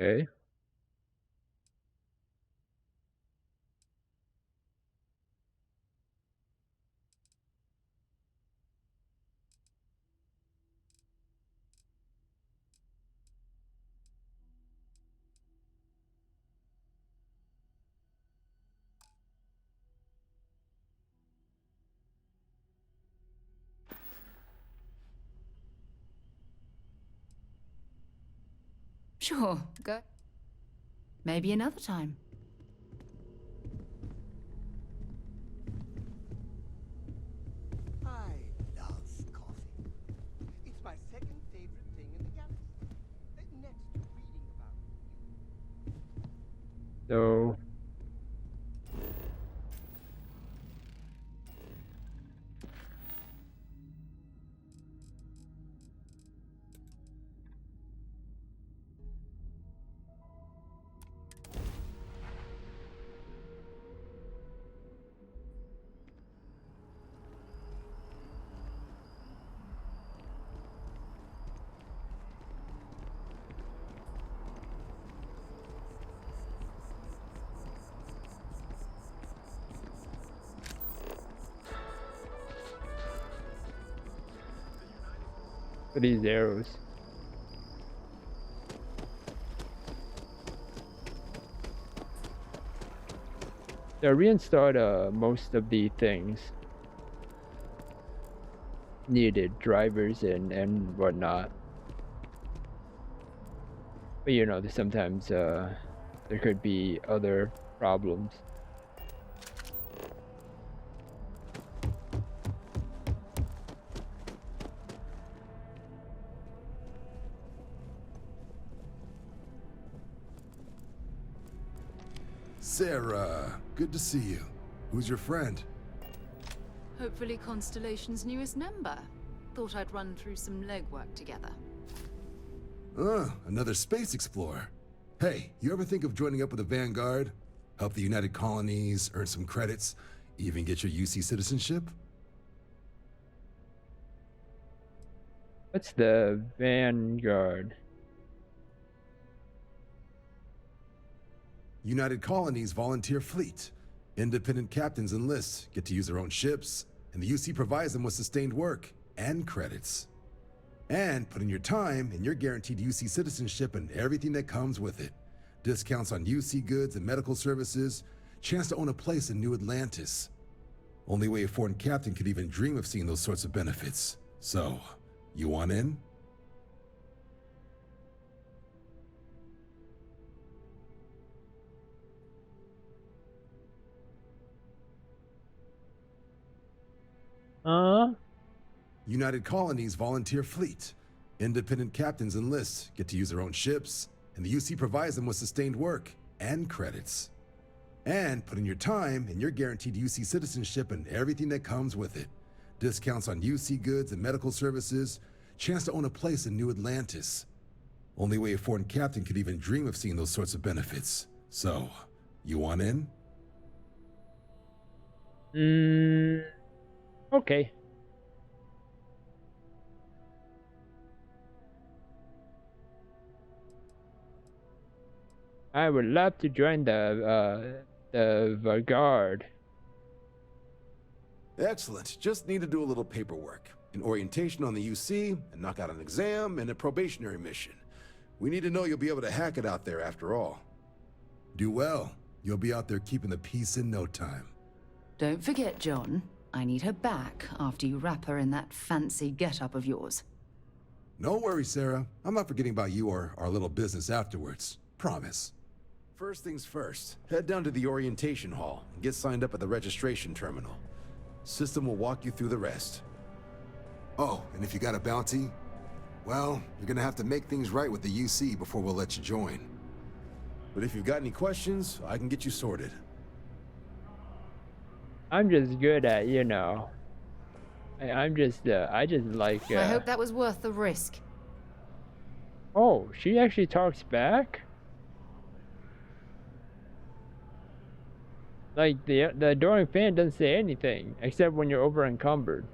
Okay. Sure, go. Maybe another time. I love coffee. It's my second favorite thing in the galaxy. Next to reading about So for these arrows. So I reinstalled most of the things needed, drivers and whatnot. But you know, sometimes there could be other problems. Sarah, good to see you. Who's your friend? Hopefully Constellation's newest member. Thought I'd run through some legwork together. Another space explorer. Hey, you ever think of joining up with the Vanguard? Help the United Colonies, earn some credits, even get your UC citizenship? What's the Vanguard? United Colonies Volunteer Fleet. Independent captains enlist, get to use their own ships, and the UC provides them with sustained work and credits. And put in your time, and you're guaranteed UC citizenship and everything that comes with it. Discounts on UC goods and medical services, chance to own a place in New Atlantis. Only way a foreign captain could even dream of seeing those sorts of benefits. So, you want in? United Colonies Volunteer Fleet. Independent captains enlist, get to use their own ships, and the UC provides them with sustained work and credits. And put in your time, and you're guaranteed UC citizenship and everything that comes with it. Discounts on UC goods and medical services, chance to own a place in New Atlantis. Only way a foreign captain could even dream of seeing those sorts of benefits. So, you want in? Okay. I would love to join the Vanguard. Excellent. Just need to do a little paperwork. An orientation on the UC, and knock out an exam, and a probationary mission. We need to know you'll be able to hack it out there after all. Do well. You'll be out there keeping the peace in no time. Don't forget, John. I need her back after you wrap her in that fancy get-up of yours. No worries, Sarah. I'm not forgetting about you or our little business afterwards. Promise. First things first, head down to the orientation hall and get signed up at the registration terminal. System will walk you through the rest. Oh, and if you got a bounty, well, you're gonna have to make things right with the UC before we'll let you join. But if you've got any questions, I can get you sorted. I'm just good at, you know. I just like. I hope that was worth the risk. Oh, she actually talks back? Like, the adoring fan doesn't say anything, except when you're over encumbered.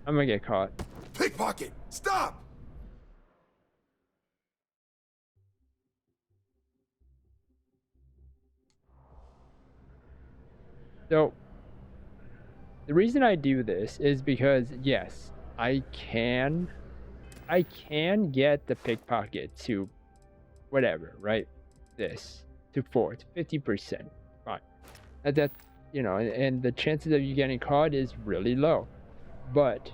I'm gonna get caught. Pickpocket! Stop! So, the reason I do this is because, yes, I can get the pickpocket to whatever, right? This to 50%. Fine. That, you know, and the chances of you getting caught is really low. But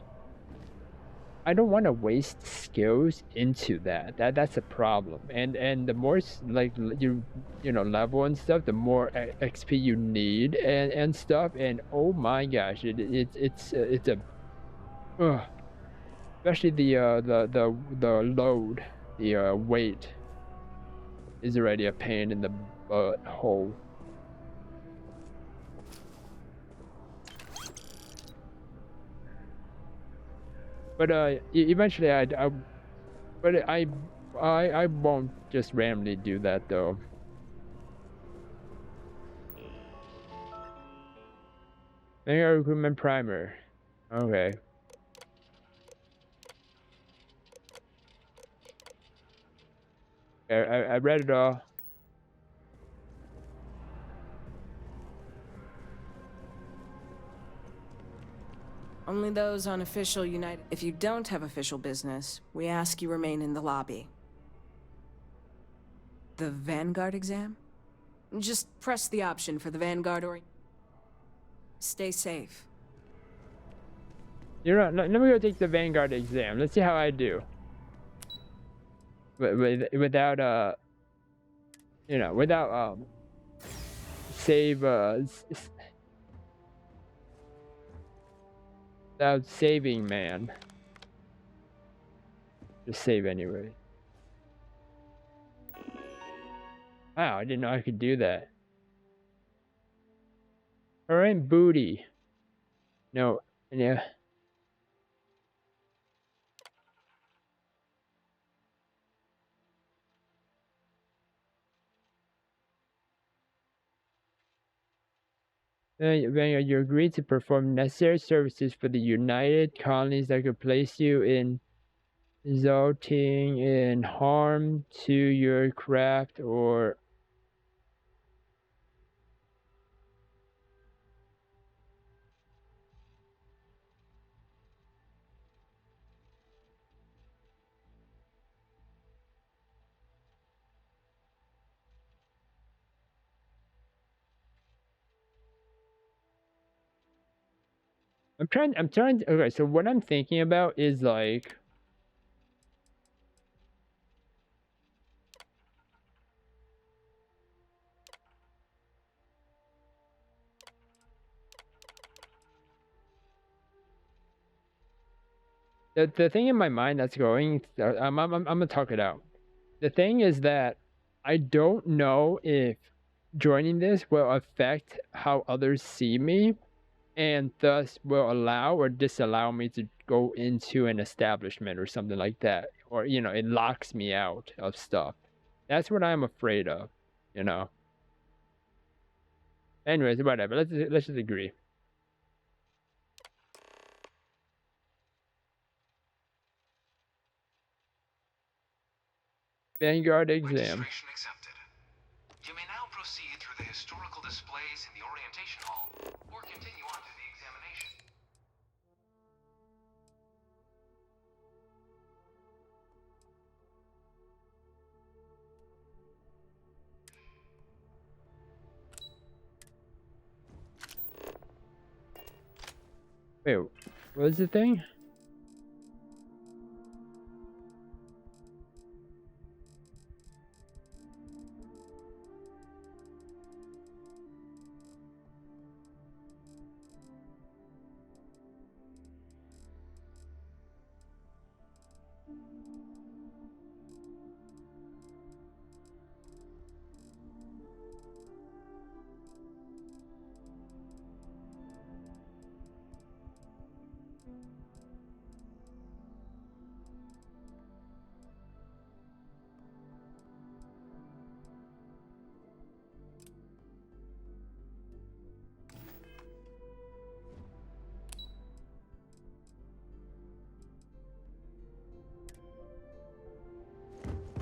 I don't want to waste skills into that. That's a problem. And the more like you know level and stuff, the more XP you need and stuff. And oh my gosh, it's a especially the load, the weight is already a pain in the butthole. But eventually I won't just randomly do that though. Vanguard recruitment primer. Okay. I read it all. Only those on official United. If you don't have official business, we ask you remain in the lobby. The Vanguard exam? Just press the option for the Vanguard or... Stay safe. You're right. Let me go take the Vanguard exam. Let's see how I do. Without you know, without save without saving, man. Just save anyway. Wow, I didn't know I could do that. Alright, booty. No, yeah. Vanguard, you agreed to perform necessary services for the United Colonies that could place you in resulting in harm to your craft or I'm trying to, okay, so what I'm thinking about is like the thing in my mind that's going, I'm gonna talk it out. The thing is that I don't know if joining this will affect how others see me and thus will allow or disallow me to go into an establishment or something like that. Or, you know, it locks me out of stuff. That's what I'm afraid of, you know. Anyways, whatever. Let's just agree. Vanguard exam. Registration accepted. You may now proceed through the historical displays in the orientation hall, or continue on to the examination. Wait, what was the thing?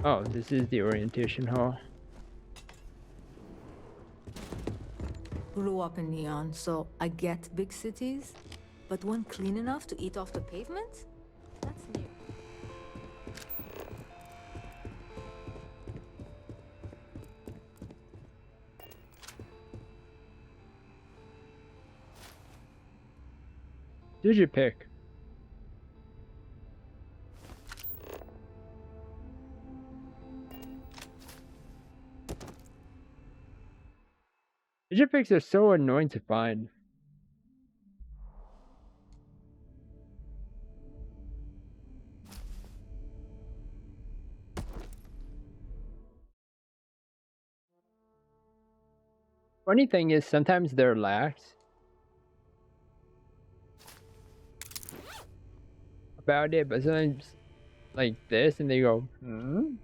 Oh, this is the orientation hall. Grew up in Neon, so I get big cities. But one clean enough to eat off the pavement? That's new. SIDEKICK. SIDEKICKs are so annoying to find. Funny thing is, sometimes they're lax about it, but sometimes like this, and they go, hmm?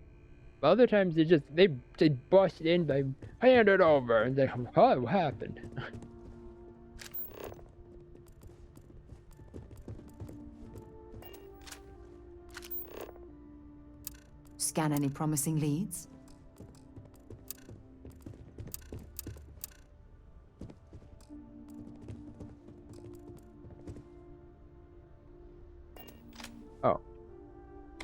But other times they bust in, they hand it over, and they go, huh, what happened? Scan any promising leads? Oh.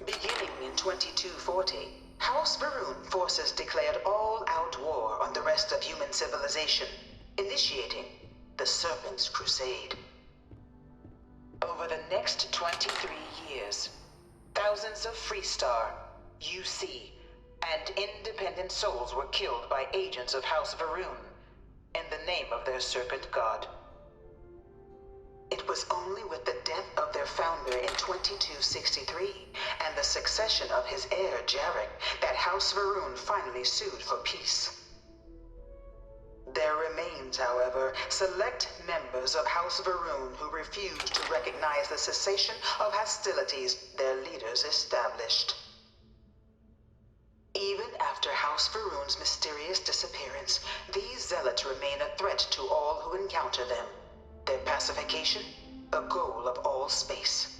Beginning in 2240, House Varun forces declared all-out war on the rest of human civilization, initiating the Serpent's Crusade. Over the next 23 years, thousands of Freestar, UC, and independent souls were killed by agents of House Varun in the name of their Serpent God. It was only with the death of their founder in 2263 and the succession of his heir, Jarek, that House Varun finally sued for peace. There remains, however, select members of House Varun who refuse to recognize the cessation of hostilities their leaders established. Even after House Varun's mysterious disappearance, these zealots remain a threat to all who encounter them. Their pacification, a goal of all space.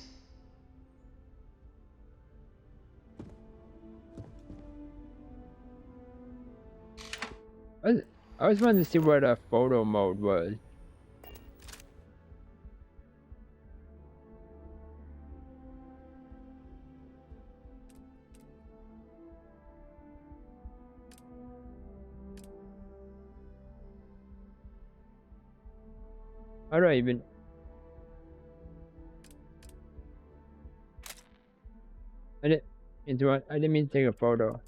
I always wanted to see what a photo mode was. How do I even... I didn't mean to take a photo.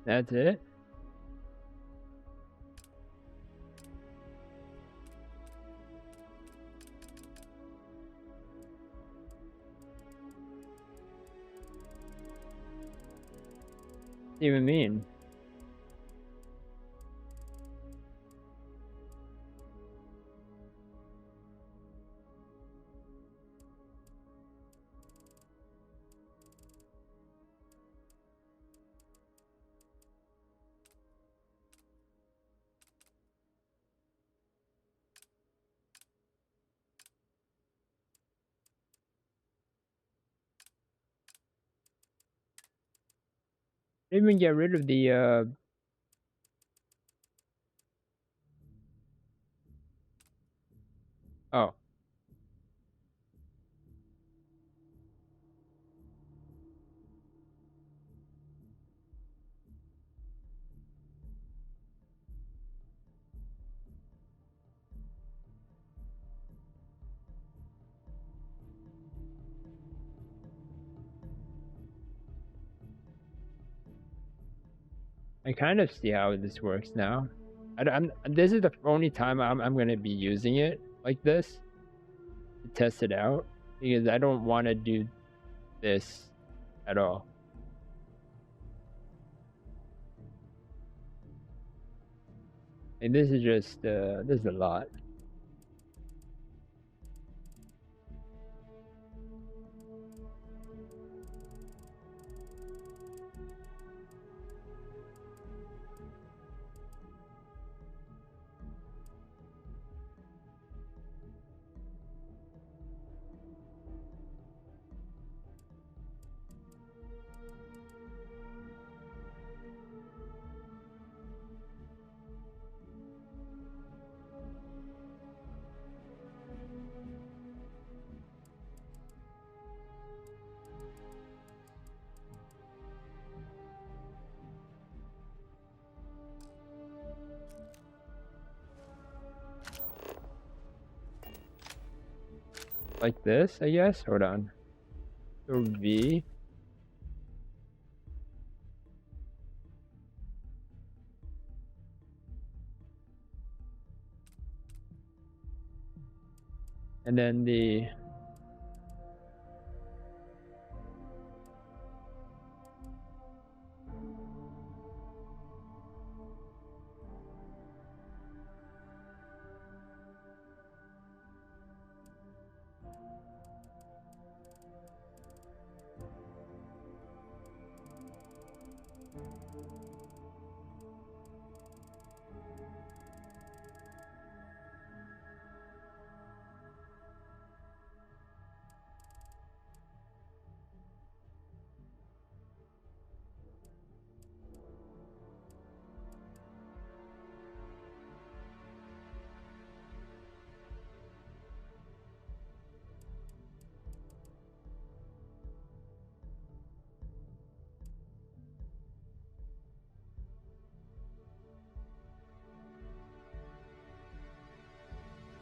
That's it? What do you even mean? Even get rid of the oh. I kind of see how this works now. This is the only time I'm gonna be using it like this to test it out, because I don't want to do this at all. And this is just this is a lot. Like this, I guess. Hold on. So V. And then the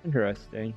interesting.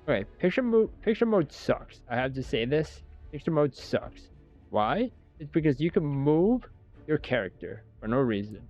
Okay, picture mode sucks. I have to say this. Picture mode sucks. Why? It's because you can move your character for no reason.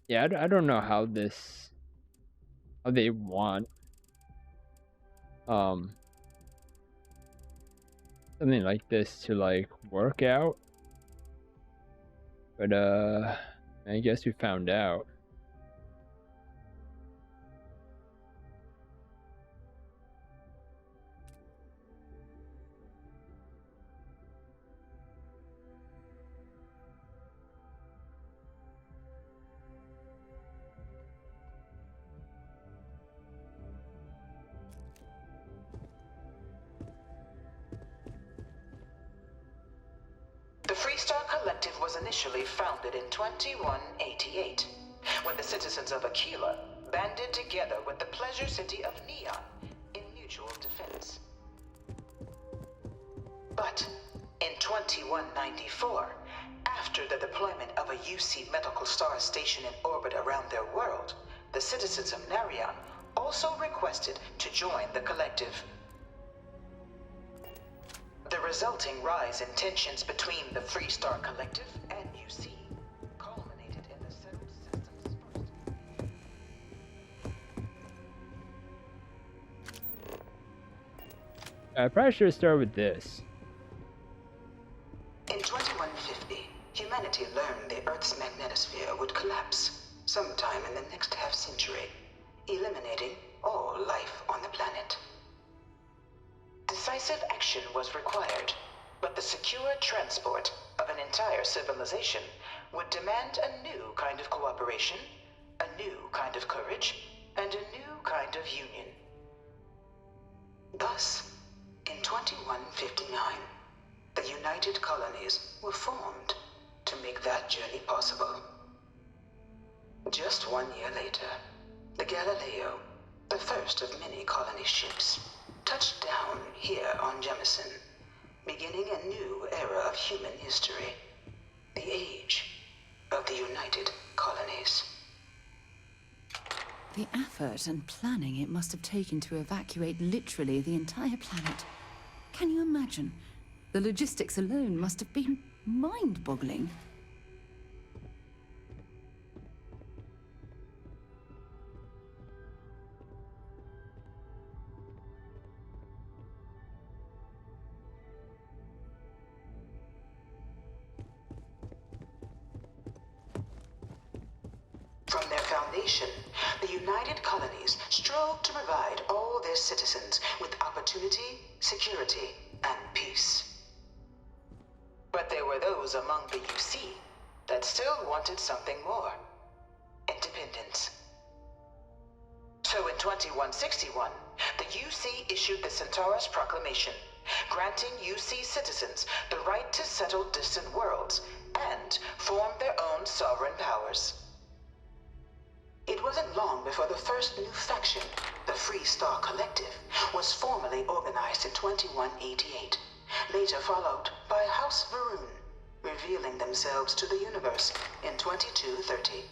Yeah, I don't know how they want something like this to like work out, but I guess we found out. Star Collective was initially founded in 2188, when the citizens of Aquila banded together with the Pleasure City of Neon in mutual defense. But in 2194, after the deployment of a UC medical star station in orbit around their world, the citizens of Narion also requested to join the collective. The resulting rise in tensions between the Free Star Collective and UC culminated in the settled systems I probably should start with this. In 2150, humanity learned the Earth's magnetosphere would collapse sometime in the next half-century, eliminating all life on the planet. Decisive action was required, but the secure transport of an entire civilization would demand a new kind of cooperation, a new kind of courage, and a new kind of union. Thus, in 2159, the United Colonies were formed to make that journey possible. Just 1 year later, the Galileo, the first of many colony ships, touched down here on Jemison, beginning a new era of human history, the age of the United Colonies. The effort and planning it must have taken to evacuate literally the entire planet. Can you imagine? The logistics alone must have been mind-boggling. From their foundation, the United Colonies strove to provide all their citizens with opportunity, security, and peace. But there were those among the UC that still wanted something more: independence. So in 2161, the UC issued the Centaurus Proclamation, granting UC citizens the right to settle distant worlds and form their own sovereign powers. It wasn't long before the first new faction, the Free Star Collective, was formally organized in 2188, later followed by House Varun, revealing themselves to the universe in 2230.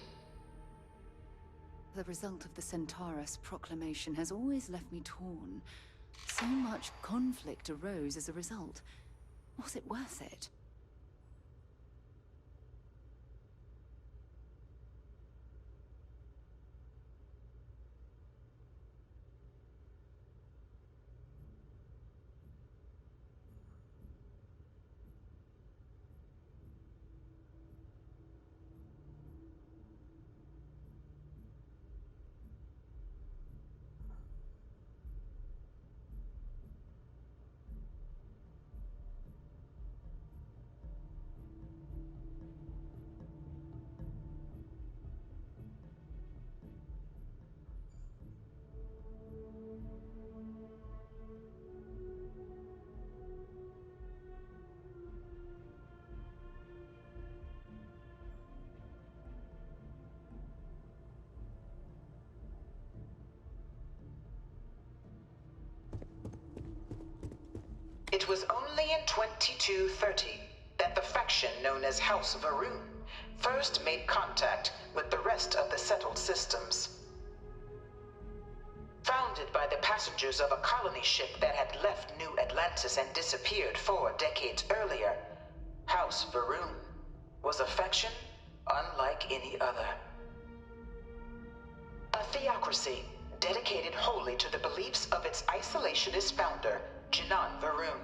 The result of the Centaurus Proclamation has always left me torn. So much conflict arose as a result. Was it worth it? It was only in 2230 that the faction known as House Varun first made contact with the rest of the settled systems. Founded by the passengers of a colony ship that had left New Atlantis and disappeared 4 decades earlier, House Varun was a faction unlike any other. A theocracy dedicated wholly to the beliefs of its isolationist founder, Janan Varun.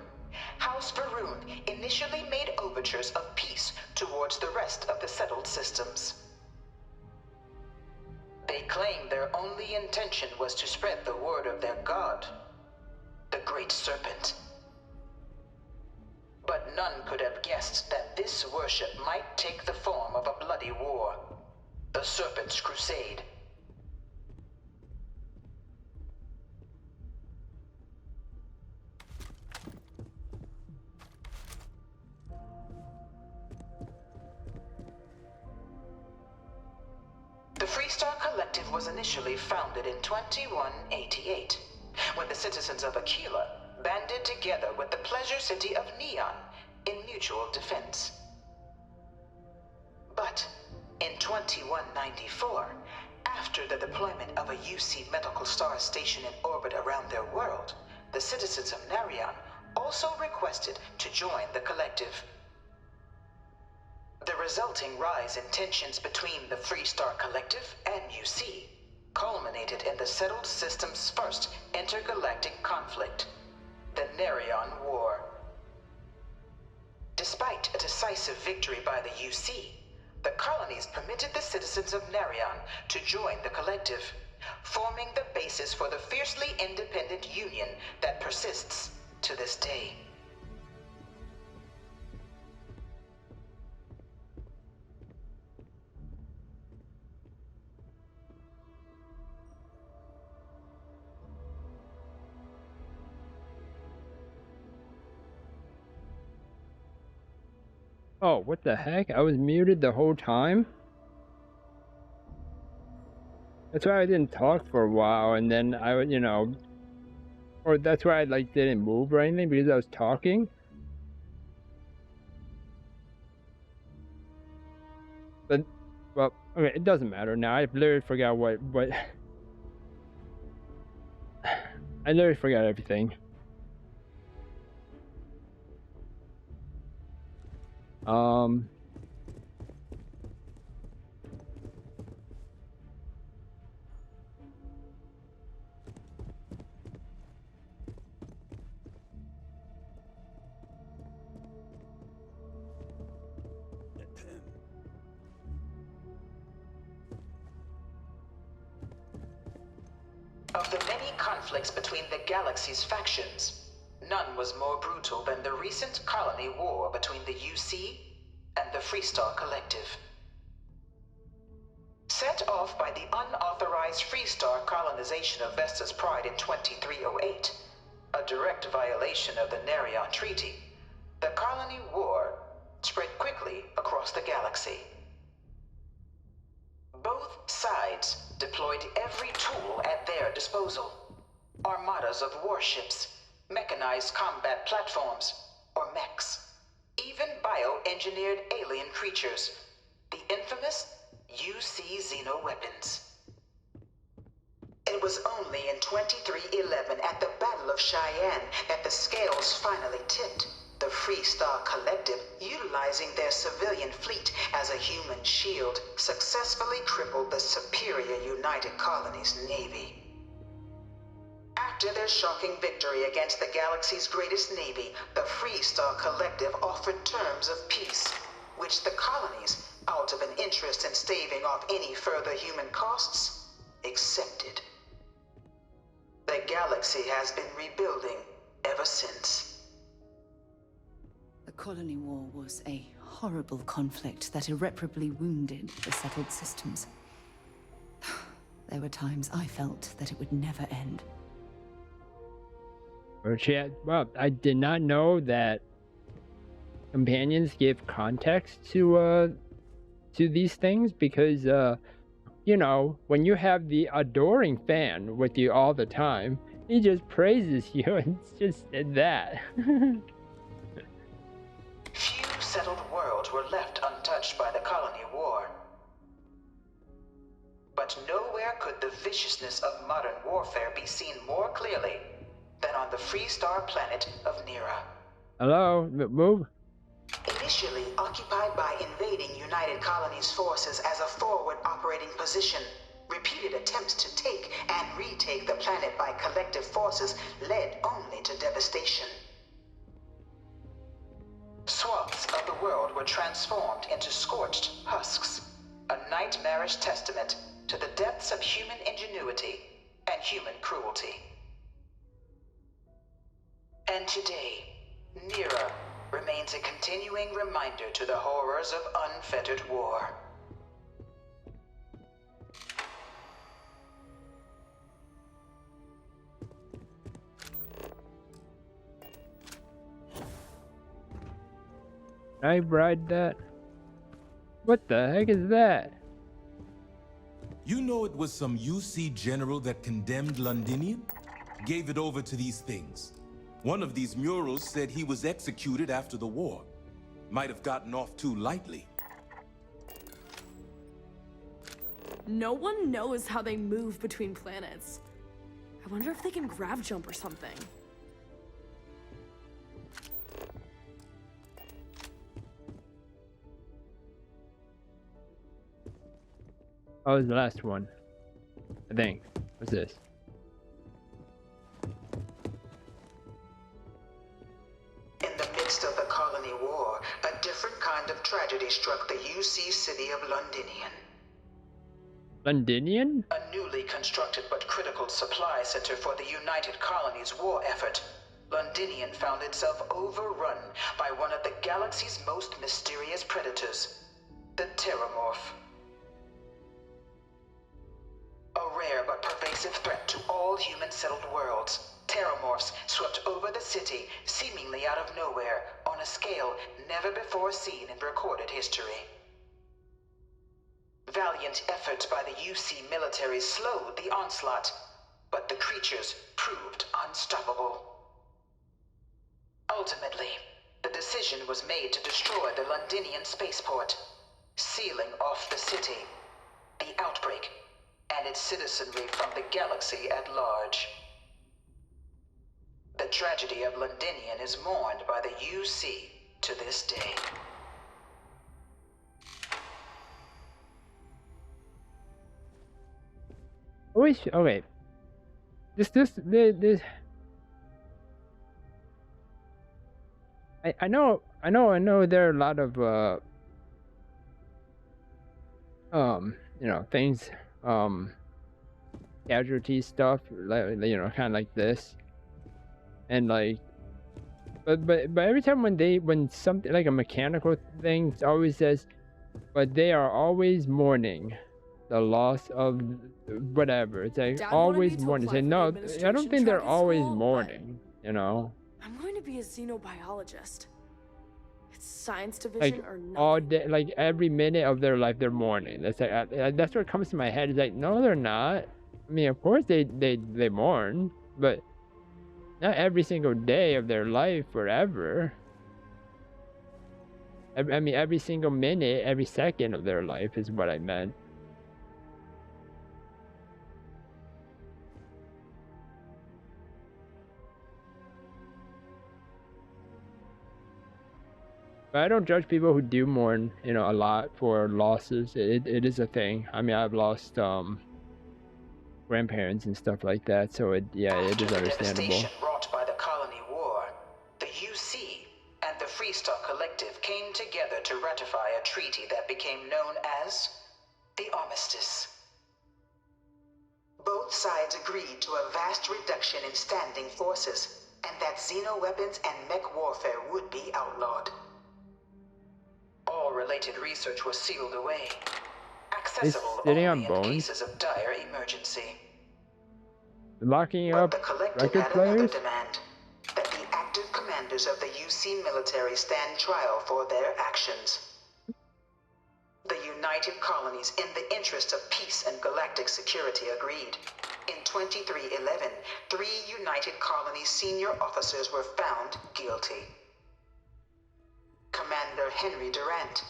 House Varun initially made overtures of peace towards the rest of the settled systems. They claimed their only intention was to spread the word of their god, the Great Serpent. But none could have guessed that this worship might take the form of a bloody war, the Serpent's Crusade. Collective was initially founded in 2188, when the citizens of Aquila banded together with the pleasure city of Neon in mutual defense. But in 2194, after the deployment of a UC medical star station in orbit around their world, the citizens of Narion also requested to join the Collective. The resulting rise in tensions between the Freestar Collective and UC culminated in the settled system's first intergalactic conflict, the Narion War. Despite a decisive victory by the UC, the colonies permitted the citizens of Narion to join the Collective, forming the basis for the fiercely independent union that persists to this day. Oh, what the heck? I was muted the whole time? That's why I didn't talk for a while, and then I would, or that's why I, like, didn't move or anything, because I was talking. But, well, okay, it doesn't matter now. I literally forgot what... I literally forgot everything. Of the many conflicts between the galaxy's factions, none was more brutal than the recent colony war between the UC and the Freestar Collective. Set off by the unauthorized Freestar colonization of Vesta's Pride in 2308, a direct violation of the Narion Treaty, the colony war spread quickly across the galaxy. Both sides deployed every tool at their disposal. Armadas of warships, mechanized combat platforms, or mechs. Even bioengineered alien creatures. The infamous UC Xeno-weapons. It was only in 2311 at the Battle of Cheyenne that the scales finally tipped. The Freestar Collective, utilizing their civilian fleet as a human shield, successfully crippled the superior United Colonies Navy. After their shocking victory against the galaxy's greatest navy, the Freestar Collective offered terms of peace, which the colonies, out of an interest in staving off any further human costs, accepted. The galaxy has been rebuilding ever since. The colony war was a horrible conflict that irreparably wounded the settled systems. There were times I felt that it would never end. Well, I did not know that companions give context to these things, because when you have the adoring fan with you all the time, he just praises you, and it's just that. Few settled worlds were left untouched by the colony war. But nowhere could the viciousness of modern warfare be seen more clearly than on the Freestar planet of Nira. Hello? Move? Initially occupied by invading United Colonies forces as a forward operating position, repeated attempts to take and retake the planet by collective forces led only to devastation. Swaths of the world were transformed into scorched husks, a nightmarish testament to the depths of human ingenuity and human cruelty. And today, Nira remains a continuing reminder to the horrors of unfettered war. Can I ride that? What the heck is that? You know it was some UC general that condemned Londinium? Gave it over to these things. One of these murals said he was executed after the war. Might have gotten off too lightly. No one knows how they move between planets. I wonder if they can grav jump or something. Oh, it was the last one. I think. What's this? In the midst of the colony war, a different kind of tragedy struck the UC city of Londinium. Londinium? A newly constructed but critical supply center for the United Colonies' war effort, Londinium found itself overrun by one of the galaxy's most mysterious predators, the Terramorph. A rare but pervasive threat to all human-settled worlds, Terramorphs swept over the city, seemingly out of nowhere, on a scale never before seen in recorded history. Valiant efforts by the UC military slowed the onslaught, but the creatures proved unstoppable. Ultimately, the decision was made to destroy the Londinian spaceport, sealing off the city, the outbreak, and its citizenry from the galaxy at large. The tragedy of Londinium is mourned by the UC to this day. Okay. This. I know there are a lot of things, casualty stuff, like, kind of like this, and like, but every time when something like a mechanical thing always says, but they are always mourning the loss of whatever. It's like Dad always wanted me to mourning. apply Say for the no, I don't administration think they're track at always school, mourning. I'm going to be a xenobiologist. It's science division Like or nothing. all day, like every minute of their life, they're mourning. That's like that's what comes to my head. It's like, no, they're not. I mean, of course they mourn, but not every single day of their life forever. I mean, every single minute, every second of their life is what I meant. But I don't judge people who do mourn, a lot for losses. It is a thing. I mean, I've lost grandparents and stuff like that, so it is understandable. Devastation wrought by the colony war, the UC and the Freestar Collective came together to ratify a treaty that became known as the Armistice. Both sides agreed to a vast reduction in standing forces, and that xeno-weapons and mech warfare would be outlawed. All related research was sealed away, accessible only in cases of dire emergency. Locking up The Collective record had another players? demand, that the active commanders of the UC military stand trial for their actions. The United Colonies, in the interest of peace and galactic security, agreed. In 2311, 3 United Colonies senior officers were found guilty. Commander Henry Durant,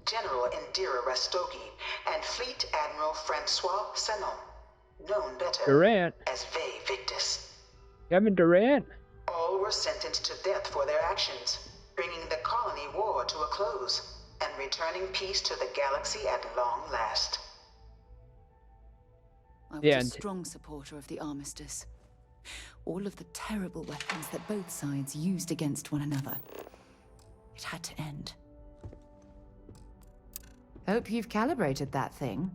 General Indira Rastogi, and Fleet Admiral Francois Sanon, known better Durant? as Ve Victus. Kevin Durant? All were sentenced to death for their actions, bringing the colony war to a close and returning peace to the galaxy at long last. I was a strong supporter of the armistice. All of the terrible weapons that both sides used against one another. It had to end. Hope you've calibrated that thing.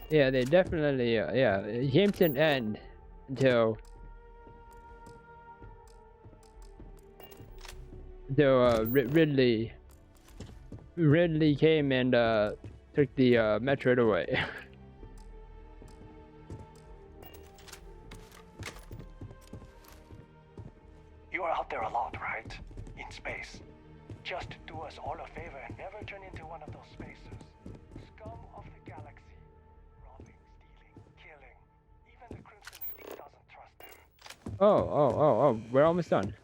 Yeah, they definitely, it came to an end until Ridley came and took the Metroid away. You are out there a lot, right? In space. Just do us all a favor and never turn into one of those spacers. Scum of the galaxy. Robbing, stealing, killing. Even the Crimson Fleet doesn't trust them. Oh, we're almost done.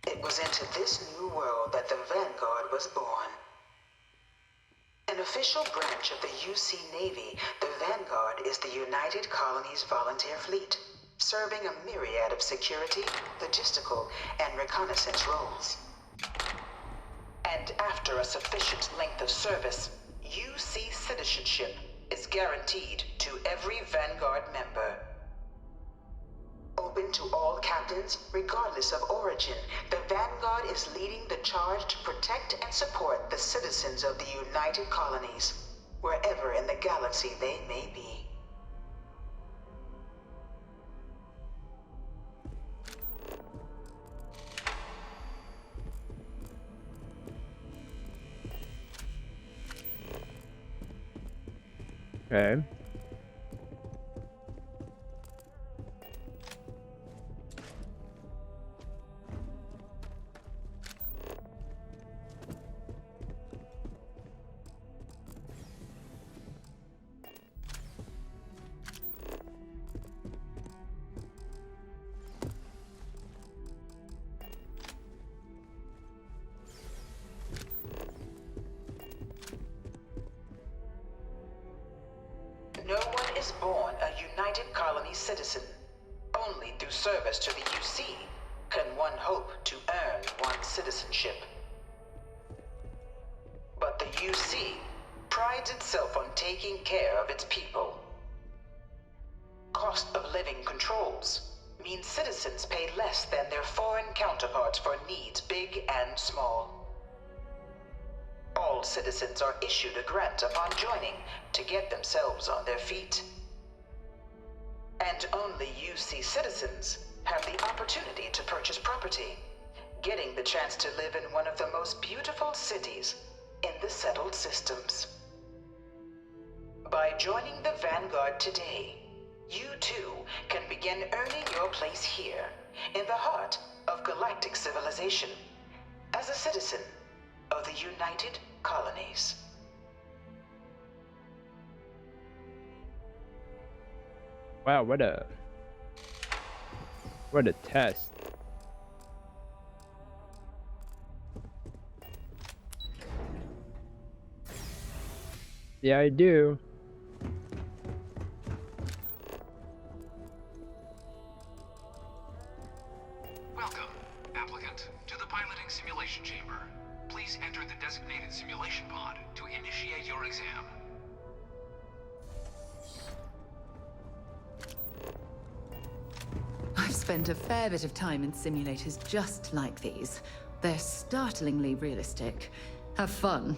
It was into this new world that the Vanguard was born. An official branch of the UC Navy, the Vanguard is the United Colonies Volunteer Fleet, serving a myriad of security, logistical, and reconnaissance roles. And after a sufficient length of service, UC citizenship is guaranteed to every Vanguard member. Open to all captains, regardless of origin, the Vanguard is leading the charge to protect and support the citizens of the United Colonies, wherever in the galaxy they may be. Okay. No one is born a United Colonies citizen. Only through service to the UC can one hope to earn one's citizenship. But the UC prides itself on taking care of its people. Cost of living controls mean citizens pay less than their foreign counterparts for needs big and small. All citizens are issued a grant upon joining to get themselves on their feet. And only UC citizens have the opportunity to purchase property, getting the chance to live in one of the most beautiful cities in the settled systems. By joining the Vanguard today, you too can begin earning your place here, in the heart of galactic civilization, as a citizen of the United Colonies. Wow, what a test. Yeah, I do. Welcome, applicant, to the piloting simulation chamber. Please enter the designated simulation pod to initiate your exam. I've spent a fair bit of time in simulators just like these. They're startlingly realistic. Have fun.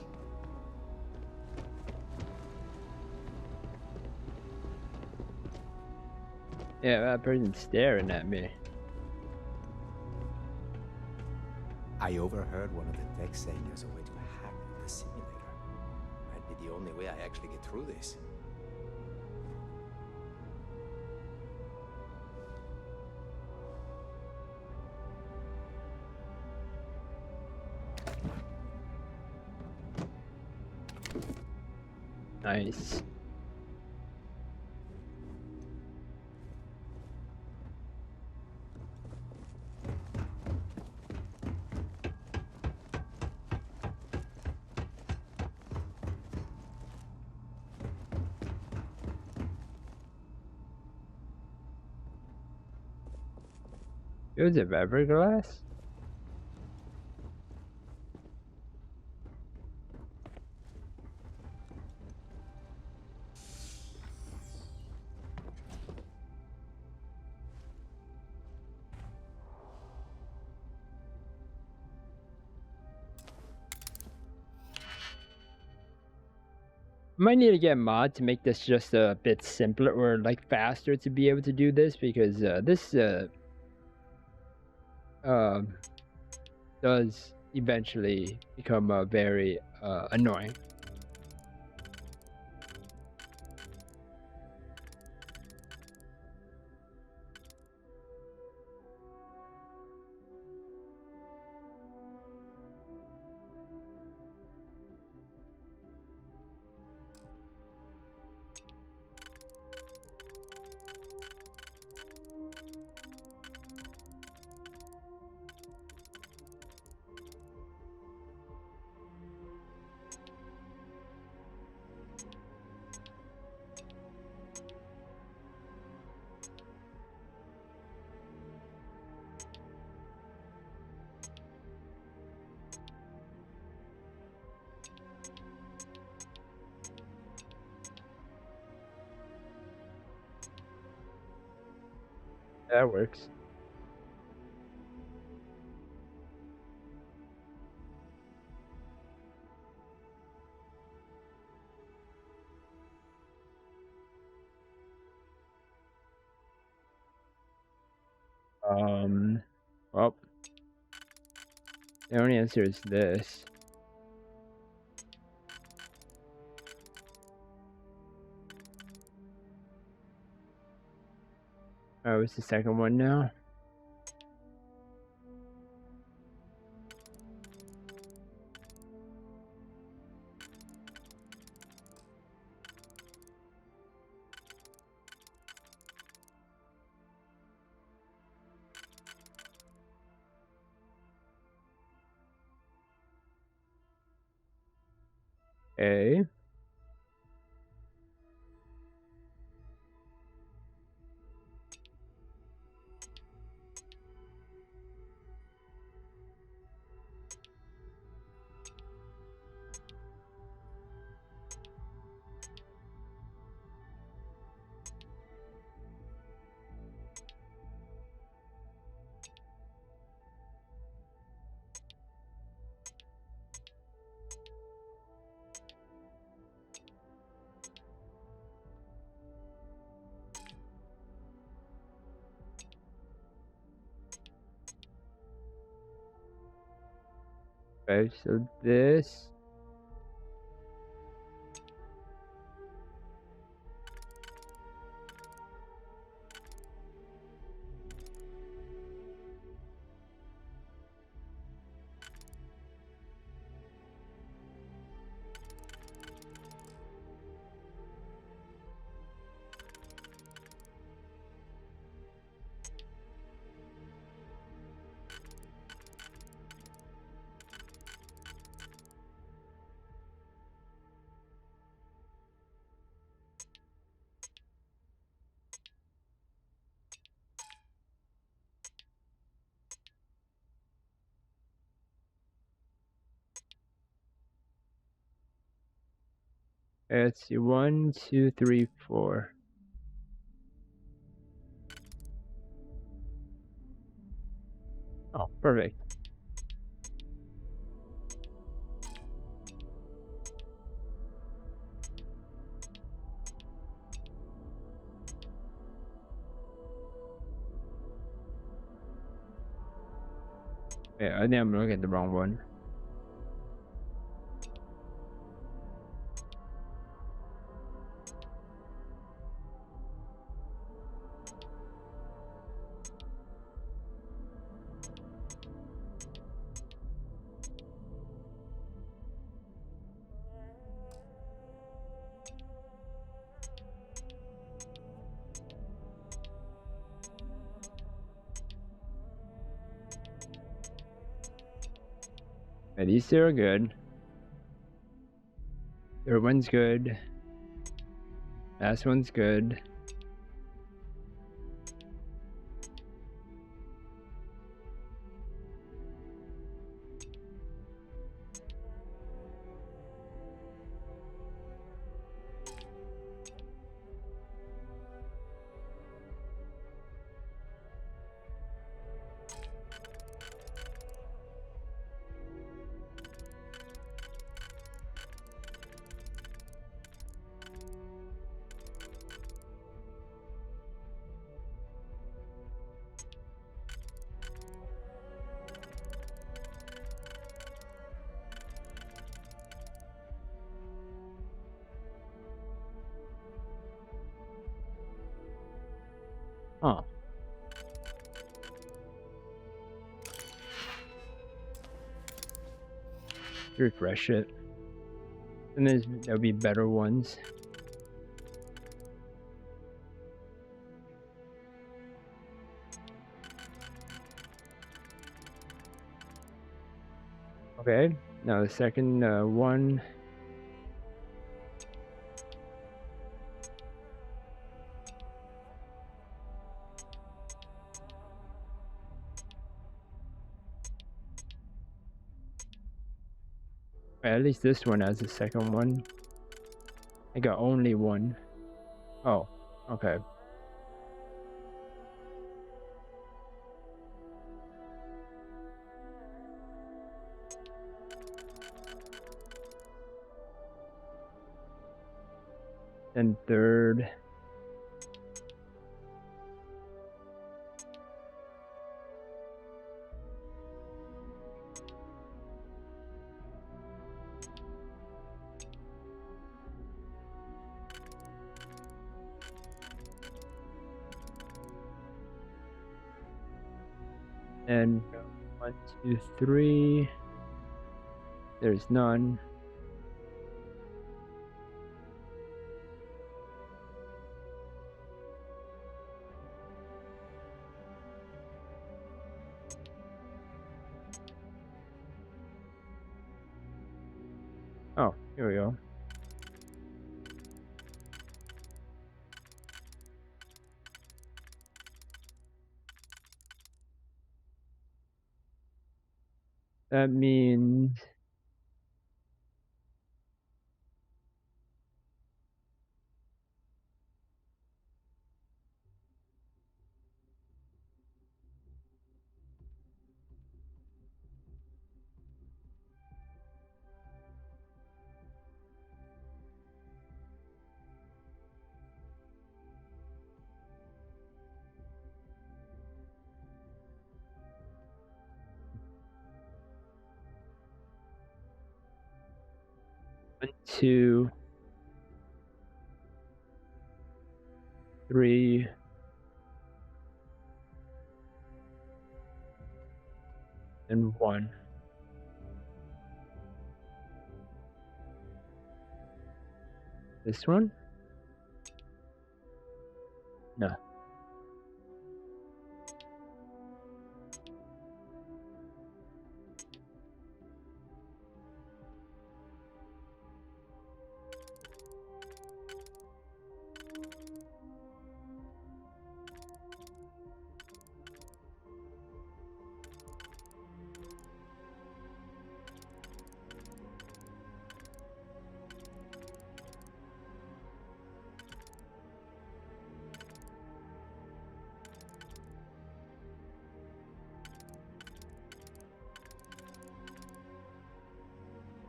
Yeah, that person's staring at me. I overheard one of the techs saying there's a way to hack the simulator. Might be the only way I actually get through this. Nice. Use a beverage glass? Might need to get a mod to make this just a bit simpler or like faster to be able to do this, because this does eventually become very annoying. That works. Well, the only answer is this. Oh, it's the second one now. Okay. Okay, so this. Okay, let's see. 1, 2, 3, 4. Oh, perfect. Yeah, I think I'm looking at the wrong one. Yeah, these two are good. Third one's good. Last one's good. Huh. Refresh it. And there'll be better ones. Okay, now the second one. At least this one has a second one. I got only one. Oh, okay. Then third. And 1, 2, 3. There's none. Oh, here we go. That means one, 2, 3, and 1. This one? No.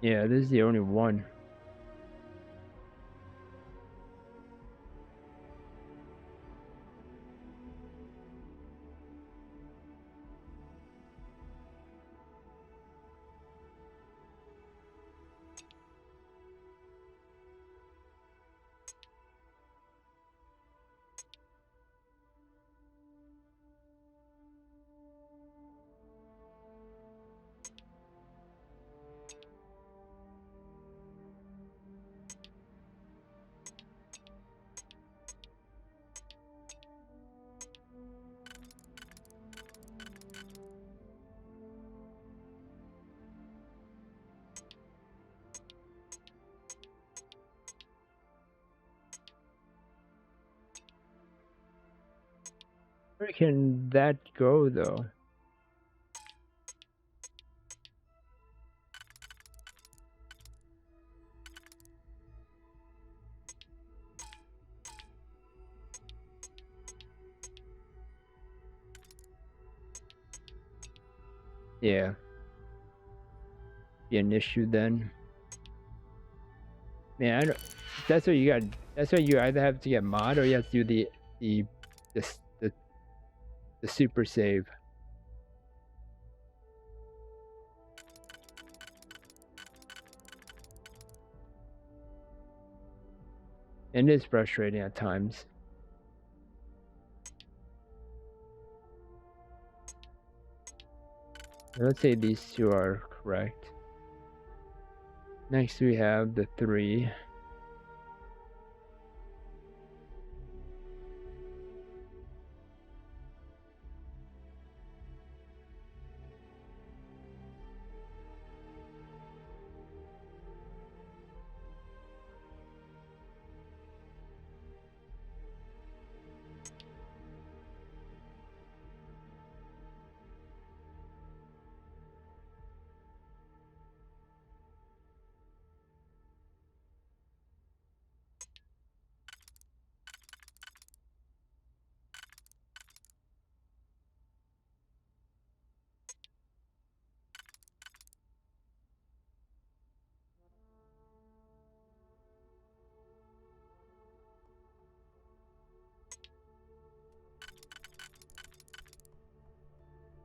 Yeah, this is the only one. Where can that go, though? Yeah. Be an issue then. Man, I don't, that's what you got. That's what you either have to get mod or you have to do the super save. And it is frustrating at times. Let's say these two are correct. Next we have the 3.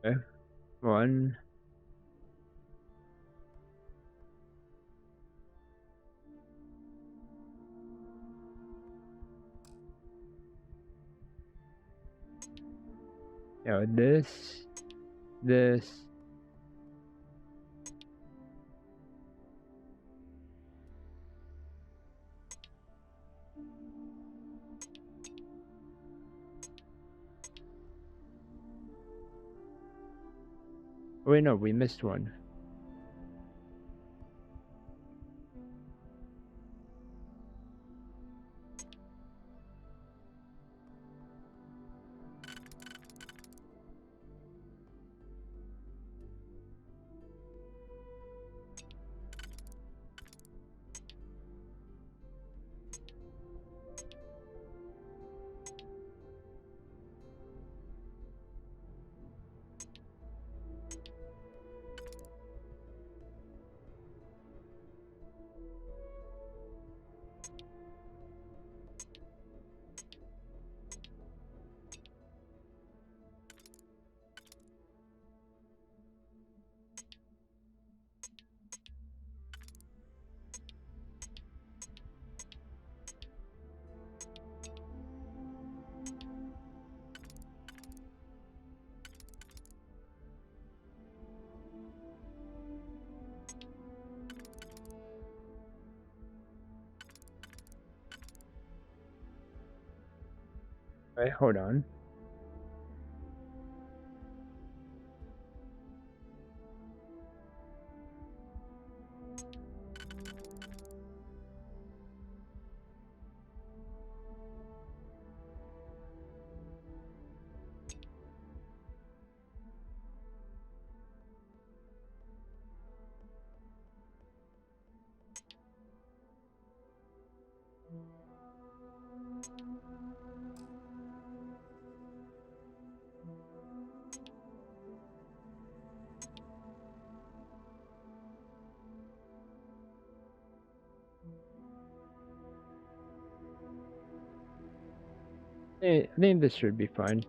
Okay. One. Now this. Oh, wait, no, we missed one. Wait, hold on. I think this should be fine.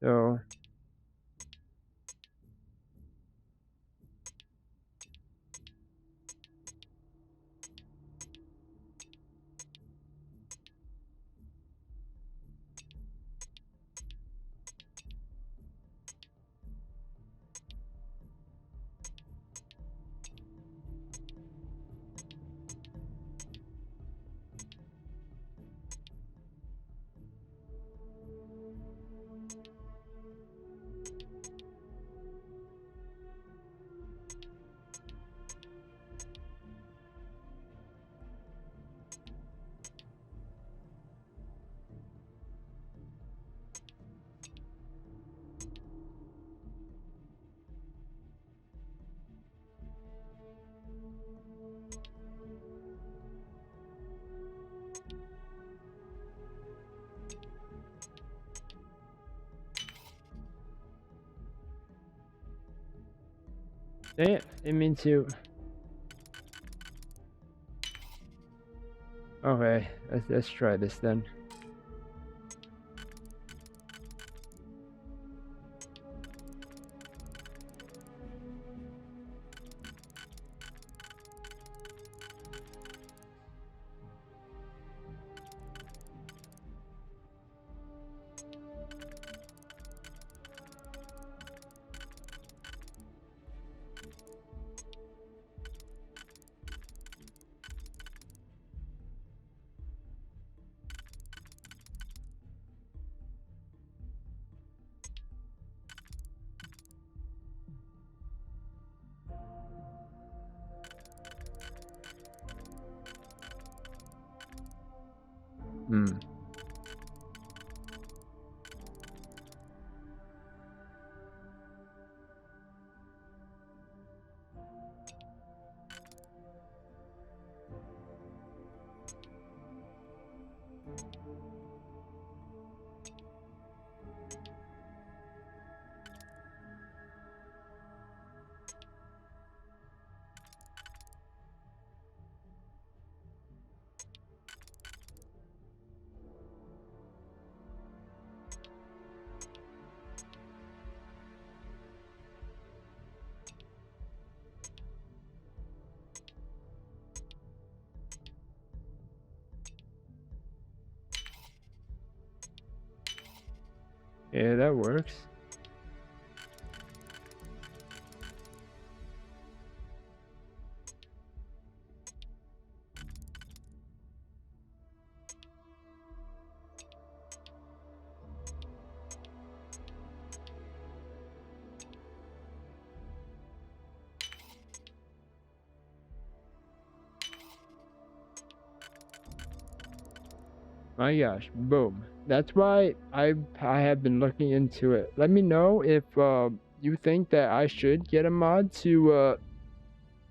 So I mean to. Okay, let's try this then. Hmm. Yeah, that works. My gosh, boom. That's why I have been looking into it. Let me know if you think that I should get a mod to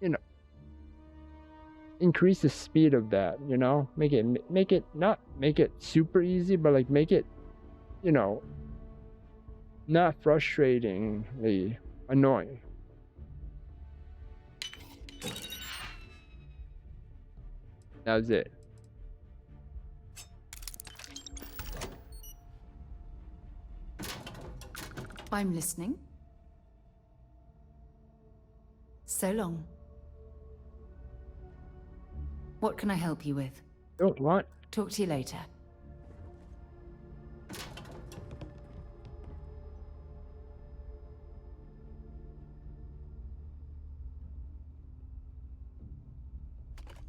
you know, increase the speed of that, you know? Make it not make it super easy, but like make it, you know, not frustratingly annoying. That was it. I'm listening. So long. What can I help you with? Oh, what? Talk to you later.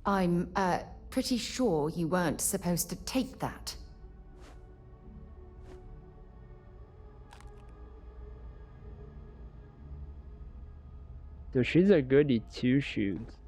I'm, pretty sure you weren't supposed to take that. So she's a goody two shoes.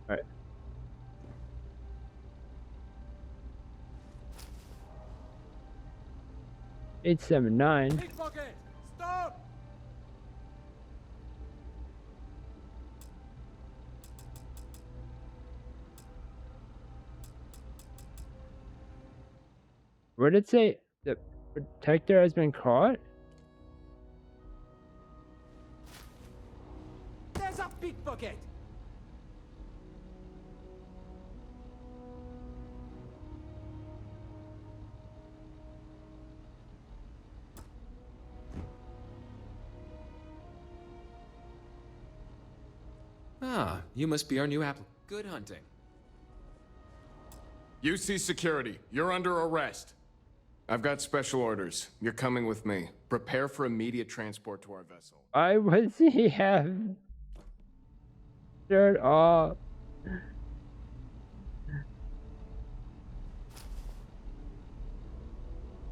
All right. Eight, 7, 9. Pickpocket! Stop! Where did it say the protector has been caught? There's a pickpocket! Ah, you must be our new applicant. Good hunting. UC Security, you're under arrest. I've got special orders. You're coming with me. Prepare for immediate transport to our vessel. Why was he have shirt off?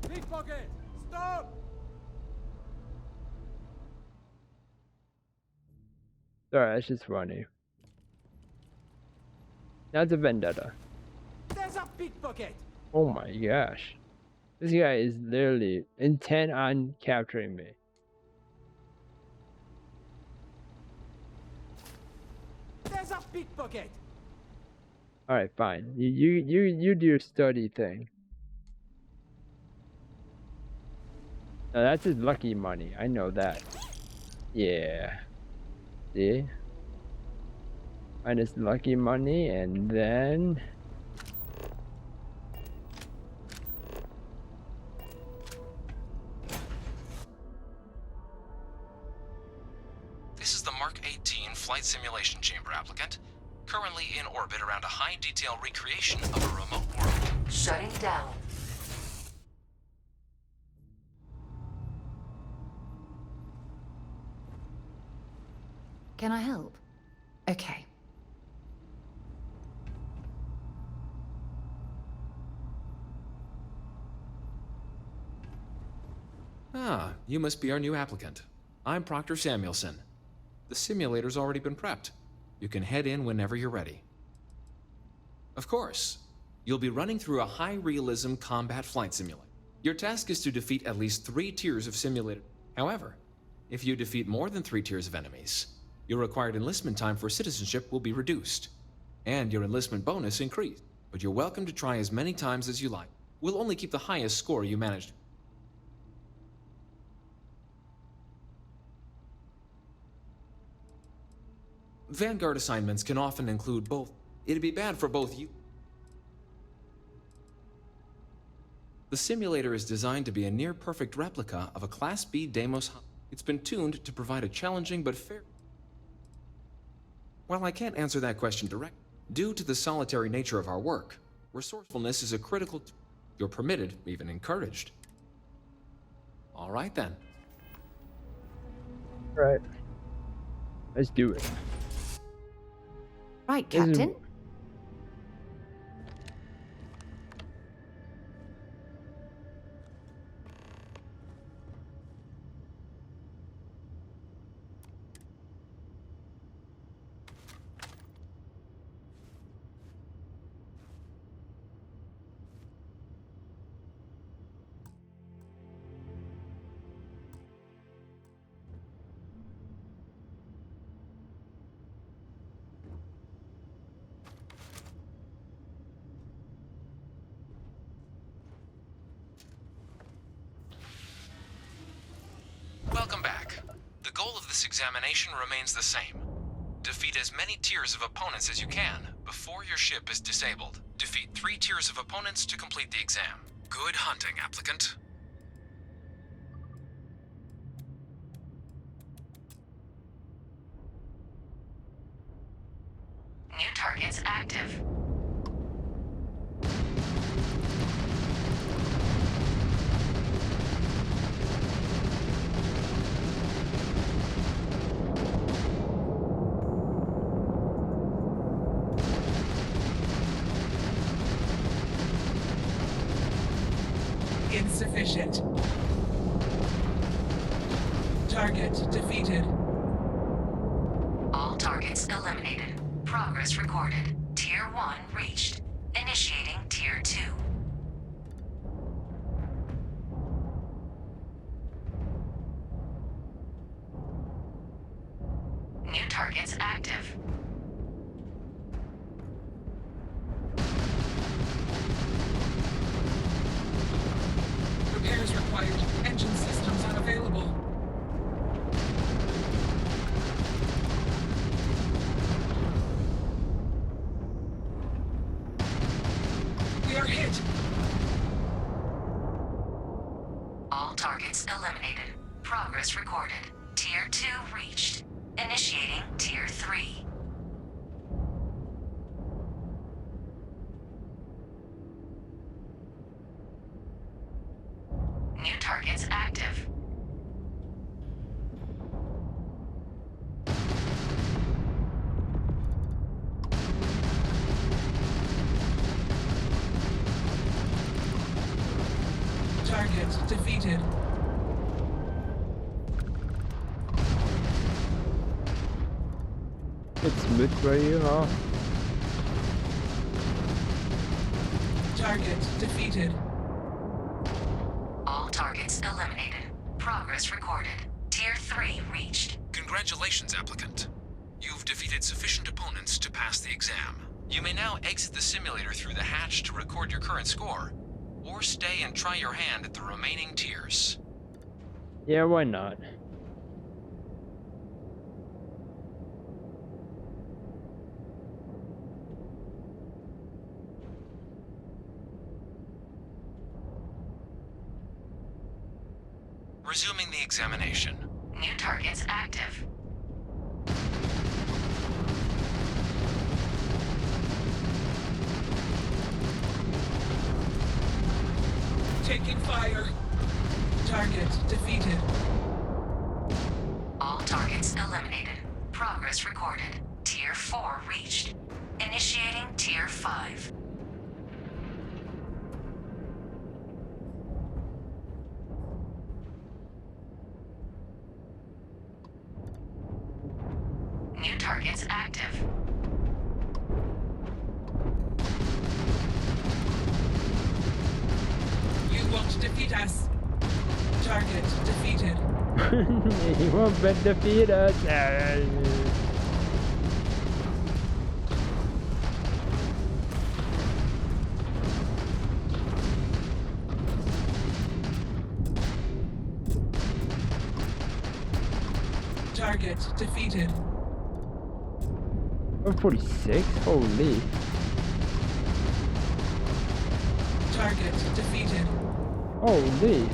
Pickpocket! Stop! Sorry, that's just funny. That's a vendetta. There's a pickpocket! Oh my gosh. This guy is literally intent on capturing me. There's a pickpocket! Alright, fine. You do your study thing. Now that's his lucky money. I know that. Yeah. See? Find his lucky money and then This is the Mark 18 flight simulation chamber applicant, currently in orbit around a high-detail recreation of a remote world. Shutting down. Can I help? Okay. Ah, you must be our new applicant. I'm Proctor Samuelson. The simulator's already been prepped. You can head in whenever you're ready. Of course. You'll be running through a high-realism combat flight simulator. Your task is to defeat at least 3 tiers of simulator. However, if you defeat more than 3 tiers of enemies, your required enlistment time for citizenship will be reduced, and your enlistment bonus increased. But you're welcome to try as many times as you like. We'll only keep the highest score you managed. Vanguard assignments can often include both. It'd be bad for both you. The simulator is designed to be a near-perfect replica of a Class B Deimos. It's been tuned to provide a challenging but fair... While I can't answer that question directly, due to the solitary nature of our work, resourcefulness is a critical... You're permitted, even encouraged. All right then. Right. Let's do it. Right, Captain. Welcome back. The goal of this examination remains the same. Defeat as many tiers of opponents as you can before your ship is disabled. Defeat 3 tiers of opponents to complete the exam. Good hunting, applicant. New targets active. Insufficient. Target defeated. All targets eliminated. Progress recorded. Tier 1 reached. Initiating Tier 2. New targets active. Repairs required. Engine systems unavailable. We are hit. All targets eliminated. Progress recorded. Tier 2 reached. Initiating Tier 3. New targets active. Target defeated. It's smooth for you, huh? Target defeated. All targets eliminated. Progress recorded. Tier 3 reached. Congratulations, applicant. You've defeated sufficient opponents to pass the exam. You may now exit the simulator through the hatch to record your current score, or stay and try your hand at the remaining tiers. Yeah, why not? Resuming the examination. New targets active. Fire. Target defeated. All targets eliminated. Progress recorded. Tier 4 reached. Initiating Tier 5. New targets active. You won't defeat us. Target defeated. He won't defeat us. Target defeated. 46? Holy. Target defeated. Holy.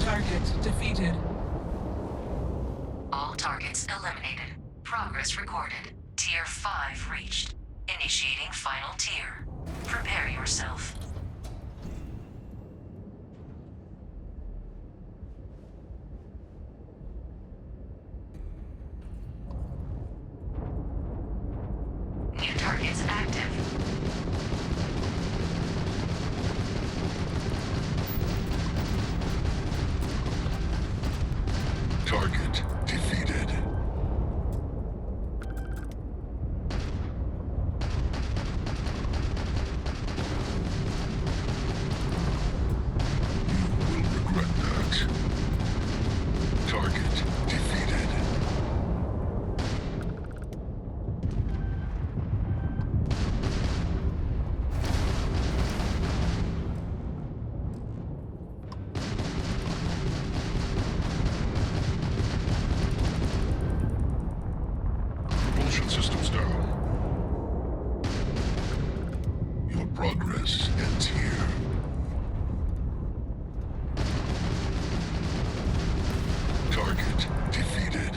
Target defeated. All targets eliminated. Progress recorded. Tier 5 reached. Initiating final tier. Prepare yourself. New targets active. Target defeated. You will regret that. Target defeated. Propulsion systems down. Your progress ends here. Target defeated.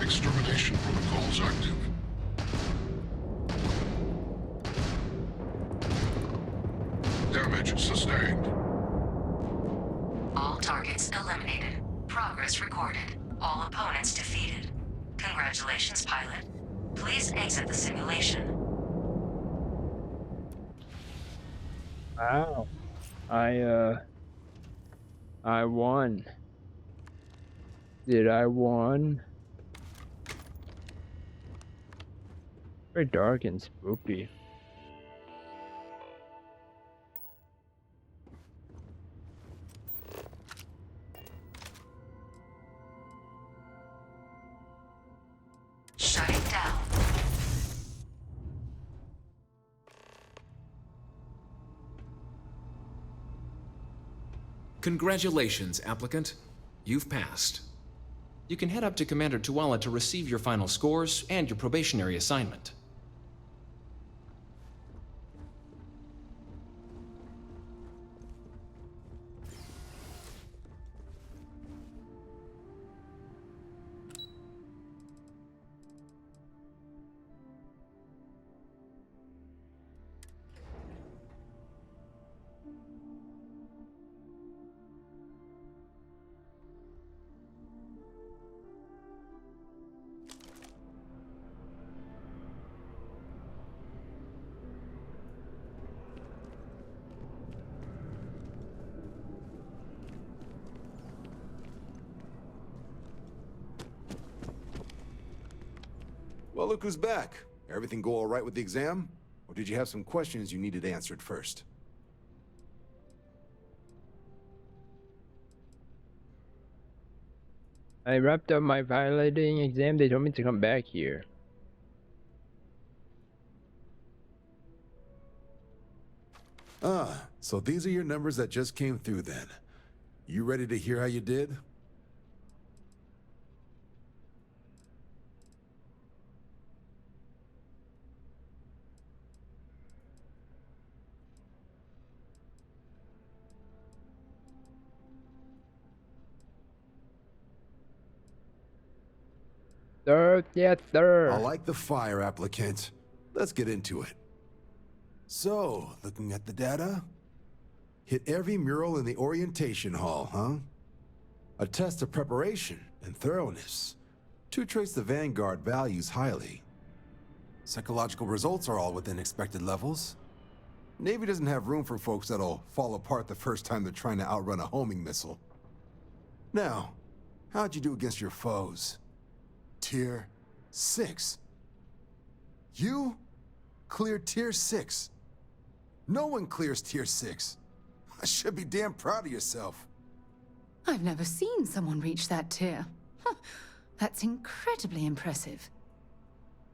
Extermination protocols active. Damage sustained. All targets eliminated. Progress recorded. All opponents defeated. Congratulations, pilot. Please exit the simulation. Wow. I won. Did I won? Very dark and spooky. Shutting down. Congratulations, applicant. You've passed. You can head up to Commander Tuala to receive your final scores and your probationary assignment. Well, look who's back. Everything go all right with the exam? Or did you have some questions you needed answered first? I wrapped up my piloting exam. They told me to come back here. Ah, so these are your numbers that just came through then. You ready to hear how you did? Sir, yes, sir. I like the fire, applicant. Let's get into it. So, looking at the data, hit every mural in the orientation hall, huh? A test of preparation and thoroughness. Two traits the Vanguard values highly. Psychological results are all within expected levels. Navy doesn't have room for folks that'll fall apart the first time they're trying to outrun a homing missile. Now, how'd you do against your foes? Tier 6. You cleared Tier 6. No one clears Tier 6. I should be damn proud of yourself. I've never seen someone reach that tier. Huh, that's incredibly impressive.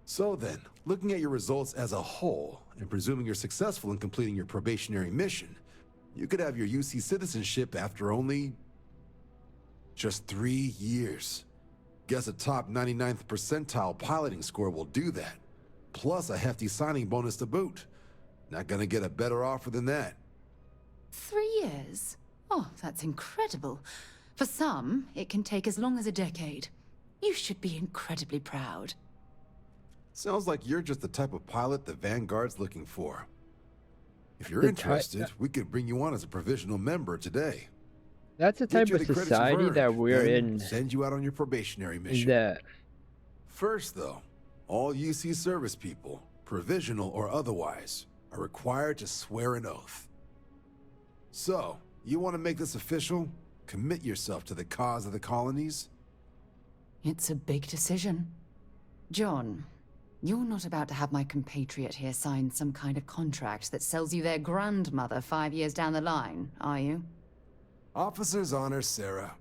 So then, looking at your results as a whole, and presuming you're successful in completing your probationary mission, you could have your UC citizenship after only just 3 years. Guess a top 99th percentile piloting score will do that. Plus a hefty signing bonus to boot. Not gonna get a better offer than that. 3 years? Oh, that's incredible. For some, it can take as long as a decade. You should be incredibly proud. Sounds like you're just the type of pilot the Vanguard's looking for. If you're The interested, we could bring you on as a provisional member today. That's the Get type you of the credits society you've that earned, we're then in. Send you out on your probationary mission. That First, though, all UC service people, provisional or otherwise, are required to swear an oath. So, you want to make this official? Commit yourself to the cause of the colonies? It's a big decision. John, you're not about to have my compatriot here sign some kind of contract that sells you their grandmother 5 years down the line, are you? Officer's honor, Sarah.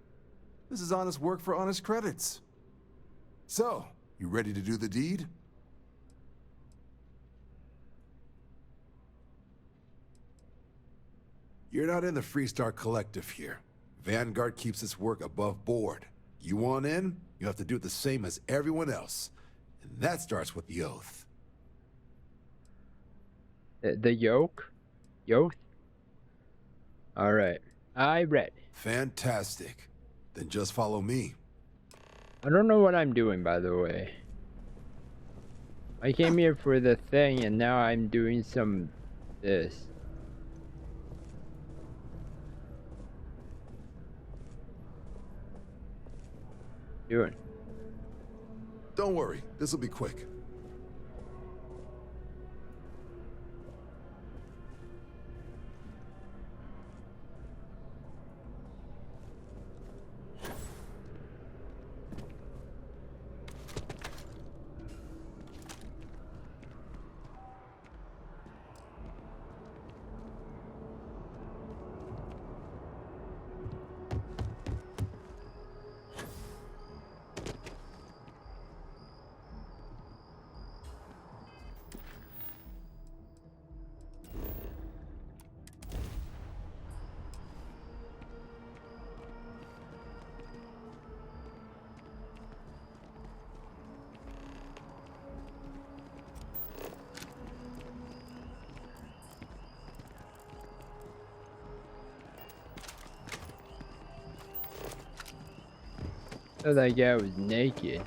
This is honest work for honest credits. So, you ready to do the deed? You're not in the Freestar Collective here. Vanguard keeps its work above board. You want in, you have to do it the same as everyone else. And that starts with the oath. the yoke? Yoke? Alright. I read. Fantastic. Then just follow me. I don't know what I'm doing, by the way. I came here for the thing, and now I'm doing some... this. Doing. Don't worry, this will be quick. Oh, that guy was naked.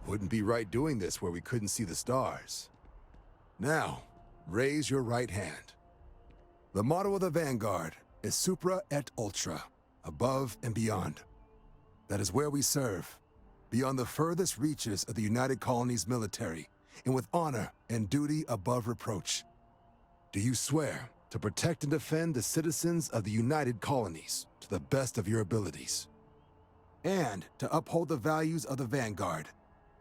Wouldn't be right doing this where we couldn't see the stars. Now, raise your right hand. The motto of the Vanguard is Supra et Ultra, above and beyond. That is where we serve, beyond the furthest reaches of the United Colonies military, and with honor and duty above reproach. Do you swear to protect and defend the citizens of the United Colonies to the best of your abilities? And to uphold the values of the Vanguard,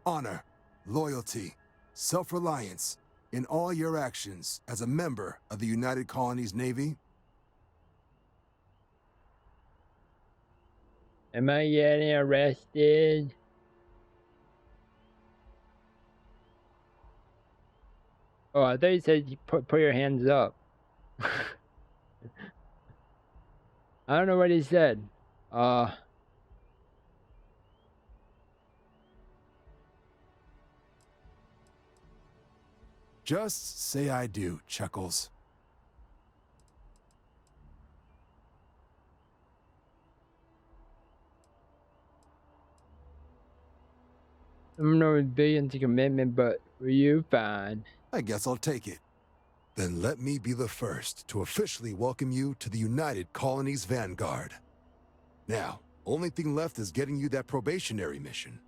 honor, loyalty, self-reliance, in all your actions as a member of the United Colonies Navy? Am I getting arrested? Oh, I thought you said you put your hands up. I don't know what he said. Just say I do, Chuckles. I'm not big into commitment, but for you, fine. I guess I'll take it. Then let me be the first to officially welcome you to the United Colonies Vanguard. Now, only thing left is getting you that probationary mission.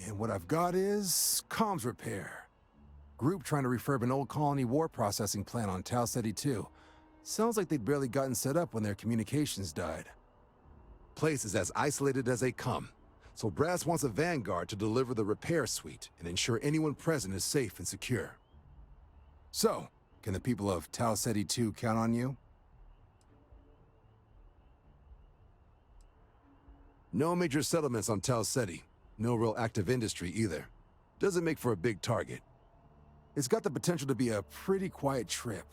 And what I've got is comms repair. Group trying to refurb an old colony war processing plant on Tau Ceti 2. Sounds like they'd barely gotten set up when their communications died. Place is as isolated as they come, so Brass wants a Vanguard to deliver the repair suite and ensure anyone present is safe and secure. So, can the people of Tau Ceti 2 count on you? No major settlements on Tau Ceti. No real active industry either. Doesn't make for a big target. It's got the potential to be a pretty quiet trip.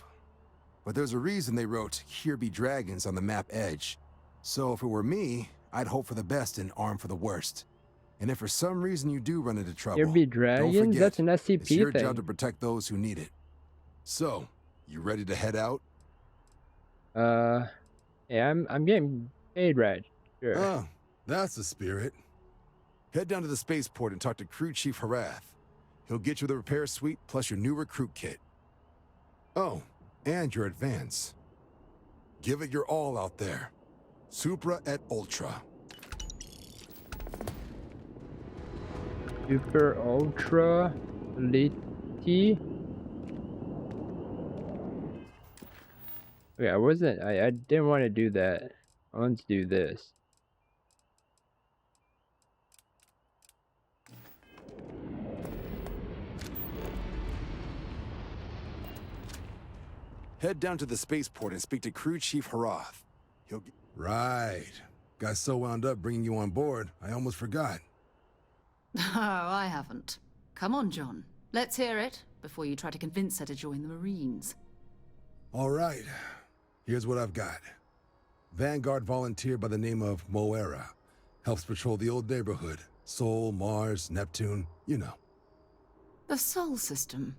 But there's a reason they wrote, "Here be dragons" on the map edge. So if it were me, I'd hope for the best and arm for the worst. And if for some reason you do run into trouble, Here be don't dragons? forget, That's an it's SCP your thing. job to protect those who need it. So, you ready to head out? Yeah, I'm getting paid right. Sure. Oh, that's the spirit. Head down to the spaceport and talk to Crew Chief Harath. He'll get you the repair suite plus your new recruit kit. Oh, and your advance. Give it your all out there. Supra et Ultra. Super Ultra Elite. Okay, I didn't want to do that. I want to do this. Head down to the spaceport and speak to Crew Chief Harath. He'll get... Right. Got so wound up bringing you on board, I almost forgot. Oh, I haven't. Come on, John. Let's hear it before you try to convince her to join the Marines. All right. Here's what I've got. Vanguard volunteer by the name of Moera. Helps patrol the old neighborhood. Sol, Mars, Neptune, you know. The Sol system?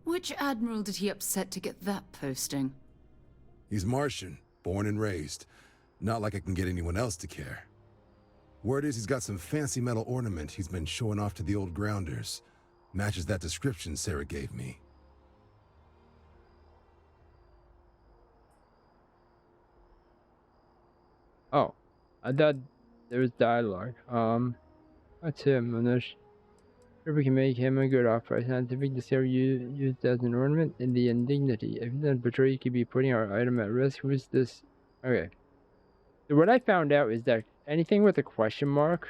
Which admiral did he upset to get that posting? He's Martian, born and raised. Not like I can get anyone else to care. Word is he's got some fancy metal ornament he's been showing off to the old grounders. Matches that description Sarah gave me. Oh, I thought there was dialogue. That's him. I'm not sure we can make him a good offer. Scientific discovery used as an ornament in the indignity. If you don't betray, you could be putting our item at risk. Who's this? Okay. So what I found out is that anything with a question mark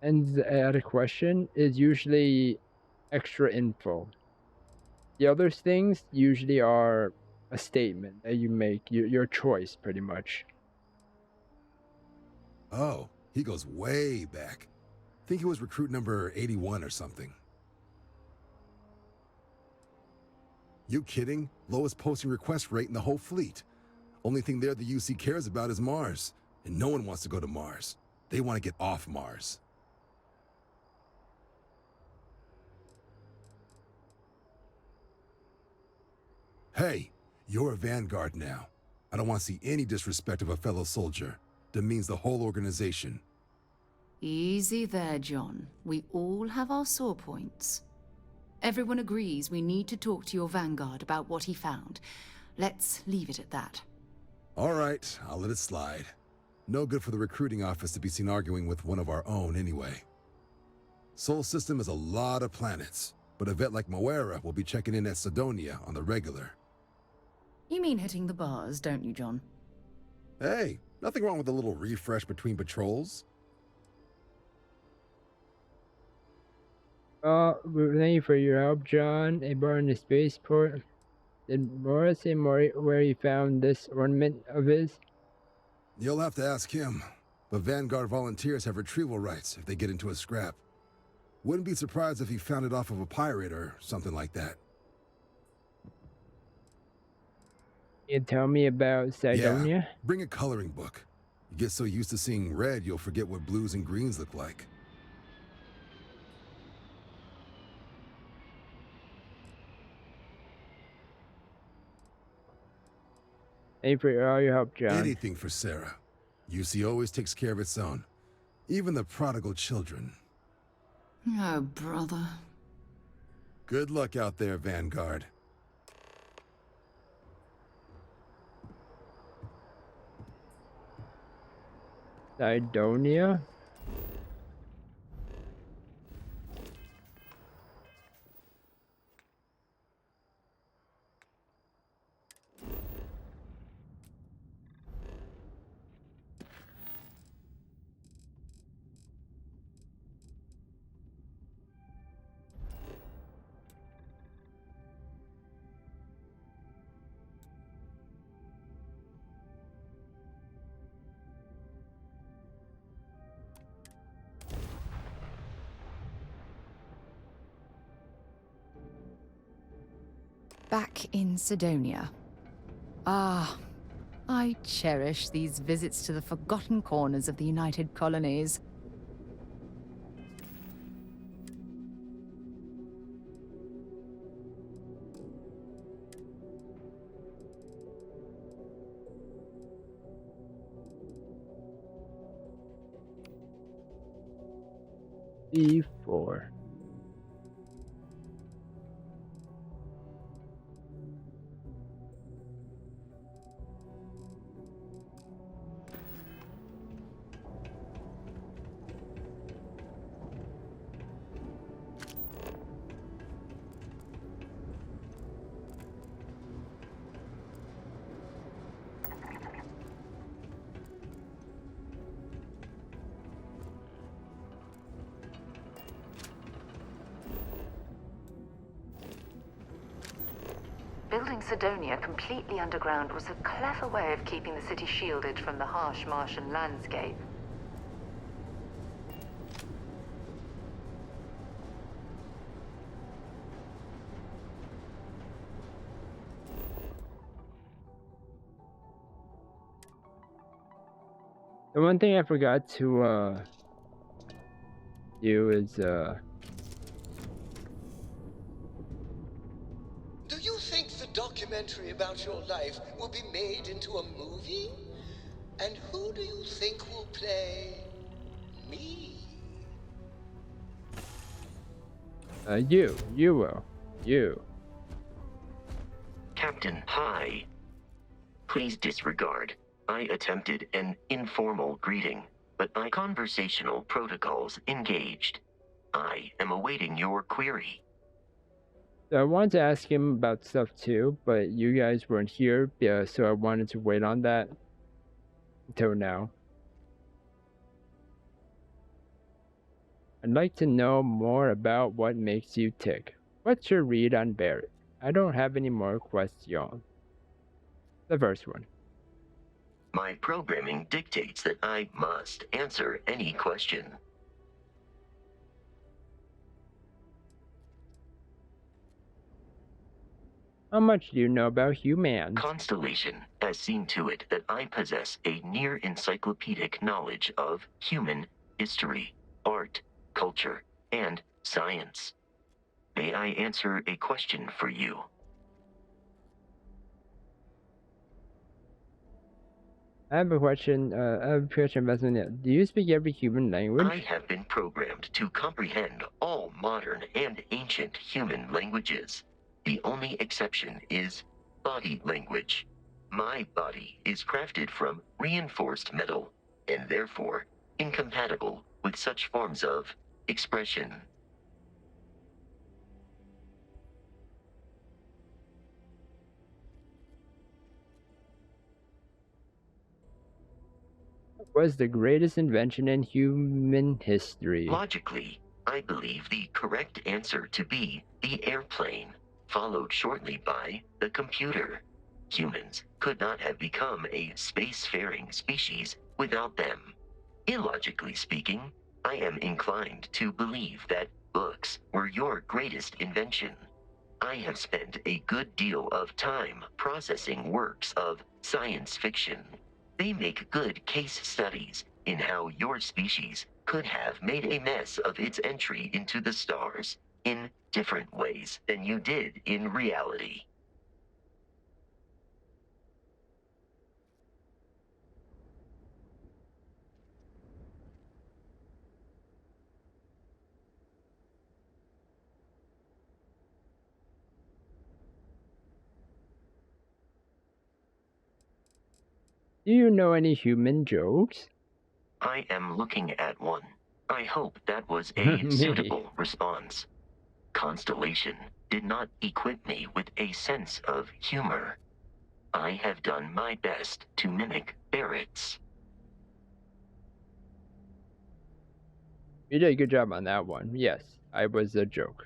ends at a question is usually extra info. The other things usually are a statement that you make, your choice, pretty much. Oh, he goes way back. Think he was recruit number 81 or something. You kidding? Lowest posting request rate in the whole fleet. Only thing there the UC cares about is Mars. And no one wants to go to Mars. They want to get off Mars. Hey, you're a Vanguard now. I don't want to see any disrespect of a fellow soldier. Demeans the whole organization. Easy there, John. We all have our sore points. Everyone agrees we need to talk to your Vanguard about what he found. Let's leave it at that. All right, I'll let it slide. No good for the recruiting office to be seen arguing with one of our own anyway. Sol system is a lot of planets, but a vet like Moera will be checking in at Sidonia on the regular. You mean hitting the bars, don't you, John? Hey, nothing wrong with a little refresh between patrols. Thank you for your help, John. A bar in the spaceport. Did Morris say where he found this ornament of his? You'll have to ask him. But Vanguard volunteers have retrieval rights if they get into a scrap. Wouldn't be surprised if he found it off of a pirate or something like that. You tell me about Sidonia? Yeah, bring a coloring book. You get so used to seeing red, you'll forget what blues and greens look like. Thank you for all your help, John. Anything for Sarah. UC always takes care of its own. Even the prodigal children. Oh, brother. Good luck out there, Vanguard. Sidonia? Back in Sidonia. Ah, I cherish these visits to the forgotten corners of the United Colonies. E4. Building Sidonia completely underground was a clever way of keeping the city shielded from the harsh Martian landscape. The one thing I forgot to do is Do you think the documentary about your life will be made into a movie? And who do you think will play me? you will. You. Captain, hi. Please disregard. I attempted an informal greeting, but my conversational protocols engaged. I am awaiting your query. So I wanted to ask him about stuff too, but you guys weren't here, so I wanted to wait on that until now. I'd like to know more about what makes you tick. What's your read on Barrett? I don't have any more questions. The first one. My programming dictates that I must answer any question. How much do you know about humans? Constellation has seen to it that I possess a near encyclopedic knowledge of human history, art, culture, and science. May I answer a question for you? I have a question about something. Do you speak every human language? I have been programmed to comprehend all modern and ancient human languages. The only exception is body language. My body is crafted from reinforced metal, and therefore incompatible with such forms of expression. What was the greatest invention in human history? Logically, I believe the correct answer to be the airplane, followed shortly by the computer. Humans could not have become a spacefaring species without them. Illogically speaking, I am inclined to believe that books were your greatest invention. I have spent a good deal of time processing works of science fiction. They make good case studies in how your species could have made a mess of its entry into the stars in different ways than you did in reality. Do you know any human jokes? I am looking at one. I hope that was a suitable response. Constellation did not equip me with a sense of humor. I have done my best to mimic Barrett's. You did a good job on that one. Yes, I was a joke.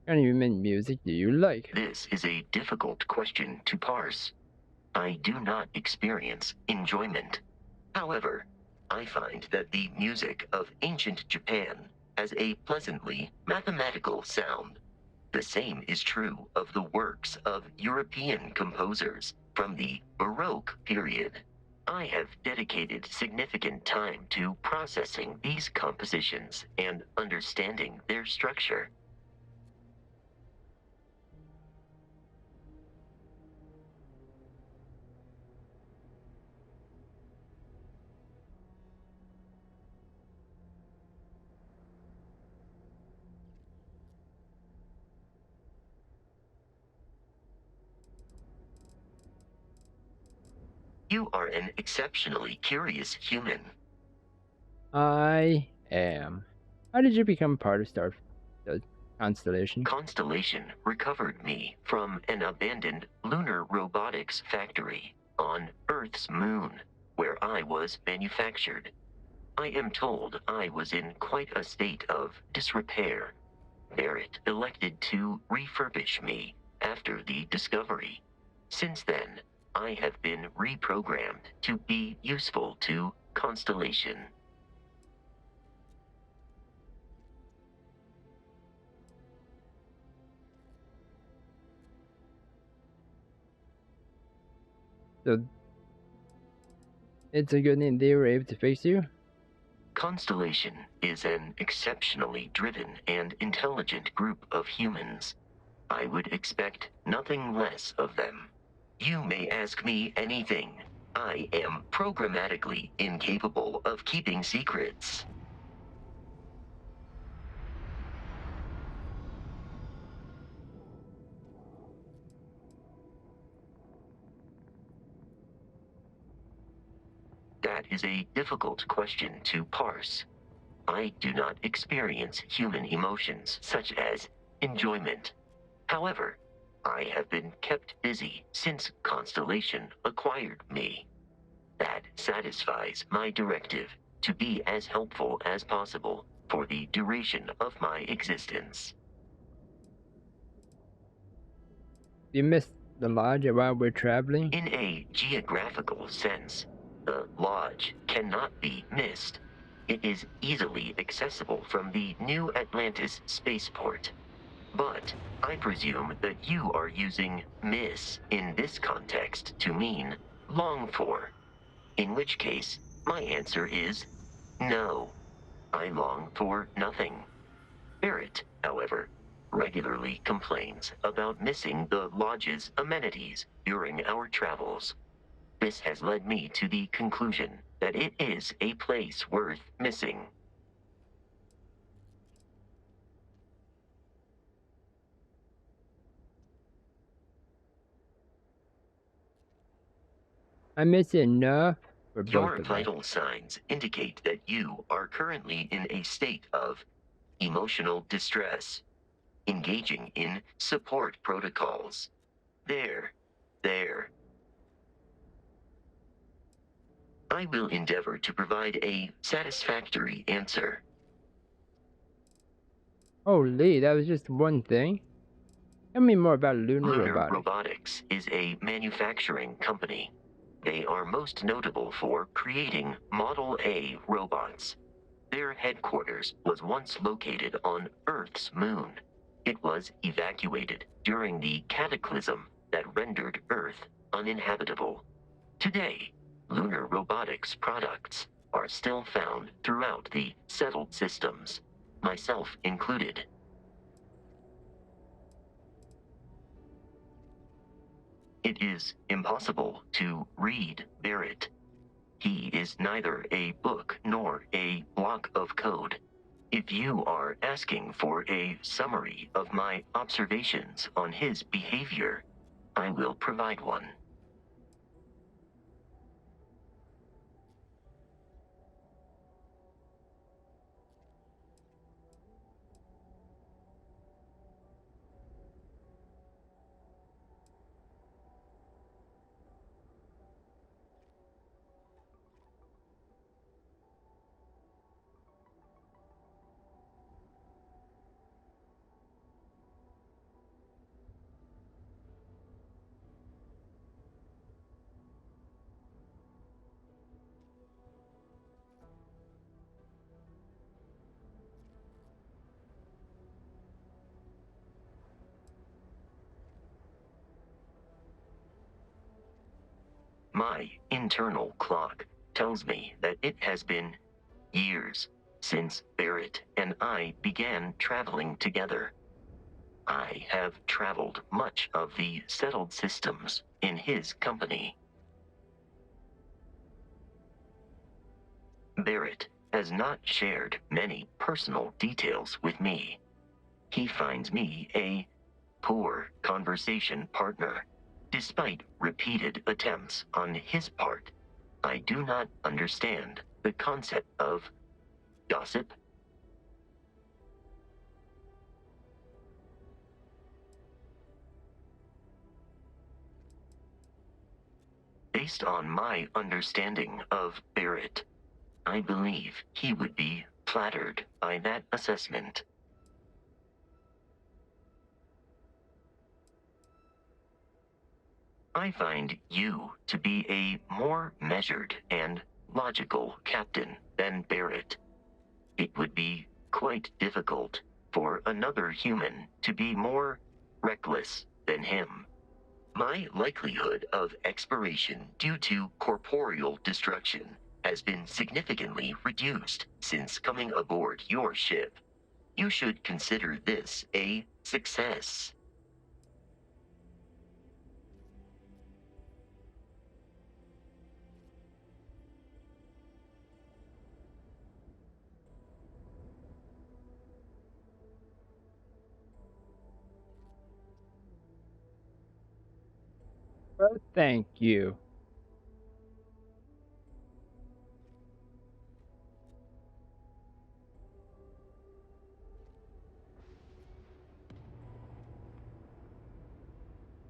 What kind of human music do you like? This is a difficult question to parse. I do not experience enjoyment. However, I find that the music of ancient Japan has a pleasantly mathematical sound. The same is true of the works of European composers from the Baroque period. I have dedicated significant time to processing these compositions and understanding their structure. You are an exceptionally curious human. I am. How did you become part of the Constellation? Constellation recovered me from an abandoned lunar robotics factory on Earth's moon, where I was manufactured. I am told I was in quite a state of disrepair. Barrett elected to refurbish me after the discovery. Since then, I have been reprogrammed to be useful to Constellation. So, it's a good thing they were able to fix you? Constellation is an exceptionally driven and intelligent group of humans. I would expect nothing less of them. You may ask me anything. I am programmatically incapable of keeping secrets. That is a difficult question to parse. I do not experience human emotions such as enjoyment. However, I have been kept busy since Constellation acquired me. That satisfies my directive to be as helpful as possible for the duration of my existence. You missed the lodge while we're traveling? In a geographical sense, the lodge cannot be missed. It is easily accessible from the New Atlantis spaceport. But I presume that you are using miss in this context to mean long for. In which case, my answer is no. I long for nothing. Barrett, however, regularly complains about missing the lodge's amenities during our travels. This has led me to the conclusion that it is a place worth missing. I miss it enough for both Your of us. vital signs indicate that you are currently in a state of emotional distress, engaging in support protocols. There. I will endeavor to provide a satisfactory answer. Holy, that was just one thing? Tell me more about Lunar Lunar Robotics. Robotics is a manufacturing company. They are most notable for creating Model A robots. Their headquarters was once located on Earth's moon. It was evacuated during the cataclysm that rendered Earth uninhabitable. Today, Lunar Robotics products are still found throughout the settled systems, myself included. It is impossible to read Barrett. He is neither a book nor a block of code. If you are asking for a summary of my observations on his behavior, I will provide one. My internal clock tells me that it has been years since Barrett and I began traveling together. I have traveled much of the settled systems in his company. Barrett has not shared many personal details with me. He finds me a poor conversation partner. Despite repeated attempts on his part, I do not understand the concept of gossip. Based on my understanding of Barrett, I believe he would be flattered by that assessment. I find you to be a more measured and logical captain than Barrett. It would be quite difficult for another human to be more reckless than him. My likelihood of expiration due to corporeal destruction has been significantly reduced since coming aboard your ship. You should consider this a success. Well, thank you.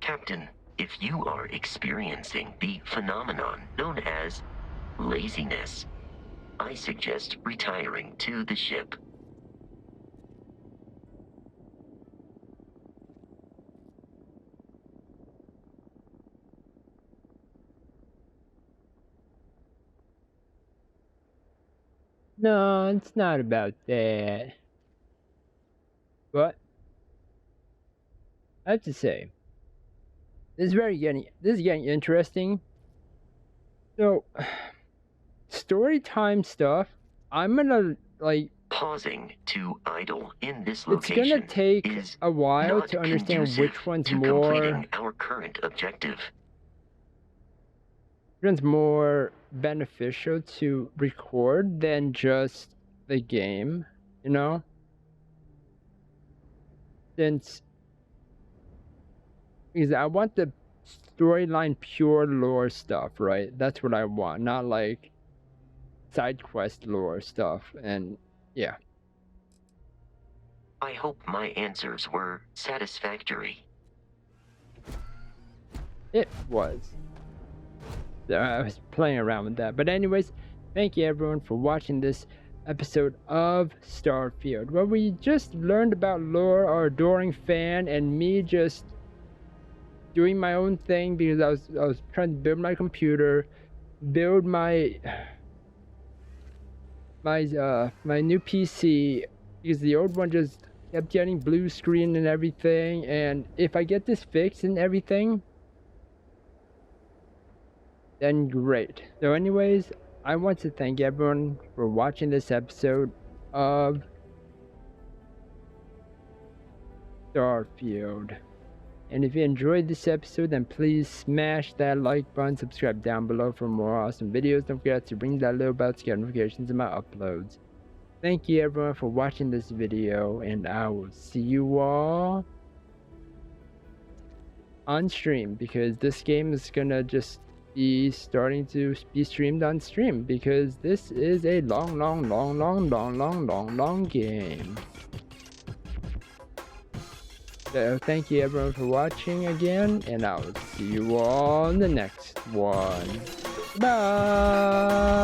Captain, if you are experiencing the phenomenon known as laziness, I suggest retiring to the ship. No, it's not about that. But I have to say, this is getting interesting. So, story time stuff. I'm gonna like pausing to idle in this it's location. gonna take a while to understand which one's more our current objective. which one's more beneficial to record than just the game, you know? Since because I want the storyline pure lore stuff, right? That's what I want, not like side quest lore stuff. And yeah. I hope my answers were satisfactory. It was. I was playing around with that. But anyways, thank you everyone for watching this episode of Starfield, where we just learned about lore, our adoring fan, and me just doing my own thing because I was trying to build my computer, build my new PC, because the old one just kept getting blue screen and everything. And if I get this fixed and everything, then great. So anyways, I want to thank everyone for watching this episode of Starfield. And if you enjoyed this episode, then please smash that like button, subscribe down below for more awesome videos. Don't forget to ring that little bell to get notifications of my uploads. Thank you everyone for watching this video, and I will see you all on stream, because this game is gonna just be starting to be streamed on stream, because this is a long game. So thank you everyone for watching again, and I will see you all in the next one. Bye.